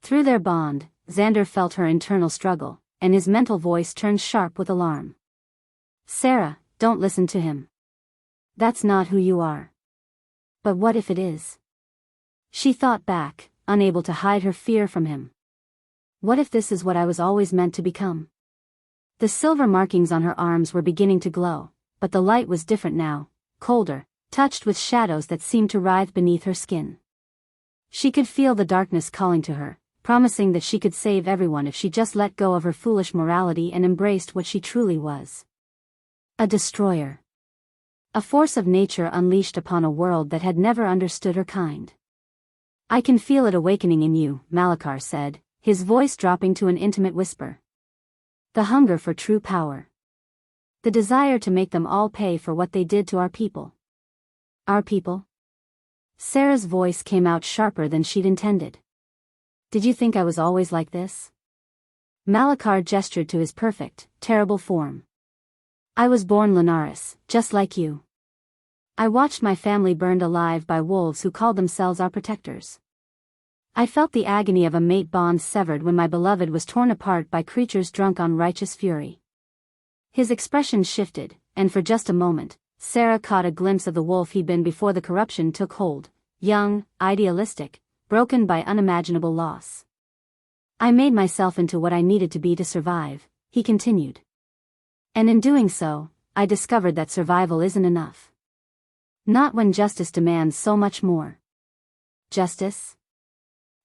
Through their bond, Zander felt her internal struggle, and his mental voice turned sharp with alarm. Sera, don't listen to him. That's not who you are. But what if it is? She thought back, unable to hide her fear from him. What if this is what I was always meant to become? The silver markings on her arms were beginning to glow, but the light was different now, colder, touched with shadows that seemed to writhe beneath her skin. She could feel the darkness calling to her, promising that she could save everyone if she just let go of her foolish morality and embraced what she truly was. A destroyer. A force of nature unleashed upon a world that had never understood her kind. I can feel it awakening in you, Malakar said, his voice dropping to an intimate whisper. The hunger for true power. The desire to make them all pay for what they did to our people. Our people? Sera's voice came out sharper than she'd intended. Did you think I was always like this? Malakar gestured to his perfect, terrible form. I was born Lunaris, just like you. I watched my family burned alive by wolves who called themselves our protectors. I felt the agony of a mate bond severed when my beloved was torn apart by creatures drunk on righteous fury. His expression shifted, and for just a moment, Sera caught a glimpse of the wolf he'd been before the corruption took hold, young, idealistic, broken by unimaginable loss. I made myself into what I needed to be to survive, he continued. And in doing so, I discovered that survival isn't enough. Not when justice demands so much more. Justice?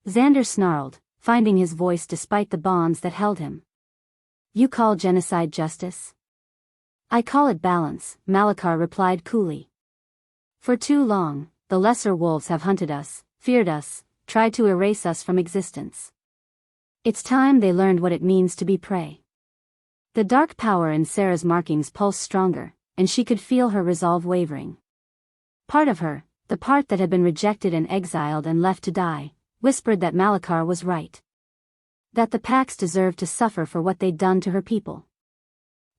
Zander snarled, finding his voice despite the bonds that held him. You call genocide justice? I call it balance, Malachar replied coolly. For too long, the lesser wolves have hunted us, feared us, tried to erase us from existence. It's time they learned what it means to be prey. The dark power in Sera's markings pulsed stronger, and she could feel her resolve wavering. Part of her, the part that had been rejected and exiled and left to die, whispered that Malachar was right. That the packs deserved to suffer for what they'd done to her people.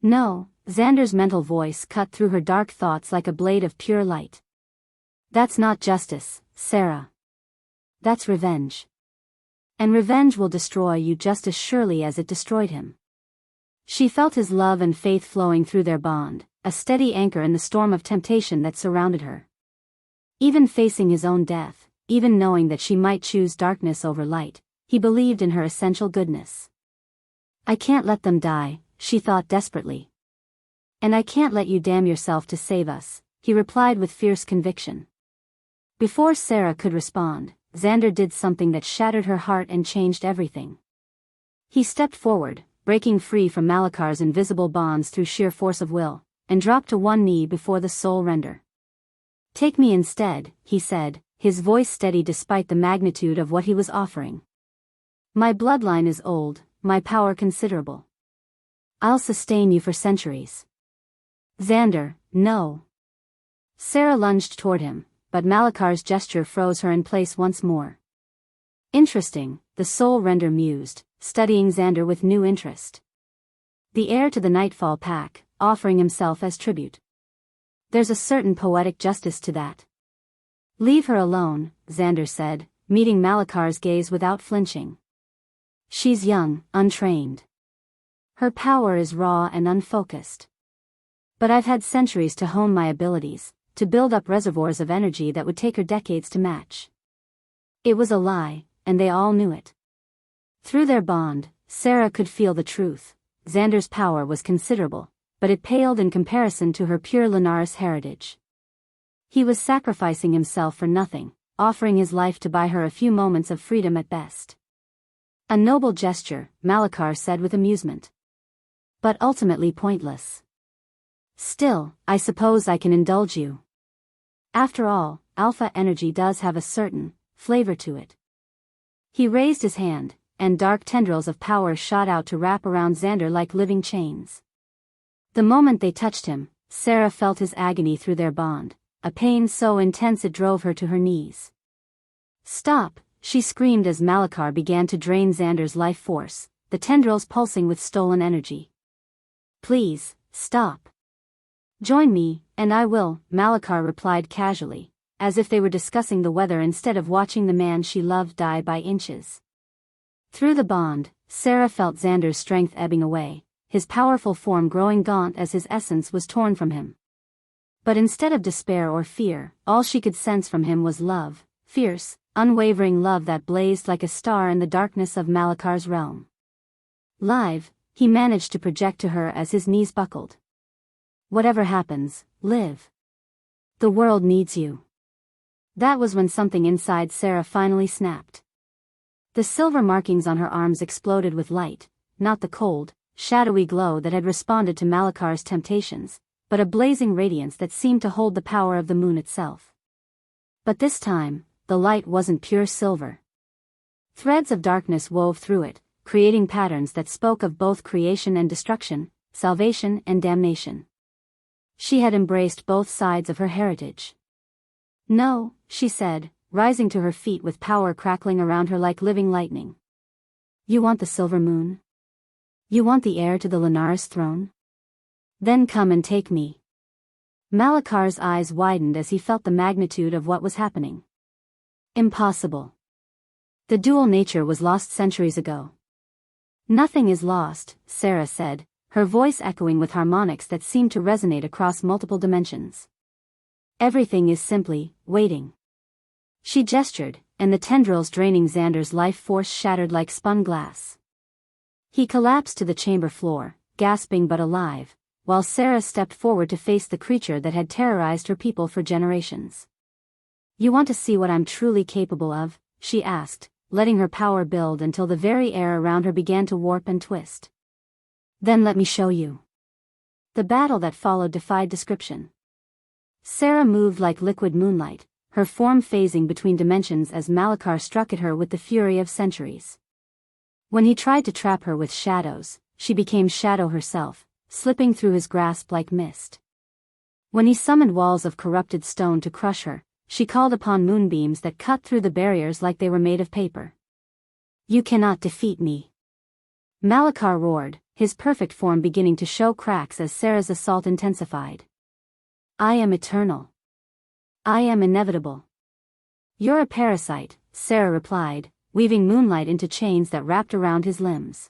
No, Zander's mental voice cut through her dark thoughts like a blade of pure light. That's not justice, Sera. That's revenge. And revenge will destroy you just as surely as it destroyed him. She felt his love and faith flowing through their bond, a steady anchor in the storm of temptation that surrounded her. Even facing his own death, even knowing that she might choose darkness over light, he believed in her essential goodness. I can't let them die, she thought desperately. And I can't let you damn yourself to save us, he replied with fierce conviction. Before Sera could respond, Zander did something that shattered her heart and changed everything. He stepped forward, breaking free from Malachar's invisible bonds through sheer force of will, and dropped to one knee before the soul render. Take me instead, he said, his voice steady despite the magnitude of what he was offering. My bloodline is old, my power considerable. I'll sustain you for centuries. Zander, no. Sera lunged toward him, but Malachar's gesture froze her in place once more. Interesting, the soul render mused, studying Zander with new interest. The heir to the Nightfall pack, offering himself as tribute. There's a certain poetic justice to that. Leave her alone, Zander said, meeting Malachar's gaze without flinching. She's young, untrained. Her power is raw and unfocused. But I've had centuries to hone my abilities, to build up reservoirs of energy that would take her decades to match. It was a lie, and they all knew it. Through their bond, Sera could feel the truth. Zander's power was considerable, but it paled in comparison to her pure Lunaris heritage. He was sacrificing himself for nothing, offering his life to buy her a few moments of freedom at best. A noble gesture, Malachar said with amusement. But ultimately pointless. Still, I suppose I can indulge you. After all, alpha energy does have a certain flavor to it. He raised his hand, and dark tendrils of power shot out to wrap around Zander like living chains. The moment they touched him, Sera felt his agony through their bond, a pain so intense it drove her to her knees. Stop, she screamed as Malachar began to drain Zander's life force, the tendrils pulsing with stolen energy. Please, stop. Join me, and I will, Malachar replied casually, as if they were discussing the weather instead of watching the man she loved die by inches. Through the bond, Sera felt Zander's strength ebbing away, his powerful form growing gaunt as his essence was torn from him. But instead of despair or fear, all she could sense from him was love, fierce, unwavering love that blazed like a star in the darkness of Malachar's realm. Live, he managed to project to her as his knees buckled. Whatever happens, live. The world needs you. That was when something inside Sera finally snapped. The silver markings on her arms exploded with light, not the cold, shadowy glow that had responded to Malachar's temptations, but a blazing radiance that seemed to hold the power of the moon itself. But this time, the light wasn't pure silver. Threads of darkness wove through it, creating patterns that spoke of both creation and destruction, salvation and damnation. She had embraced both sides of her heritage. No, she said, rising to her feet with power crackling around her like living lightning. You want the silver moon? You want the heir to the Lunaris throne? Then come and take me. Malachar's eyes widened as he felt the magnitude of what was happening. Impossible. The dual nature was lost centuries ago. Nothing is lost, Sera said, her voice echoing with harmonics that seemed to resonate across multiple dimensions. Everything is simply waiting. She gestured, and the tendrils draining Zander's life force shattered like spun glass. He collapsed to the chamber floor, gasping but alive, while Sera stepped forward to face the creature that had terrorized her people for generations. You want to see what I'm truly capable of? She asked, letting her power build until the very air around her began to warp and twist. Then let me show you. The battle that followed defied description. Sera moved like liquid moonlight, her form phasing between dimensions as Malachar struck at her with the fury of centuries. When he tried to trap her with shadows, she became shadow herself, slipping through his grasp like mist. When he summoned walls of corrupted stone to crush her, she called upon moonbeams that cut through the barriers like they were made of paper. You cannot defeat me. Malachar roared, his perfect form beginning to show cracks as Sera's assault intensified. I am eternal. I am inevitable. You're a parasite, Sera replied, weaving moonlight into chains that wrapped around his limbs.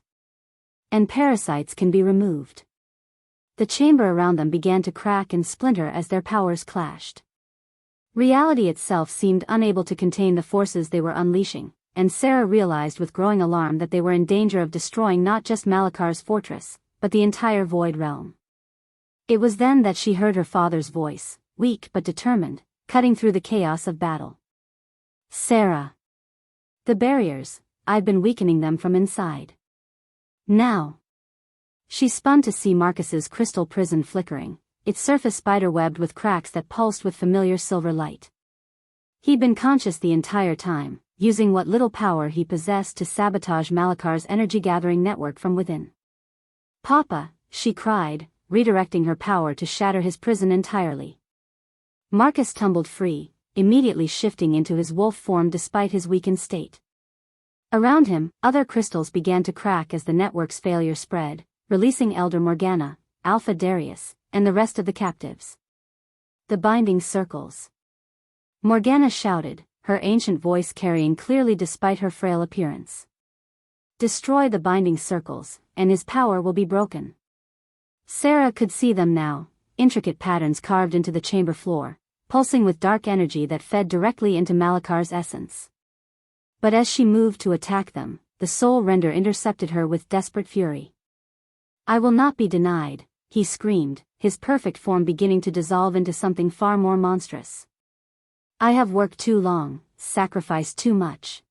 And parasites can be removed. The chamber around them began to crack and splinter as their powers clashed. Reality itself seemed unable to contain the forces they were unleashing, and Sera realized with growing alarm that they were in danger of destroying not just Malachar's fortress, but the entire Void Realm. It was then that she heard her father's voice, weak but determined, cutting through the chaos of battle. Sera. The barriers, I've been weakening them from inside. Now. She spun to see Marcus's crystal prison flickering, its surface spider-webbed with cracks that pulsed with familiar silver light. He'd been conscious the entire time, using what little power he possessed to sabotage Malachar's energy-gathering network from within. Papa, she cried, redirecting her power to shatter his prison entirely. Marcus tumbled free, immediately shifting into his wolf form despite his weakened state. Around him, other crystals began to crack as the network's failure spread, releasing Elder Morgana, Alpha Darius, and the rest of the captives. The binding circles. Morgana shouted, her ancient voice carrying clearly despite her frail appearance. Destroy the binding circles, and his power will be broken. Sera could see them now, intricate patterns carved into the chamber floor, pulsing with dark energy that fed directly into Malachar's essence. But as she moved to attack them, the Soul Render intercepted her with desperate fury. I will not be denied, he screamed, his perfect form beginning to dissolve into something far more monstrous. I have worked too long, sacrificed too much.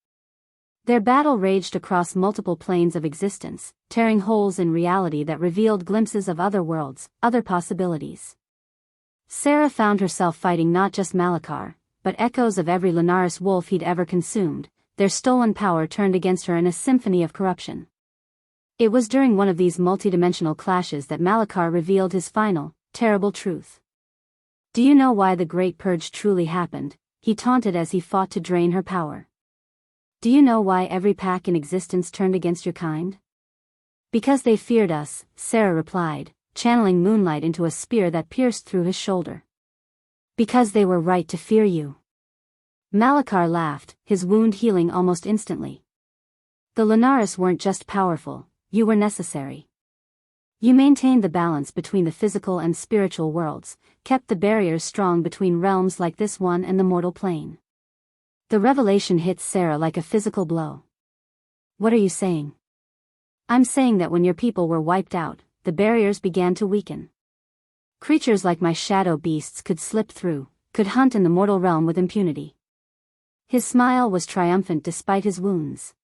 Their battle raged across multiple planes of existence, tearing holes in reality that revealed glimpses of other worlds, other possibilities. Sera found herself fighting not just Malachar, but echoes of every Lunaris wolf he'd ever consumed, their stolen power turned against her in a symphony of corruption. It was during one of these multidimensional clashes that Malachar revealed his final, terrible truth. Do you know why the Great Purge truly happened? He taunted as he fought to drain her power. Do you know why every pack in existence turned against your kind? Because they feared us, Sera replied, channeling moonlight into a spear that pierced through his shoulder. Because they were right to fear you. Malachar laughed, his wound healing almost instantly. The Lunaris weren't just powerful, you were necessary. You maintained the balance between the physical and spiritual worlds, kept the barriers strong between realms like this one and the mortal plane. The revelation hit Sera like a physical blow. What are you saying? I'm saying that when your people were wiped out, the barriers began to weaken. Creatures like my shadow beasts could slip through, could hunt in the mortal realm with impunity. His smile was triumphant despite his wounds.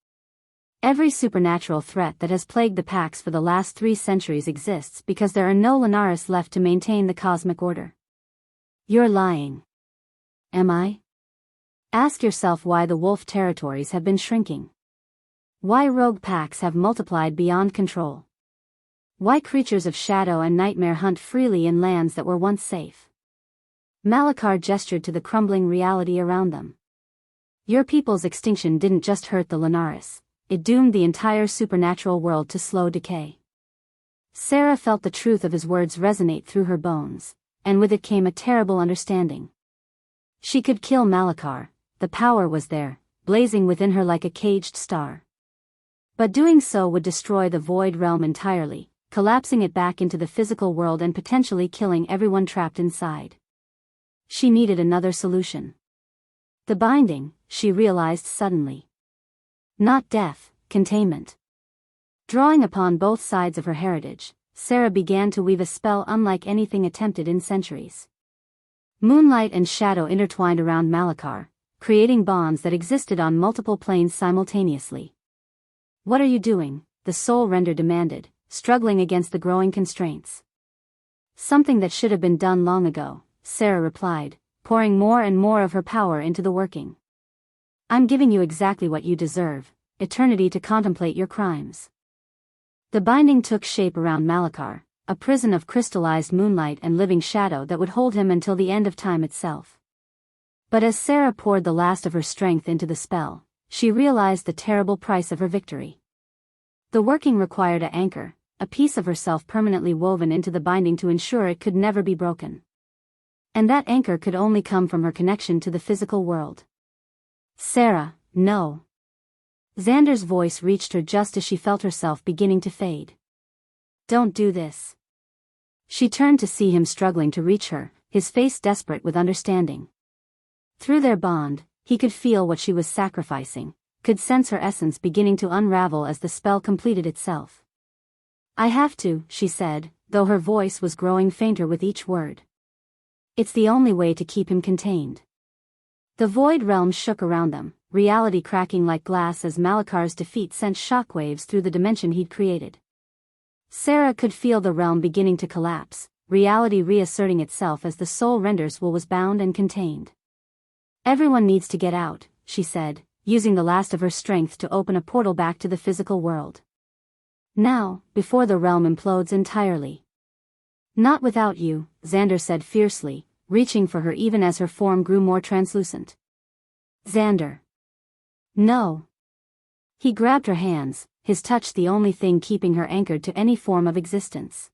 Every supernatural threat that has plagued the packs for the last 3 centuries exists because there are no Lunaris left to maintain the cosmic order. You're lying. Am I? Ask yourself why the wolf territories have been shrinking. Why rogue packs have multiplied beyond control. Why creatures of shadow and nightmare hunt freely in lands that were once safe. Malachar gestured to the crumbling reality around them. Your people's extinction didn't just hurt the Lunaris. It doomed the entire supernatural world to slow decay. Sera felt the truth of his words resonate through her bones, and with it came a terrible understanding. She could kill Malachar, the power was there, blazing within her like a caged star. But doing so would destroy the Void Realm entirely, collapsing it back into the physical world and potentially killing everyone trapped inside. She needed another solution. The binding, she realized suddenly. Not death, containment. Drawing upon both sides of her heritage, Sera began to weave a spell unlike anything attempted in centuries. Moonlight and shadow intertwined around Malachar, creating bonds that existed on multiple planes simultaneously. "What are you doing?" the Soul Render demanded, struggling against the growing constraints. "Something that should have been done long ago," Sera replied, pouring more and more of her power into the working. "I'm giving you exactly what you deserve, eternity to contemplate your crimes." The binding took shape around Malachar, a prison of crystallized moonlight and living shadow that would hold him until the end of time itself. But as Sera poured the last of her strength into the spell, she realized the terrible price of her victory. The working required an anchor, a piece of herself permanently woven into the binding to ensure it could never be broken. And that anchor could only come from her connection to the physical world. "Sera, no." Zander's voice reached her just as she felt herself beginning to fade. "Don't do this." She turned to see him struggling to reach her, his face desperate with understanding. Through their bond, he could feel what she was sacrificing, could sense her essence beginning to unravel as the spell completed itself. "I have to," she said, though her voice was growing fainter with each word. "It's the only way to keep him contained." The void realm shook around them, reality cracking like glass as Malachar's defeat sent shockwaves through the dimension he'd created. Sera could feel the realm beginning to collapse, reality reasserting itself as the Soul Render's will was bound and contained. "Everyone needs to get out," she said, using the last of her strength to open a portal back to the physical world. "Now, before the realm implodes entirely." "Not without you," Zander said fiercely, reaching for her even as her form grew more translucent. "Zander." "No." He grabbed her hands, his touch the only thing keeping her anchored to any form of existence.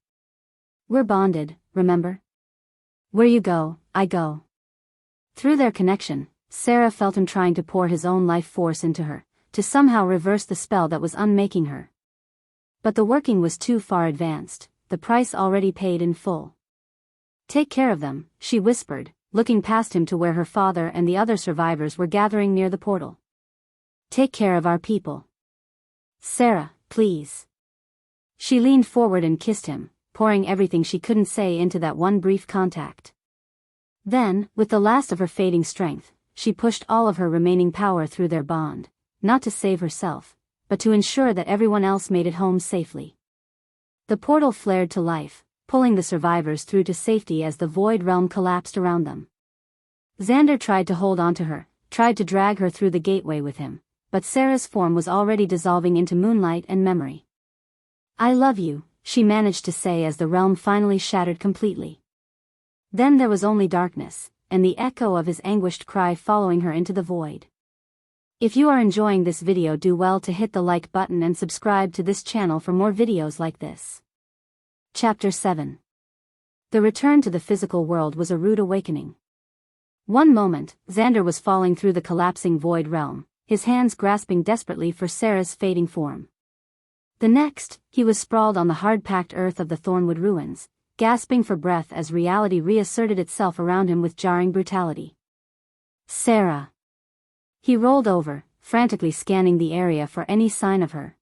"We're bonded, remember? Where you go, I go." Through their connection, Sera felt him trying to pour his own life force into her, to somehow reverse the spell that was unmaking her. But the working was too far advanced, the price already paid in full. "Take care of them," she whispered, looking past him to where her father and the other survivors were gathering near the portal. "Take care of our people. Sera, please." She leaned forward and kissed him, pouring everything she couldn't say into that one brief contact. Then, with the last of her fading strength, she pushed all of her remaining power through their bond, not to save herself, but to ensure that everyone else made it home safely. The portal flared to life, pulling the survivors through to safety as the void realm collapsed around them. Zander tried to hold onto her, tried to drag her through the gateway with him, but Sera's form was already dissolving into moonlight and memory. "I love you," she managed to say as the realm finally shattered completely. Then there was only darkness, and the echo of his anguished cry following her into the void. If you are enjoying this video, do well to hit the like button and subscribe to this channel for more videos like this. Chapter 7. The return to the physical world was a rude awakening. One moment, Zander was falling through the collapsing void realm, his hands grasping desperately for Sera's fading form. The next, he was sprawled on the hard-packed earth of the Thornwood ruins, gasping for breath as reality reasserted itself around him with jarring brutality. "Sera." He rolled over, frantically scanning the area for any sign of her.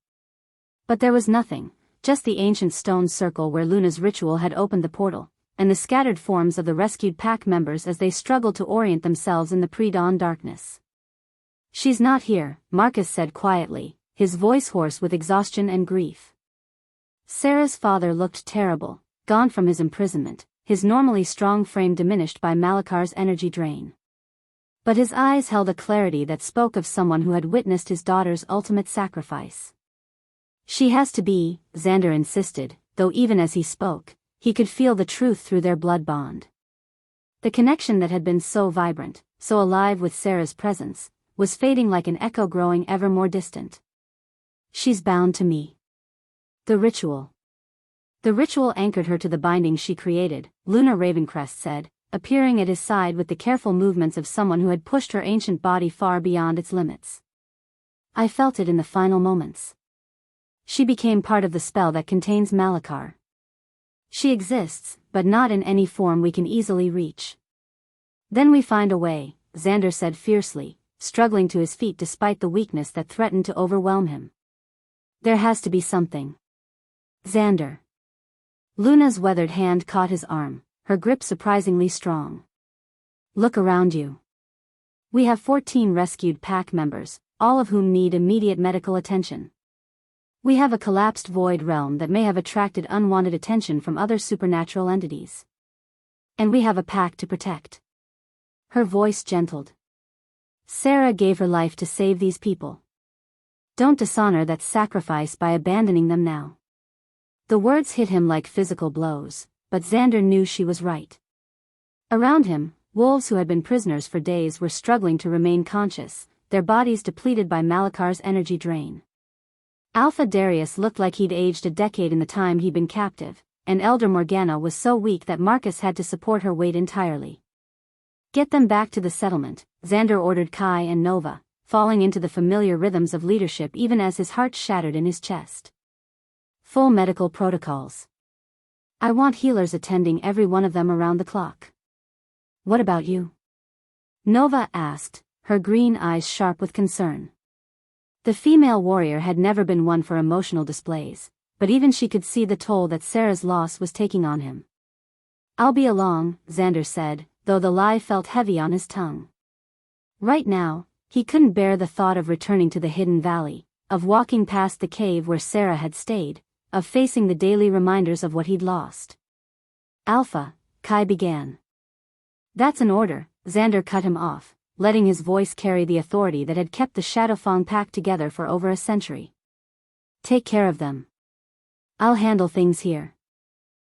But there was nothing, just the ancient stone circle where Luna's ritual had opened the portal, and the scattered forms of the rescued pack members as they struggled to orient themselves in the pre-dawn darkness. "She's not here," Marcus said quietly, his voice hoarse with exhaustion and grief. Sera's father looked terrible, gone from his imprisonment, his normally strong frame diminished by Malachar's energy drain. But his eyes held a clarity that spoke of someone who had witnessed his daughter's ultimate sacrifice. "She has to be," Zander insisted, though even as he spoke, he could feel the truth through their blood bond. The connection that had been so vibrant, so alive with Sera's presence, was fading like an echo growing ever more distant. "She's bound to me." The ritual. The ritual anchored her to the binding she created, Luna Ravencrest said, appearing at his side with the careful movements of someone who had pushed her ancient body far beyond its limits. "I felt it in the final moments. She became part of the spell that contains Malachar. She exists, but not in any form we can easily reach." "Then we find a way," Zander said fiercely, struggling to his feet despite the weakness that threatened to overwhelm him. "There has to be something." "Zander." Luna's weathered hand caught his arm, her grip surprisingly strong. "Look around you. We have 14 rescued pack members, all of whom need immediate medical attention. We have a collapsed void realm that may have attracted unwanted attention from other supernatural entities. And we have a pack to protect. Her voice gentled. Sera gave her life to save these people. Don't dishonor that sacrifice by abandoning them now. The words hit him like physical blows, but Zander knew she was right. Around him, wolves who had been prisoners for days were struggling to remain conscious, their bodies depleted by Malakar's energy drain. Alpha Darius looked like he'd aged a decade in the time he'd been captive, and Elder Morgana was so weak that Marcus had to support her weight entirely. Get them back to the settlement, Zander ordered Kai and Nova, falling into the familiar rhythms of leadership even as his heart shattered in his chest. Full medical protocols. I want healers attending every one of them around the clock. What about you? Nova asked, her green eyes sharp with concern. The female warrior had never been one for emotional displays, but even she could see the toll that Sera's loss was taking on him. I'll be along, Zander said, though the lie felt heavy on his tongue. Right now, he couldn't bear the thought of returning to the hidden valley, of walking past the cave where Sera had stayed, of facing the daily reminders of what he'd lost. Alpha, Kai began. That's an order, Zander cut him off, letting his voice carry the authority that had kept the Shadowfang pack together for over a century. Take care of them. I'll handle things here.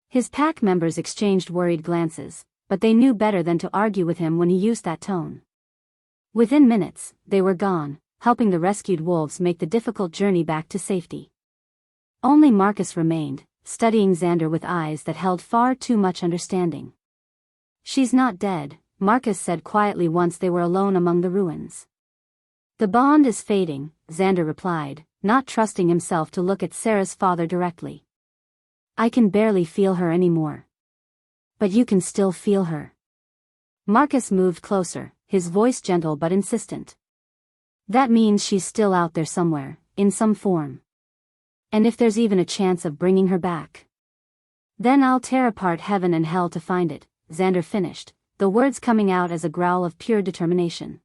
His pack members exchanged worried glances, but they knew better than to argue with him when he used that tone. Within minutes, they were gone, helping the rescued wolves make the difficult journey back to safety. Only Marcus remained, studying Zander with eyes that held far too much understanding. She's not dead, Marcus said quietly once they were alone among the ruins. The bond is fading, Zander replied, not trusting himself to look at Sera's father directly. I can barely feel her anymore. But you can still feel her. Marcus moved closer, his voice gentle but insistent. That means she's still out there somewhere, in some form. And if there's even a chance of bringing her back, then I'll tear apart heaven and hell to find it, Zander finished, the words coming out as a growl of pure determination.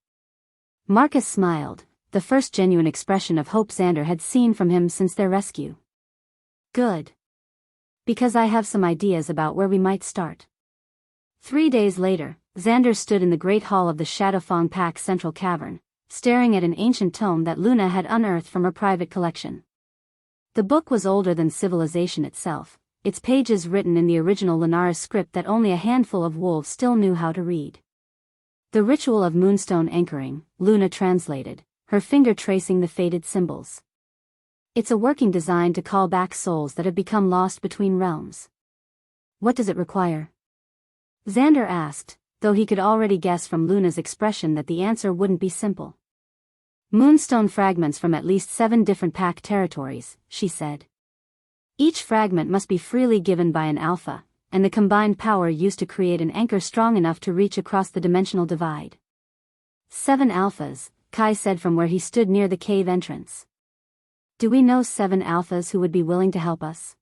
Marcus smiled, the first genuine expression of hope Zander had seen from him since their rescue. Good. Because I have some ideas about where we might start. 3 days later, Zander stood in the great hall of the Shadowfang Pack's central cavern, staring at an ancient tome that Luna had unearthed from her private collection. The book was older than civilization itself, its pages written in the original Lunaris script that only a handful of wolves still knew how to read. The ritual of moonstone anchoring, Luna translated, her finger tracing the faded symbols. It's a working design to call back souls that have become lost between realms. What does it require? Zander asked, though he could already guess from Luna's expression that the answer wouldn't be simple. Moonstone fragments from at least 7 different pack territories, she said. Each fragment must be freely given by an alpha, and the combined power used to create an anchor strong enough to reach across the dimensional divide. 7 alphas, Kai said from where he stood near the cave entrance. Do we know 7 alphas who would be willing to help us?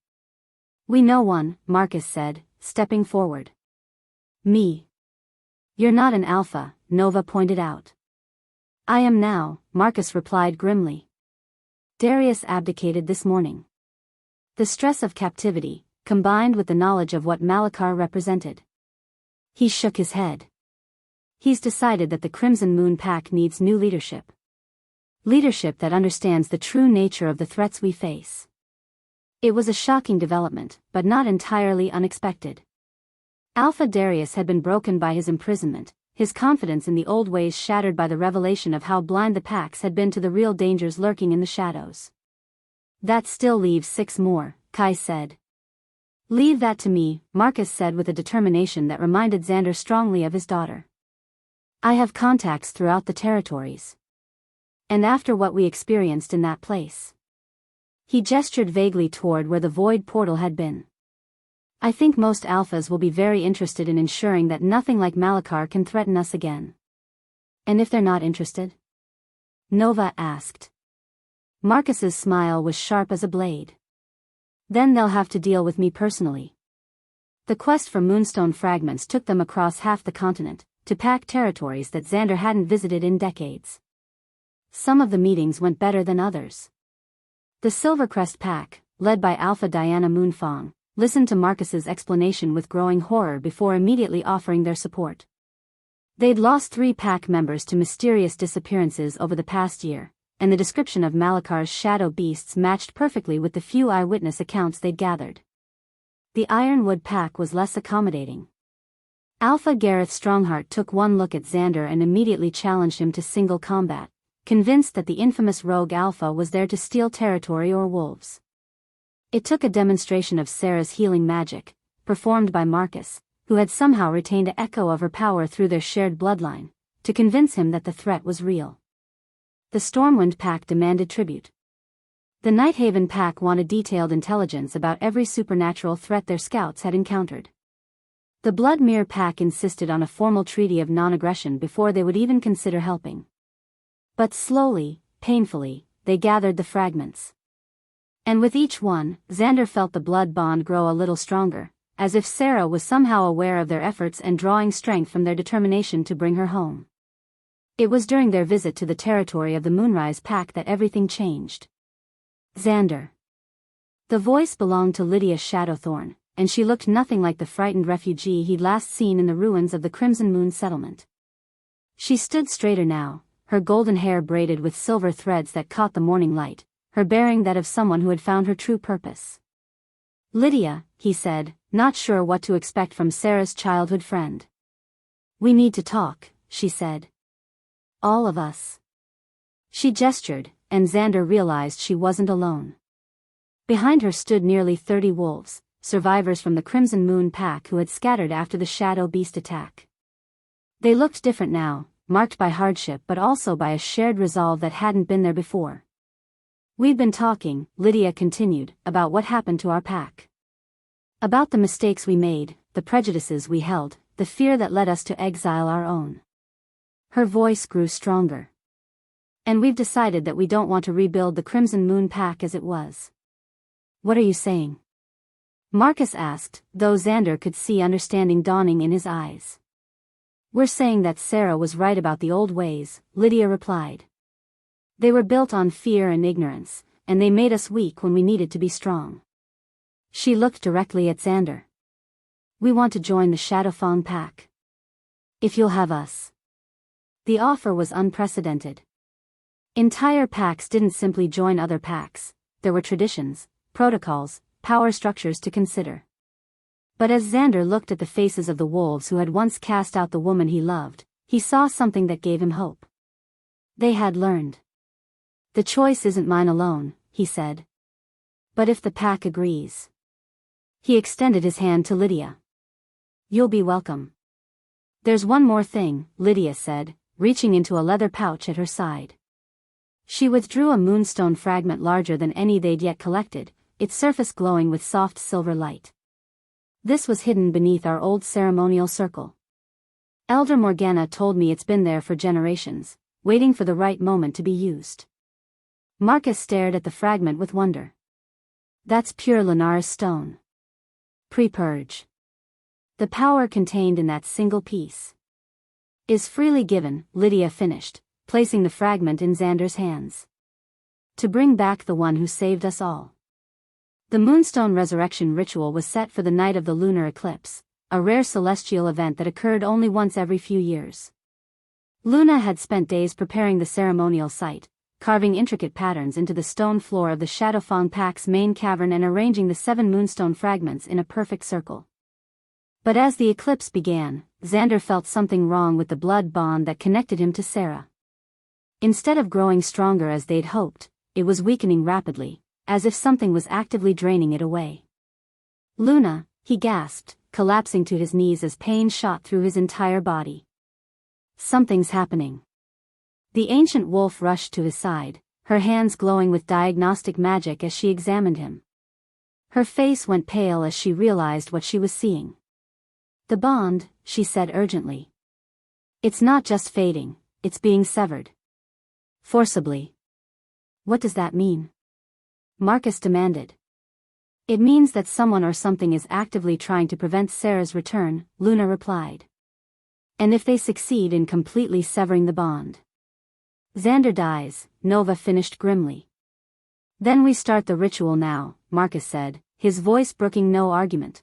We know one, Marcus said, stepping forward. Me. You're not an alpha, Nova pointed out. I am now, Marcus replied grimly. Darius abdicated this morning. The stress of captivity, combined with the knowledge of what Malakar represented. He shook his head. He's decided that the Crimson Moon Pack needs new leadership. Leadership that understands the true nature of the threats we face. It was a shocking development, but not entirely unexpected. Alpha Darius had been broken by his imprisonment, his confidence in the old ways shattered by the revelation of how blind the packs had been to the real dangers lurking in the shadows. That still leaves 6 more, Kai said. Leave that to me, Marcus said with a determination that reminded Zander strongly of his daughter. I have contacts throughout the territories. And after what we experienced in that place. He gestured vaguely toward where the void portal had been. I think most alphas will be very interested in ensuring that nothing like Malakar can threaten us again. And if they're not interested? Nova asked. Marcus's smile was sharp as a blade. Then they'll have to deal with me personally. The quest for moonstone fragments took them across half the continent, to pack territories that Zander hadn't visited in decades. Some of the meetings went better than others. The Silvercrest pack, led by Alpha Diana Moonfang, listened to Marcus's explanation with growing horror before immediately offering their support. They'd lost 3 pack members to mysterious disappearances over the past year, and the description of Malakar's shadow beasts matched perfectly with the few eyewitness accounts they'd gathered. The Ironwood pack was less accommodating. Alpha Gareth Strongheart took one look at Zander and immediately challenged him to single combat, convinced that the infamous rogue Alpha was there to steal territory or wolves. It took a demonstration of Sera's healing magic, performed by Marcus, who had somehow retained an echo of her power through their shared bloodline, to convince him that the threat was real. The Stormwind pack demanded tribute. The Nighthaven pack wanted detailed intelligence about every supernatural threat their scouts had encountered. The Bloodmere pack insisted on a formal treaty of non-aggression before they would even consider helping. But slowly, painfully, they gathered the fragments. And with each one, Zander felt the blood bond grow a little stronger, as if Sera was somehow aware of their efforts and drawing strength from their determination to bring her home. It was during their visit to the territory of the Moonrise pack that everything changed. Zander. The voice belonged to Lydia Shadowthorne, and she looked nothing like the frightened refugee he'd last seen in the ruins of the Crimson Moon settlement. She stood straighter now, her golden hair braided with silver threads that caught the morning light, her bearing that of someone who had found her true purpose. "Lydia," he said, not sure what to expect from Sera's childhood friend. "We need to talk," she said. "All of us." She gestured, and Zander realized she wasn't alone. Behind her stood nearly 30 wolves, survivors from the Crimson Moon pack who had scattered after the Shadow Beast attack. They looked different now, marked by hardship but also by a shared resolve that hadn't been there before. "We've been talking," Lydia continued, "about what happened to our pack. About the mistakes we made, the prejudices we held, the fear that led us to exile our own." Her voice grew stronger. "And we've decided that we don't want to rebuild the Crimson Moon pack as it was." "What are you saying?" Marcus asked, though Zander could see understanding dawning in his eyes. "We're saying that Sera was right about the old ways," Lydia replied. "They were built on fear and ignorance, and they made us weak when we needed to be strong." She looked directly at Zander. "We want to join the Shadowfang pack. If you'll have us." The offer was unprecedented. Entire packs didn't simply join other packs, there were traditions, protocols, power structures to consider. But as Zander looked at the faces of the wolves who had once cast out the woman he loved, he saw something that gave him hope. They had learned. "The choice isn't mine alone," he said. "But if the pack agrees." He extended his hand to Lydia. "You'll be welcome." "There's one more thing," Lydia said, reaching into a leather pouch at her side. She withdrew a moonstone fragment larger than any they'd yet collected, its surface glowing with soft silver light. "This was hidden beneath our old ceremonial circle. Elder Morgana told me it's been there for generations, waiting for the right moment to be used." Marcus stared at the fragment with wonder. "That's pure Lunaris stone. Pre-purge. The power contained in that single piece is freely given," Lydia finished, placing the fragment in Zander's hands. "To bring back the one who saved us all." The Moonstone Resurrection ritual was set for the night of the lunar eclipse, a rare celestial event that occurred only once every few years. Luna had spent days preparing the ceremonial site, carving intricate patterns into the stone floor of the Shadowfang pack's main cavern and arranging the 7 moonstone fragments in a perfect circle. But as the eclipse began, Zander felt something wrong with the blood bond that connected him to Sera. Instead of growing stronger as they'd hoped, it was weakening rapidly, as if something was actively draining it away. "Luna," he gasped, collapsing to his knees as pain shot through his entire body. "Something's happening." The ancient wolf rushed to his side, her hands glowing with diagnostic magic as she examined him. Her face went pale as she realized what she was seeing. "The bond," she said urgently. "It's not just fading, it's being severed. Forcibly." "What does that mean?" Marcus demanded. "It means that someone or something is actively trying to prevent Sera's return," Luna replied. And if they succeed in completely severing the bond. Zander dies, Nova finished grimly. Then we start the ritual now, Marcus said, his voice brooking no argument.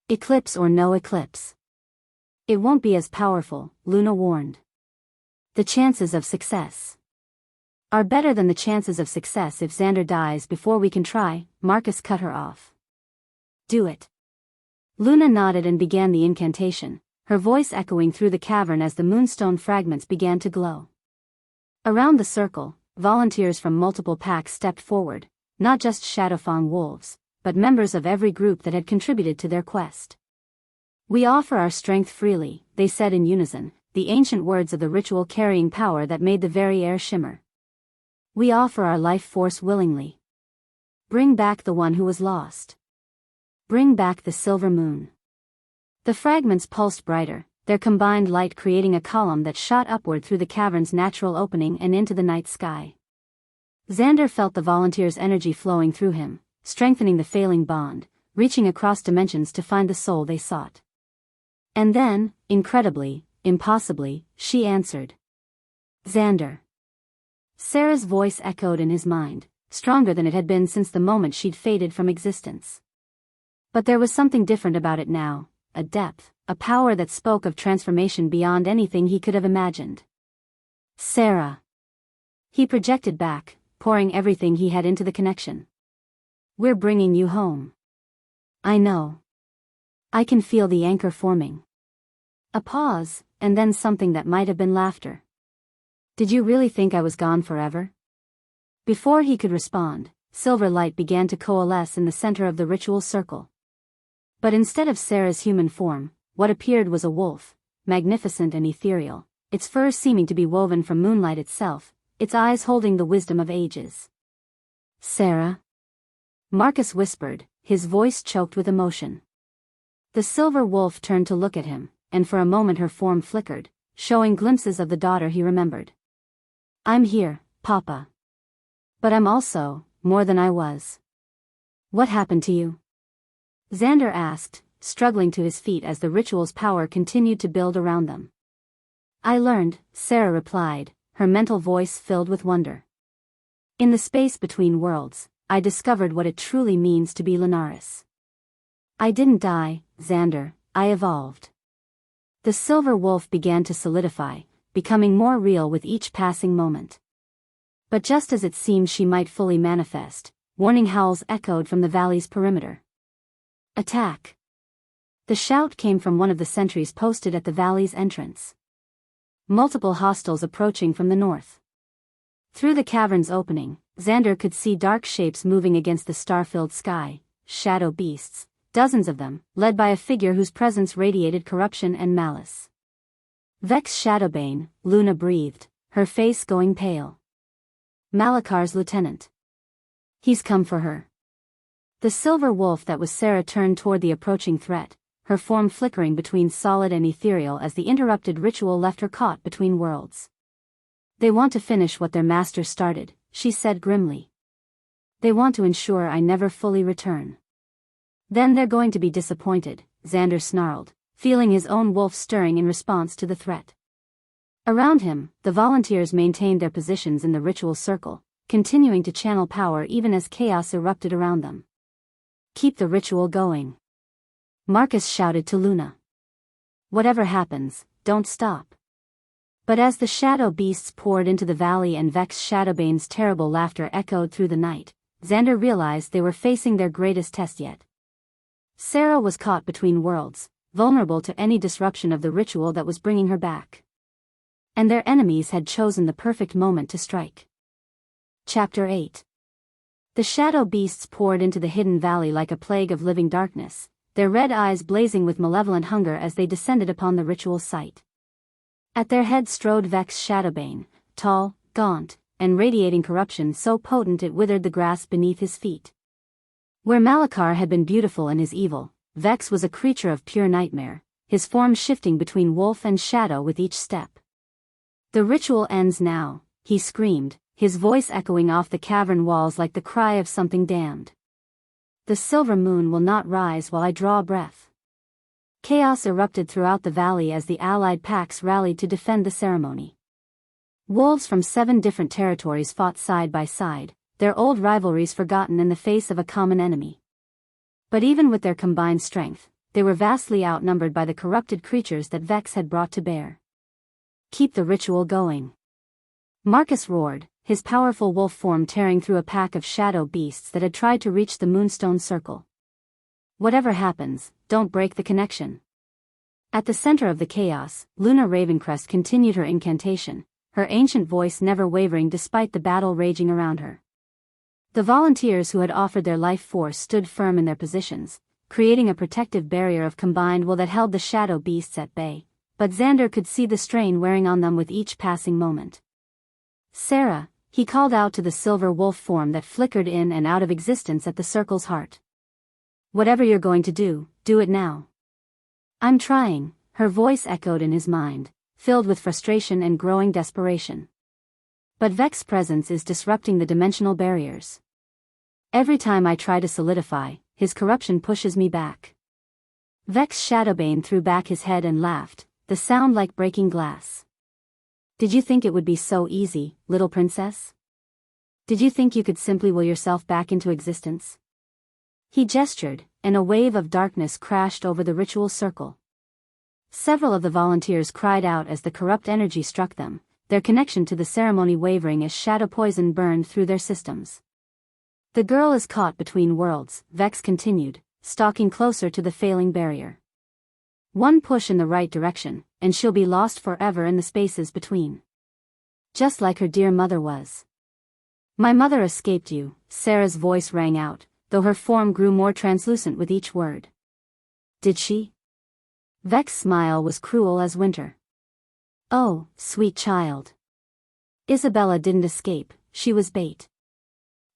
Eclipse or no eclipse. It won't be as powerful, Luna warned. The chances of success are better than the chances of success if Zander dies before we can try, Marcus cut her off. Do it. Luna nodded and began the incantation, her voice echoing through the cavern as the moonstone fragments began to glow. Around the circle, volunteers from multiple packs stepped forward, not just Shadowfawn wolves, but members of every group that had contributed to their quest. We offer our strength freely, they said in unison, the ancient words of the ritual carrying power that made the very air shimmer. We offer our life force willingly. Bring back the one who was lost. Bring back the silver moon. The fragments pulsed brighter, their combined light creating a column that shot upward through the cavern's natural opening and into the night sky. Zander felt the volunteers' energy flowing through him, strengthening the failing bond, reaching across dimensions to find the soul they sought. And then, incredibly, impossibly, she answered. Zander. Sera's voice echoed in his mind, stronger than it had been since the moment she'd faded from existence. But there was something different about it now, a depth, a power that spoke of transformation beyond anything he could have imagined. Sera. He projected back, pouring everything he had into the connection. We're bringing you home. I know. I can feel the anchor forming. A pause, and then something that might have been laughter. Did you really think I was gone forever? Before he could respond, silver light began to coalesce in the center of the ritual circle. But instead of Sera's human form, what appeared was a wolf, magnificent and ethereal, its fur seeming to be woven from moonlight itself, its eyes holding the wisdom of ages. Sera? Marcus whispered, his voice choked with emotion. The silver wolf turned to look at him, and for a moment her form flickered, showing glimpses of the daughter he remembered. I'm here, Papa. But I'm also, more than I was. What happened to you? Zander asked, struggling to his feet as the ritual's power continued to build around them. I learned, Sera replied, her mental voice filled with wonder. In the space between worlds, I discovered what it truly means to be Lunaris. I didn't die, Zander, I evolved. The silver wolf began to solidify, becoming more real with each passing moment. But just as it seemed she might fully manifest, warning howls echoed from the valley's perimeter. Attack! The shout came from one of the sentries posted at the valley's entrance. Multiple hostiles approaching from the north. Through the cavern's opening, Zander could see dark shapes moving against the star-filled sky, shadow beasts, dozens of them, led by a figure whose presence radiated corruption and malice. Vex Shadowbane, Luna breathed, her face going pale. Malakar's lieutenant. He's come for her. The silver wolf that was Sera turned toward the approaching threat, her form flickering between solid and ethereal as the interrupted ritual left her caught between worlds. They want to finish what their master started, she said grimly. They want to ensure I never fully return. Then they're going to be disappointed, Zander snarled, feeling his own wolf stirring in response to the threat. Around him, the volunteers maintained their positions in the ritual circle, continuing to channel power even as chaos erupted around them. Keep the ritual going. Marcus shouted to Luna. Whatever happens, don't stop. But as the shadow beasts poured into the valley and Vex Shadowbane's terrible laughter echoed through the night, Zander realized they were facing their greatest test yet. Sera was caught between worlds, vulnerable to any disruption of the ritual that was bringing her back. And their enemies had chosen the perfect moment to strike. Chapter 8. The shadow beasts poured into the hidden valley like a plague of living darkness, their red eyes blazing with malevolent hunger as they descended upon the ritual site. At their head strode Vex Shadowbane, tall, gaunt, and radiating corruption so potent it withered the grass beneath his feet. Where Malakar had been beautiful in his evil, Vex was a creature of pure nightmare, his form shifting between wolf and shadow with each step. The ritual ends now, he screamed, his voice echoing off the cavern walls like the cry of something damned. The silver moon will not rise while I draw a breath. Chaos erupted throughout the valley as the allied packs rallied to defend the ceremony. Wolves from 7 different territories fought side by side, their old rivalries forgotten in the face of a common enemy. But even with their combined strength, they were vastly outnumbered by the corrupted creatures that Vex had brought to bear. "Keep the ritual going," Marcus roared, his powerful wolf form tearing through a pack of shadow beasts that had tried to reach the Moonstone Circle. "Whatever happens, don't break the connection." At the center of the chaos, Luna Ravencrest continued her incantation, her ancient voice never wavering despite the battle raging around her. The volunteers who had offered their life force stood firm in their positions, creating a protective barrier of combined will that held the shadow beasts at bay, but Zander could see the strain wearing on them with each passing moment. "Sera," he called out to the silver wolf form that flickered in and out of existence at the circle's heart. "Whatever you're going to do it now." "I'm trying," her voice echoed in his mind, filled with frustration and growing desperation. "But Vex's presence is disrupting the dimensional barriers. Every time I try to solidify, his corruption pushes me back." Vex Shadowbane threw back his head and laughed, the sound like breaking glass. "Did you think it would be so easy, little princess? Did you think you could simply will yourself back into existence?" He gestured, and a wave of darkness crashed over the ritual circle. Several of the volunteers cried out as the corrupt energy struck them, their connection to the ceremony wavering as shadow poison burned through their systems. "The girl is caught between worlds," Vex continued, stalking closer to the failing barrier. "One push in the right direction, and she'll be lost forever in the spaces between. Just like her dear mother was." "My mother escaped you," Sera's voice rang out, though her form grew more translucent with each word. "Did she?" Vex's smile was cruel as winter. "Oh, sweet child. Isabella didn't escape, she was bait.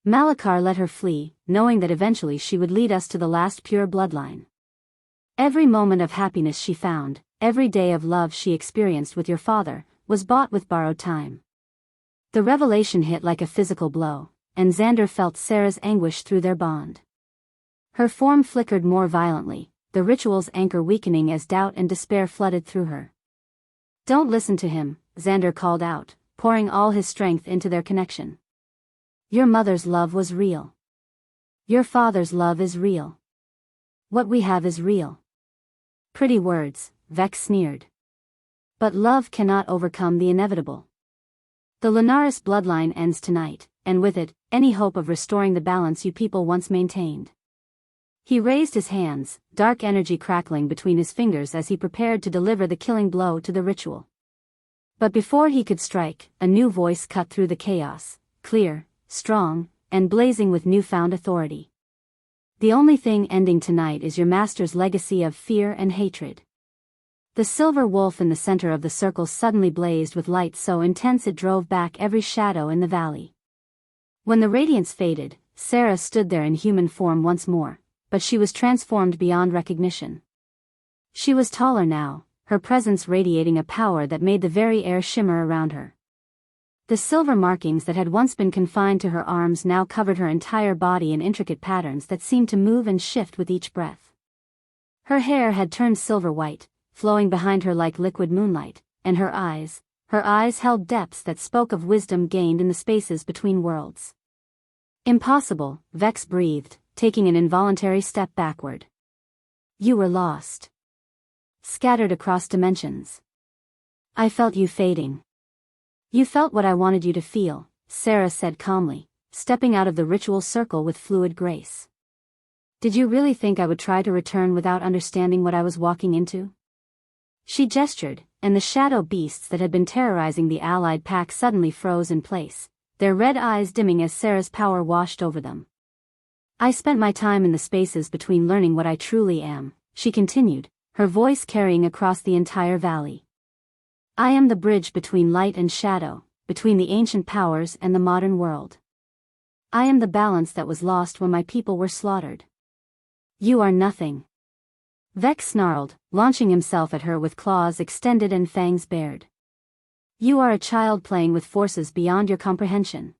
Malachar let her flee, knowing that eventually she would lead us to the last pure bloodline. Every moment of happiness she found, every day of love she experienced with your father, was bought with borrowed time." The revelation hit like a physical blow, and Zander felt Sera's anguish through their bond. Her form flickered more violently, the ritual's anchor weakening as doubt and despair flooded through her. "Don't listen to him," Zander called out, pouring all his strength into their connection. "Your mother's love was real. Your father's love is real. What we have is real." "Pretty words," Vex sneered. "But love cannot overcome the inevitable. The Lunaris bloodline ends tonight, and with it, any hope of restoring the balance you people once maintained." He raised his hands, dark energy crackling between his fingers as he prepared to deliver the killing blow to the ritual. But before he could strike, a new voice cut through the chaos, clear, strong, and blazing with newfound authority. "The only thing ending tonight is your master's legacy of fear and hatred." The silver wolf in the center of the circle suddenly blazed with light so intense it drove back every shadow in the valley. When the radiance faded, Sera stood there in human form once more, but she was transformed beyond recognition. She was taller now, her presence radiating a power that made the very air shimmer around her. The silver markings that had once been confined to her arms now covered her entire body in intricate patterns that seemed to move and shift with each breath. Her hair had turned silver white, flowing behind her like liquid moonlight, and her eyes held depths that spoke of wisdom gained in the spaces between worlds. "Impossible," Vex breathed, taking an involuntary step backward. "You were lost. Scattered across dimensions. I felt you fading." "You felt what I wanted you to feel," Sera said calmly, stepping out of the ritual circle with fluid grace. "Did you really think I would try to return without understanding what I was walking into?" She gestured, and the shadow beasts that had been terrorizing the allied pack suddenly froze in place, their red eyes dimming as Sera's power washed over them. "I spent my time in the spaces between learning what I truly am," she continued, her voice carrying across the entire valley. "I am the bridge between light and shadow, between the ancient powers and the modern world. I am the balance that was lost when my people were slaughtered. You are nothing." Vex snarled, launching himself at her with claws extended and fangs bared. "You are a child playing with forces beyond your comprehension."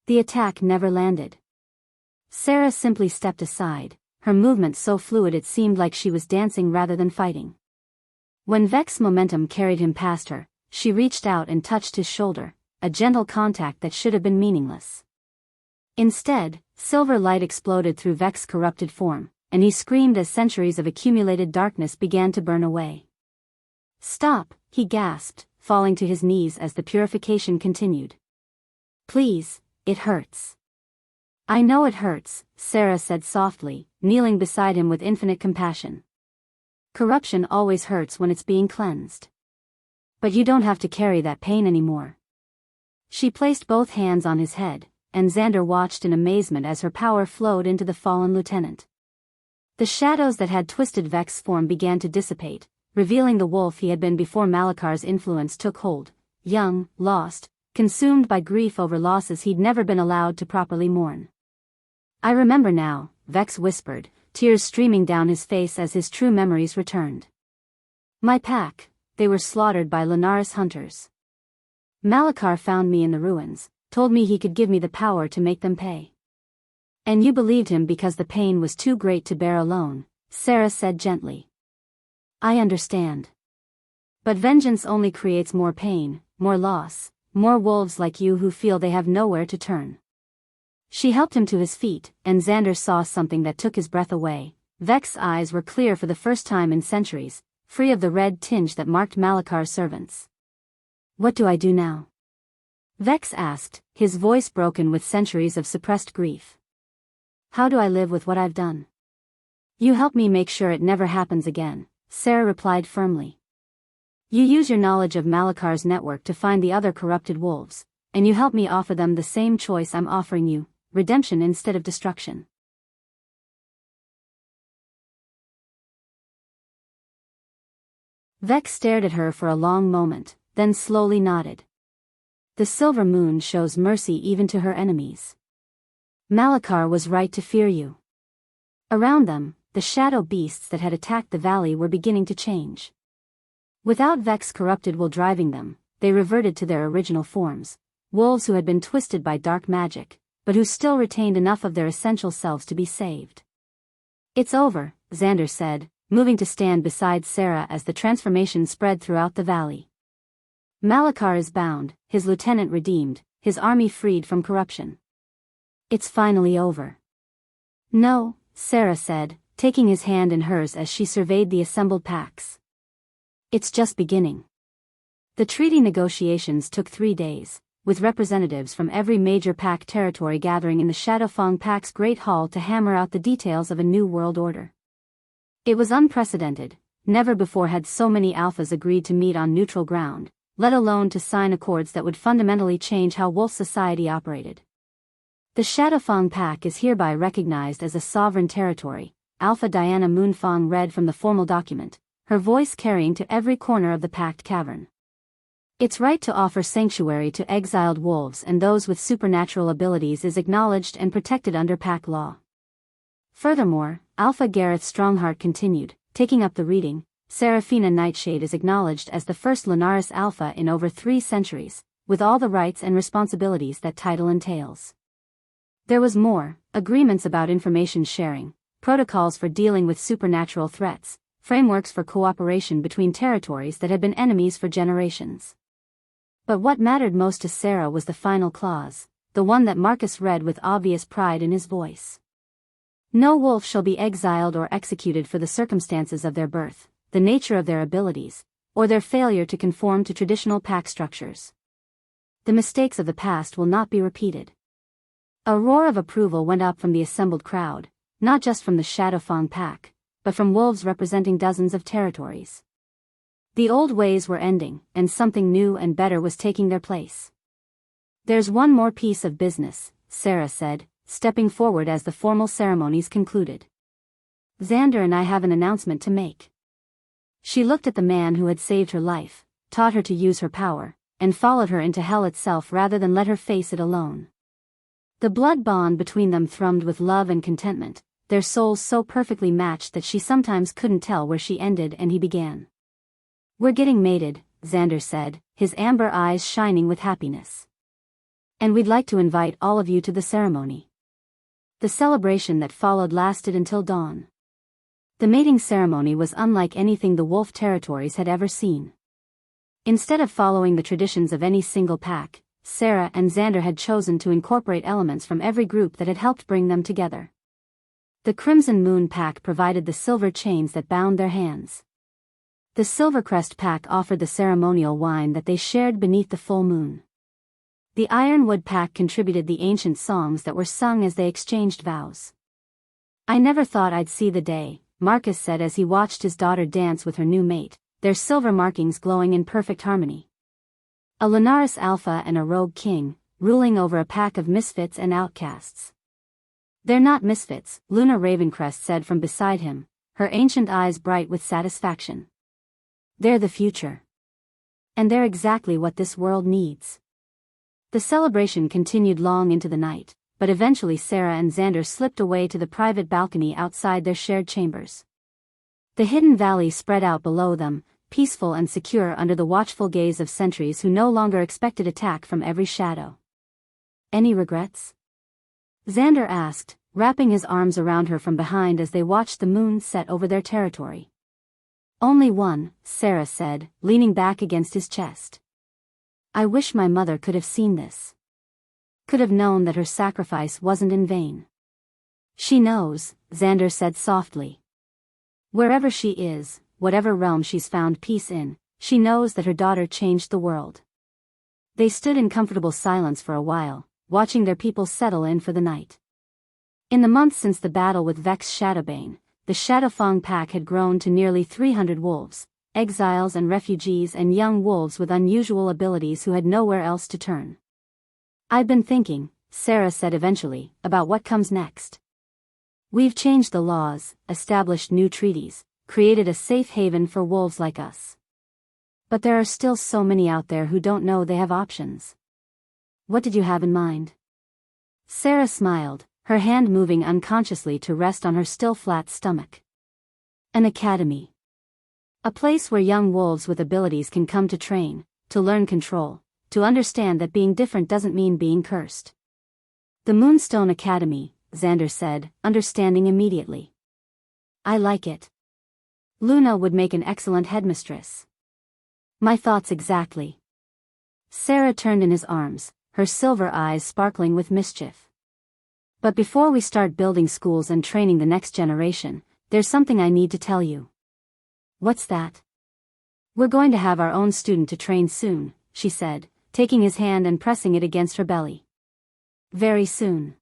The attack never landed. Sera simply stepped aside, her movement so fluid it seemed like she was dancing rather than fighting. When Vex's momentum carried him past her, she reached out and touched his shoulder, a gentle contact that should have been meaningless. Instead, silver light exploded through Vex's corrupted form, and he screamed as centuries of accumulated darkness began to burn away. "Stop," he gasped, falling to his knees as the purification continued. "Please, it hurts." "I know it hurts," Sera said softly, kneeling beside him with infinite compassion. "Corruption always hurts when it's being cleansed. But you don't have to carry that pain anymore." She placed both hands on his head, and Zander watched in amazement as her power flowed into the fallen lieutenant. The shadows that had twisted Vex's form began to dissipate, revealing the wolf he had been before Malakar's influence took hold, young, lost, consumed by grief over losses he'd never been allowed to properly mourn. "I remember now," Vex whispered, tears streaming down his face as his true memories returned. "My pack, they were slaughtered by Lunaris hunters. Malakar found me in the ruins, told me he could give me the power to make them pay. And you believed him because the pain was too great to bear alone," Sera said gently. "I understand. But vengeance only creates more pain, more loss, more wolves like you who feel they have nowhere to turn." She helped him to his feet, and Zander saw something that took his breath away. Vex's eyes were clear for the first time in centuries, free of the red tinge that marked Malakar's servants. "What do I do now?" Vex asked, his voice broken with centuries of suppressed grief. "How do I live with what I've done?" "You help me make sure it never happens again," Sera replied firmly. "You use your knowledge of Malakar's network to find the other corrupted wolves, and you help me offer them the same choice I'm offering you, redemption instead of destruction." Vex stared at her for a long moment, then slowly nodded. "The silver moon shows mercy even to her enemies. Malakar was right to fear you." Around them, the shadow beasts that had attacked the valley were beginning to change. Without Vex's corrupted will driving them, they reverted to their original forms, wolves who had been twisted by dark magic, but who still retained enough of their essential selves to be saved. "It's over," Zander said, moving to stand beside Sera as the transformation spread throughout the valley. "Malakar is bound, his lieutenant redeemed, his army freed from corruption. It's finally over." "No," Sera said, taking his hand in hers as she surveyed the assembled packs. "It's just beginning." The treaty negotiations took 3 days, with representatives from every major pack territory gathering in the Shadowfang Pack's Great Hall to hammer out the details of a new world order. It was unprecedented. Never before had so many alphas agreed to meet on neutral ground, let alone to sign accords that would fundamentally change how wolf society operated. The Shadowfang Pack is hereby recognized as a sovereign territory, Alpha Diana Moonfang read from the formal document, her voice carrying to every corner of the packed cavern. Its right to offer sanctuary to exiled wolves and those with supernatural abilities is acknowledged and protected under pack law. Furthermore, Alpha Gareth Strongheart continued, taking up the reading, Seraphina Nightshade is acknowledged as the first Lunaris Alpha in over 3 centuries, with all the rights and responsibilities that title entails. There was more, agreements about information sharing, protocols for dealing with supernatural threats, frameworks for cooperation between territories that had been enemies for generations. But what mattered most to Sera was the final clause, the one that Marcus read with obvious pride in his voice. "No wolf shall be exiled or executed for the circumstances of their birth, the nature of their abilities, or their failure to conform to traditional pack structures. The mistakes of the past will not be repeated." A roar of approval went up from the assembled crowd, not just from the Shadowfang Pack, but from wolves representing dozens of territories. The old ways were ending, and something new and better was taking their place. "There's one more piece of business," Sera said, stepping forward as the formal ceremonies concluded. "Zander and I have an announcement to make." She looked at the man who had saved her life, taught her to use her power, and followed her into hell itself rather than let her face it alone. The blood bond between them thrummed with love and contentment, their souls so perfectly matched that she sometimes couldn't tell where she ended and he began. "We're getting mated," Zander said, his amber eyes shining with happiness. "And we'd like to invite all of you to the ceremony." The celebration that followed lasted until dawn. The mating ceremony was unlike anything the wolf territories had ever seen. Instead of following the traditions of any single pack, Sera and Zander had chosen to incorporate elements from every group that had helped bring them together. The Crimson Moon Pack provided the silver chains that bound their hands. The Silvercrest Pack offered the ceremonial wine that they shared beneath the full moon. The Ironwood Pack contributed the ancient songs that were sung as they exchanged vows. "I never thought I'd see the day," Marcus said as he watched his daughter dance with her new mate, their silver markings glowing in perfect harmony. A Lunaris alpha and a rogue king, ruling over a pack of misfits and outcasts. "They're not misfits," Luna Ravencrest said from beside him, her ancient eyes bright with satisfaction. "They're the future. And they're exactly what this world needs." The celebration continued long into the night, but eventually Sera and Zander slipped away to the private balcony outside their shared chambers. The hidden valley spread out below them, peaceful and secure under the watchful gaze of sentries who no longer expected attack from every shadow. "Any regrets?" Zander asked, wrapping his arms around her from behind as they watched the moon set over their territory. "Only one," Sera said, leaning back against his chest. "I wish my mother could have seen this. Could have known that her sacrifice wasn't in vain." "She knows," Zander said softly. "Wherever she is, whatever realm she's found peace in, she knows that her daughter changed the world." They stood in comfortable silence for a while, watching their people settle in for the night. In the months since the battle with Vex Shadowbane, the Shadowfang pack had grown to nearly 300 wolves, exiles and refugees and young wolves with unusual abilities who had nowhere else to turn. "I've been thinking," Sera said eventually, "about what comes next. We've changed the laws, established new treaties, created a safe haven for wolves like us. But there are still so many out there who don't know they have options. What did you have in mind?" Sera smiled, her hand moving unconsciously to rest on her still flat stomach. "An academy. A place where young wolves with abilities can come to train, to learn control, to understand that being different doesn't mean being cursed." "The Moonstone Academy," Zander said, understanding immediately. "I like it. Luna would make an excellent headmistress." "My thoughts exactly." Sera turned in his arms, her silver eyes sparkling with mischief. "But before we start building schools and training the next generation, there's something I need to tell you." "What's that?" "We're going to have our own student to train soon," she said, taking his hand and pressing it against her belly. "Very soon."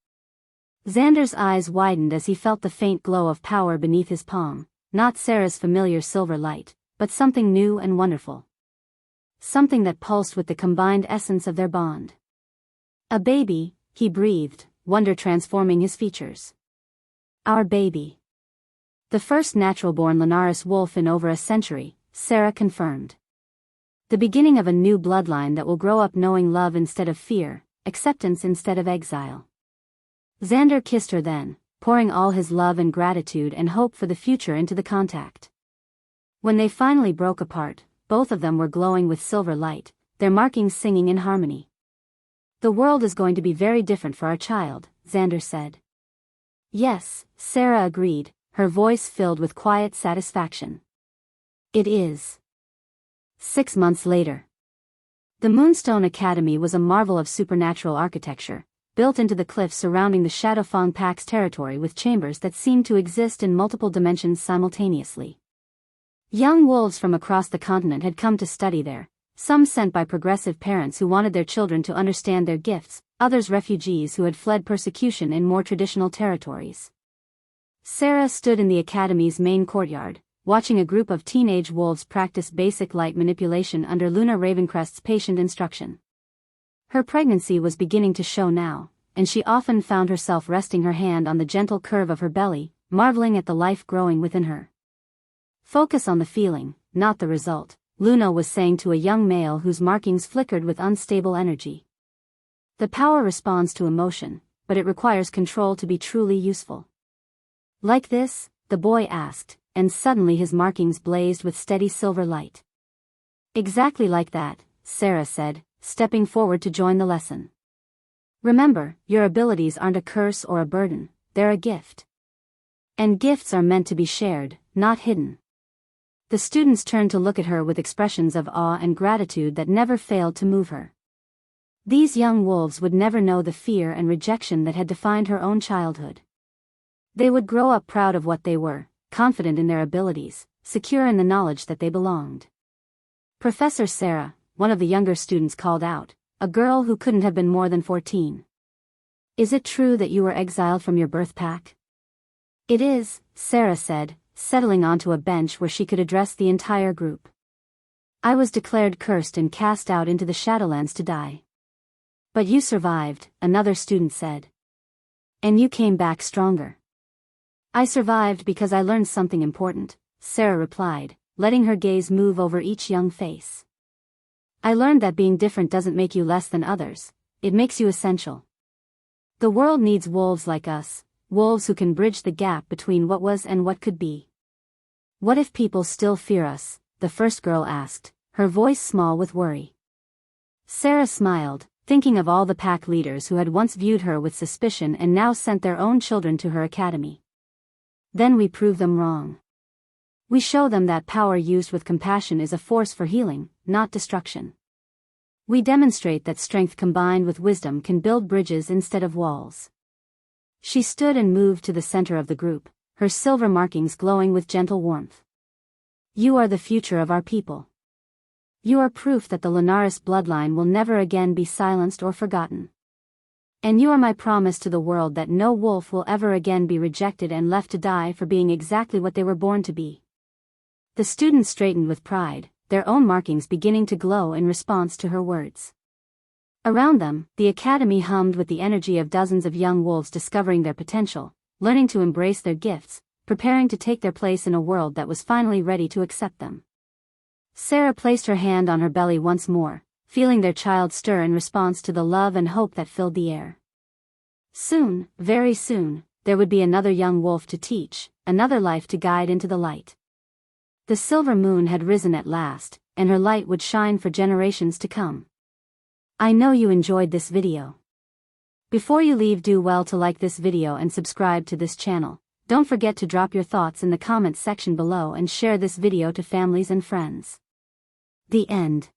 Xander's eyes widened as he felt the faint glow of power beneath his palm, not Sera's familiar silver light, but something new and wonderful. Something that pulsed with the combined essence of their bond. "A baby," he breathed, wonder transforming his features. "Our baby. The first natural-born Lunaris wolf in over a century," Sera confirmed. "The beginning of a new bloodline that will grow up knowing love instead of fear, acceptance instead of exile." Zander kissed her then, pouring all his love and gratitude and hope for the future into the contact. When they finally broke apart, both of them were glowing with silver light, their markings singing in harmony. "The world is going to be very different for our child," Zander said. "Yes," Sera agreed, her voice filled with quiet satisfaction. "It is." 6 months later. The Moonstone Academy was a marvel of supernatural architecture, built into the cliffs surrounding the Shadowfang Pack's territory with chambers that seemed to exist in multiple dimensions simultaneously. Young wolves from across the continent had come to study there, some sent by progressive parents who wanted their children to understand their gifts, others refugees who had fled persecution in more traditional territories. Sera stood in the academy's main courtyard, watching a group of teenage wolves practice basic light manipulation under Luna Ravencrest's patient instruction. Her pregnancy was beginning to show now, and she often found herself resting her hand on the gentle curve of her belly, marveling at the life growing within her. "Focus on the feeling, not the result," Luna was saying to a young male whose markings flickered with unstable energy. "The power responds to emotion, but it requires control to be truly useful." "Like this?" the boy asked, and suddenly his markings blazed with steady silver light. "Exactly like that," Sera said, stepping forward to join the lesson. "Remember, your abilities aren't a curse or a burden, they're a gift. And gifts are meant to be shared, not hidden. The students turned to look at her with expressions of awe and gratitude that never failed to move her. These young wolves would never know the fear and rejection that had defined her own childhood. They would grow up proud of what they were, confident in their abilities, secure in the knowledge that they belonged. Professor Sera, one of the younger students, called out, a girl who couldn't have been more than 14. Is it true that you were exiled from your birth pack? It is, Sera said, settling onto a bench where she could address the entire group. I was declared cursed and cast out into the Shadowlands to die. But you survived, another student said. And you came back stronger. I survived because I learned something important, Sera replied, letting her gaze move over each young face. I learned that being different doesn't make you less than others, it makes you essential. The world needs wolves like us, wolves who can bridge the gap between what was and what could be. What if people still fear us? The first girl asked, her voice small with worry. Sera smiled, thinking of all the pack leaders who had once viewed her with suspicion and now sent their own children to her academy. Then we prove them wrong. We show them that power used with compassion is a force for healing, not destruction. We demonstrate that strength combined with wisdom can build bridges instead of walls. She stood and moved to the center of the group, her silver markings glowing with gentle warmth. You are the future of our people. You are proof that the Lunaris bloodline will never again be silenced or forgotten. And you are my promise to the world that no wolf will ever again be rejected and left to die for being exactly what they were born to be. The students straightened with pride, their own markings beginning to glow in response to her words. Around them, the academy hummed with the energy of dozens of young wolves discovering their potential, learning to embrace their gifts, preparing to take their place in a world that was finally ready to accept them. Sera placed her hand on her belly once more, feeling their child stir in response to the love and hope that filled the air. Soon, very soon, there would be another young wolf to teach, another life to guide into the light. The silver moon had risen at last, and her light would shine for generations to come. I know you enjoyed this video. Before you leave, do well to like this video and subscribe to this channel. Don't forget to drop your thoughts in the comments section below and share this video to families and friends. The end.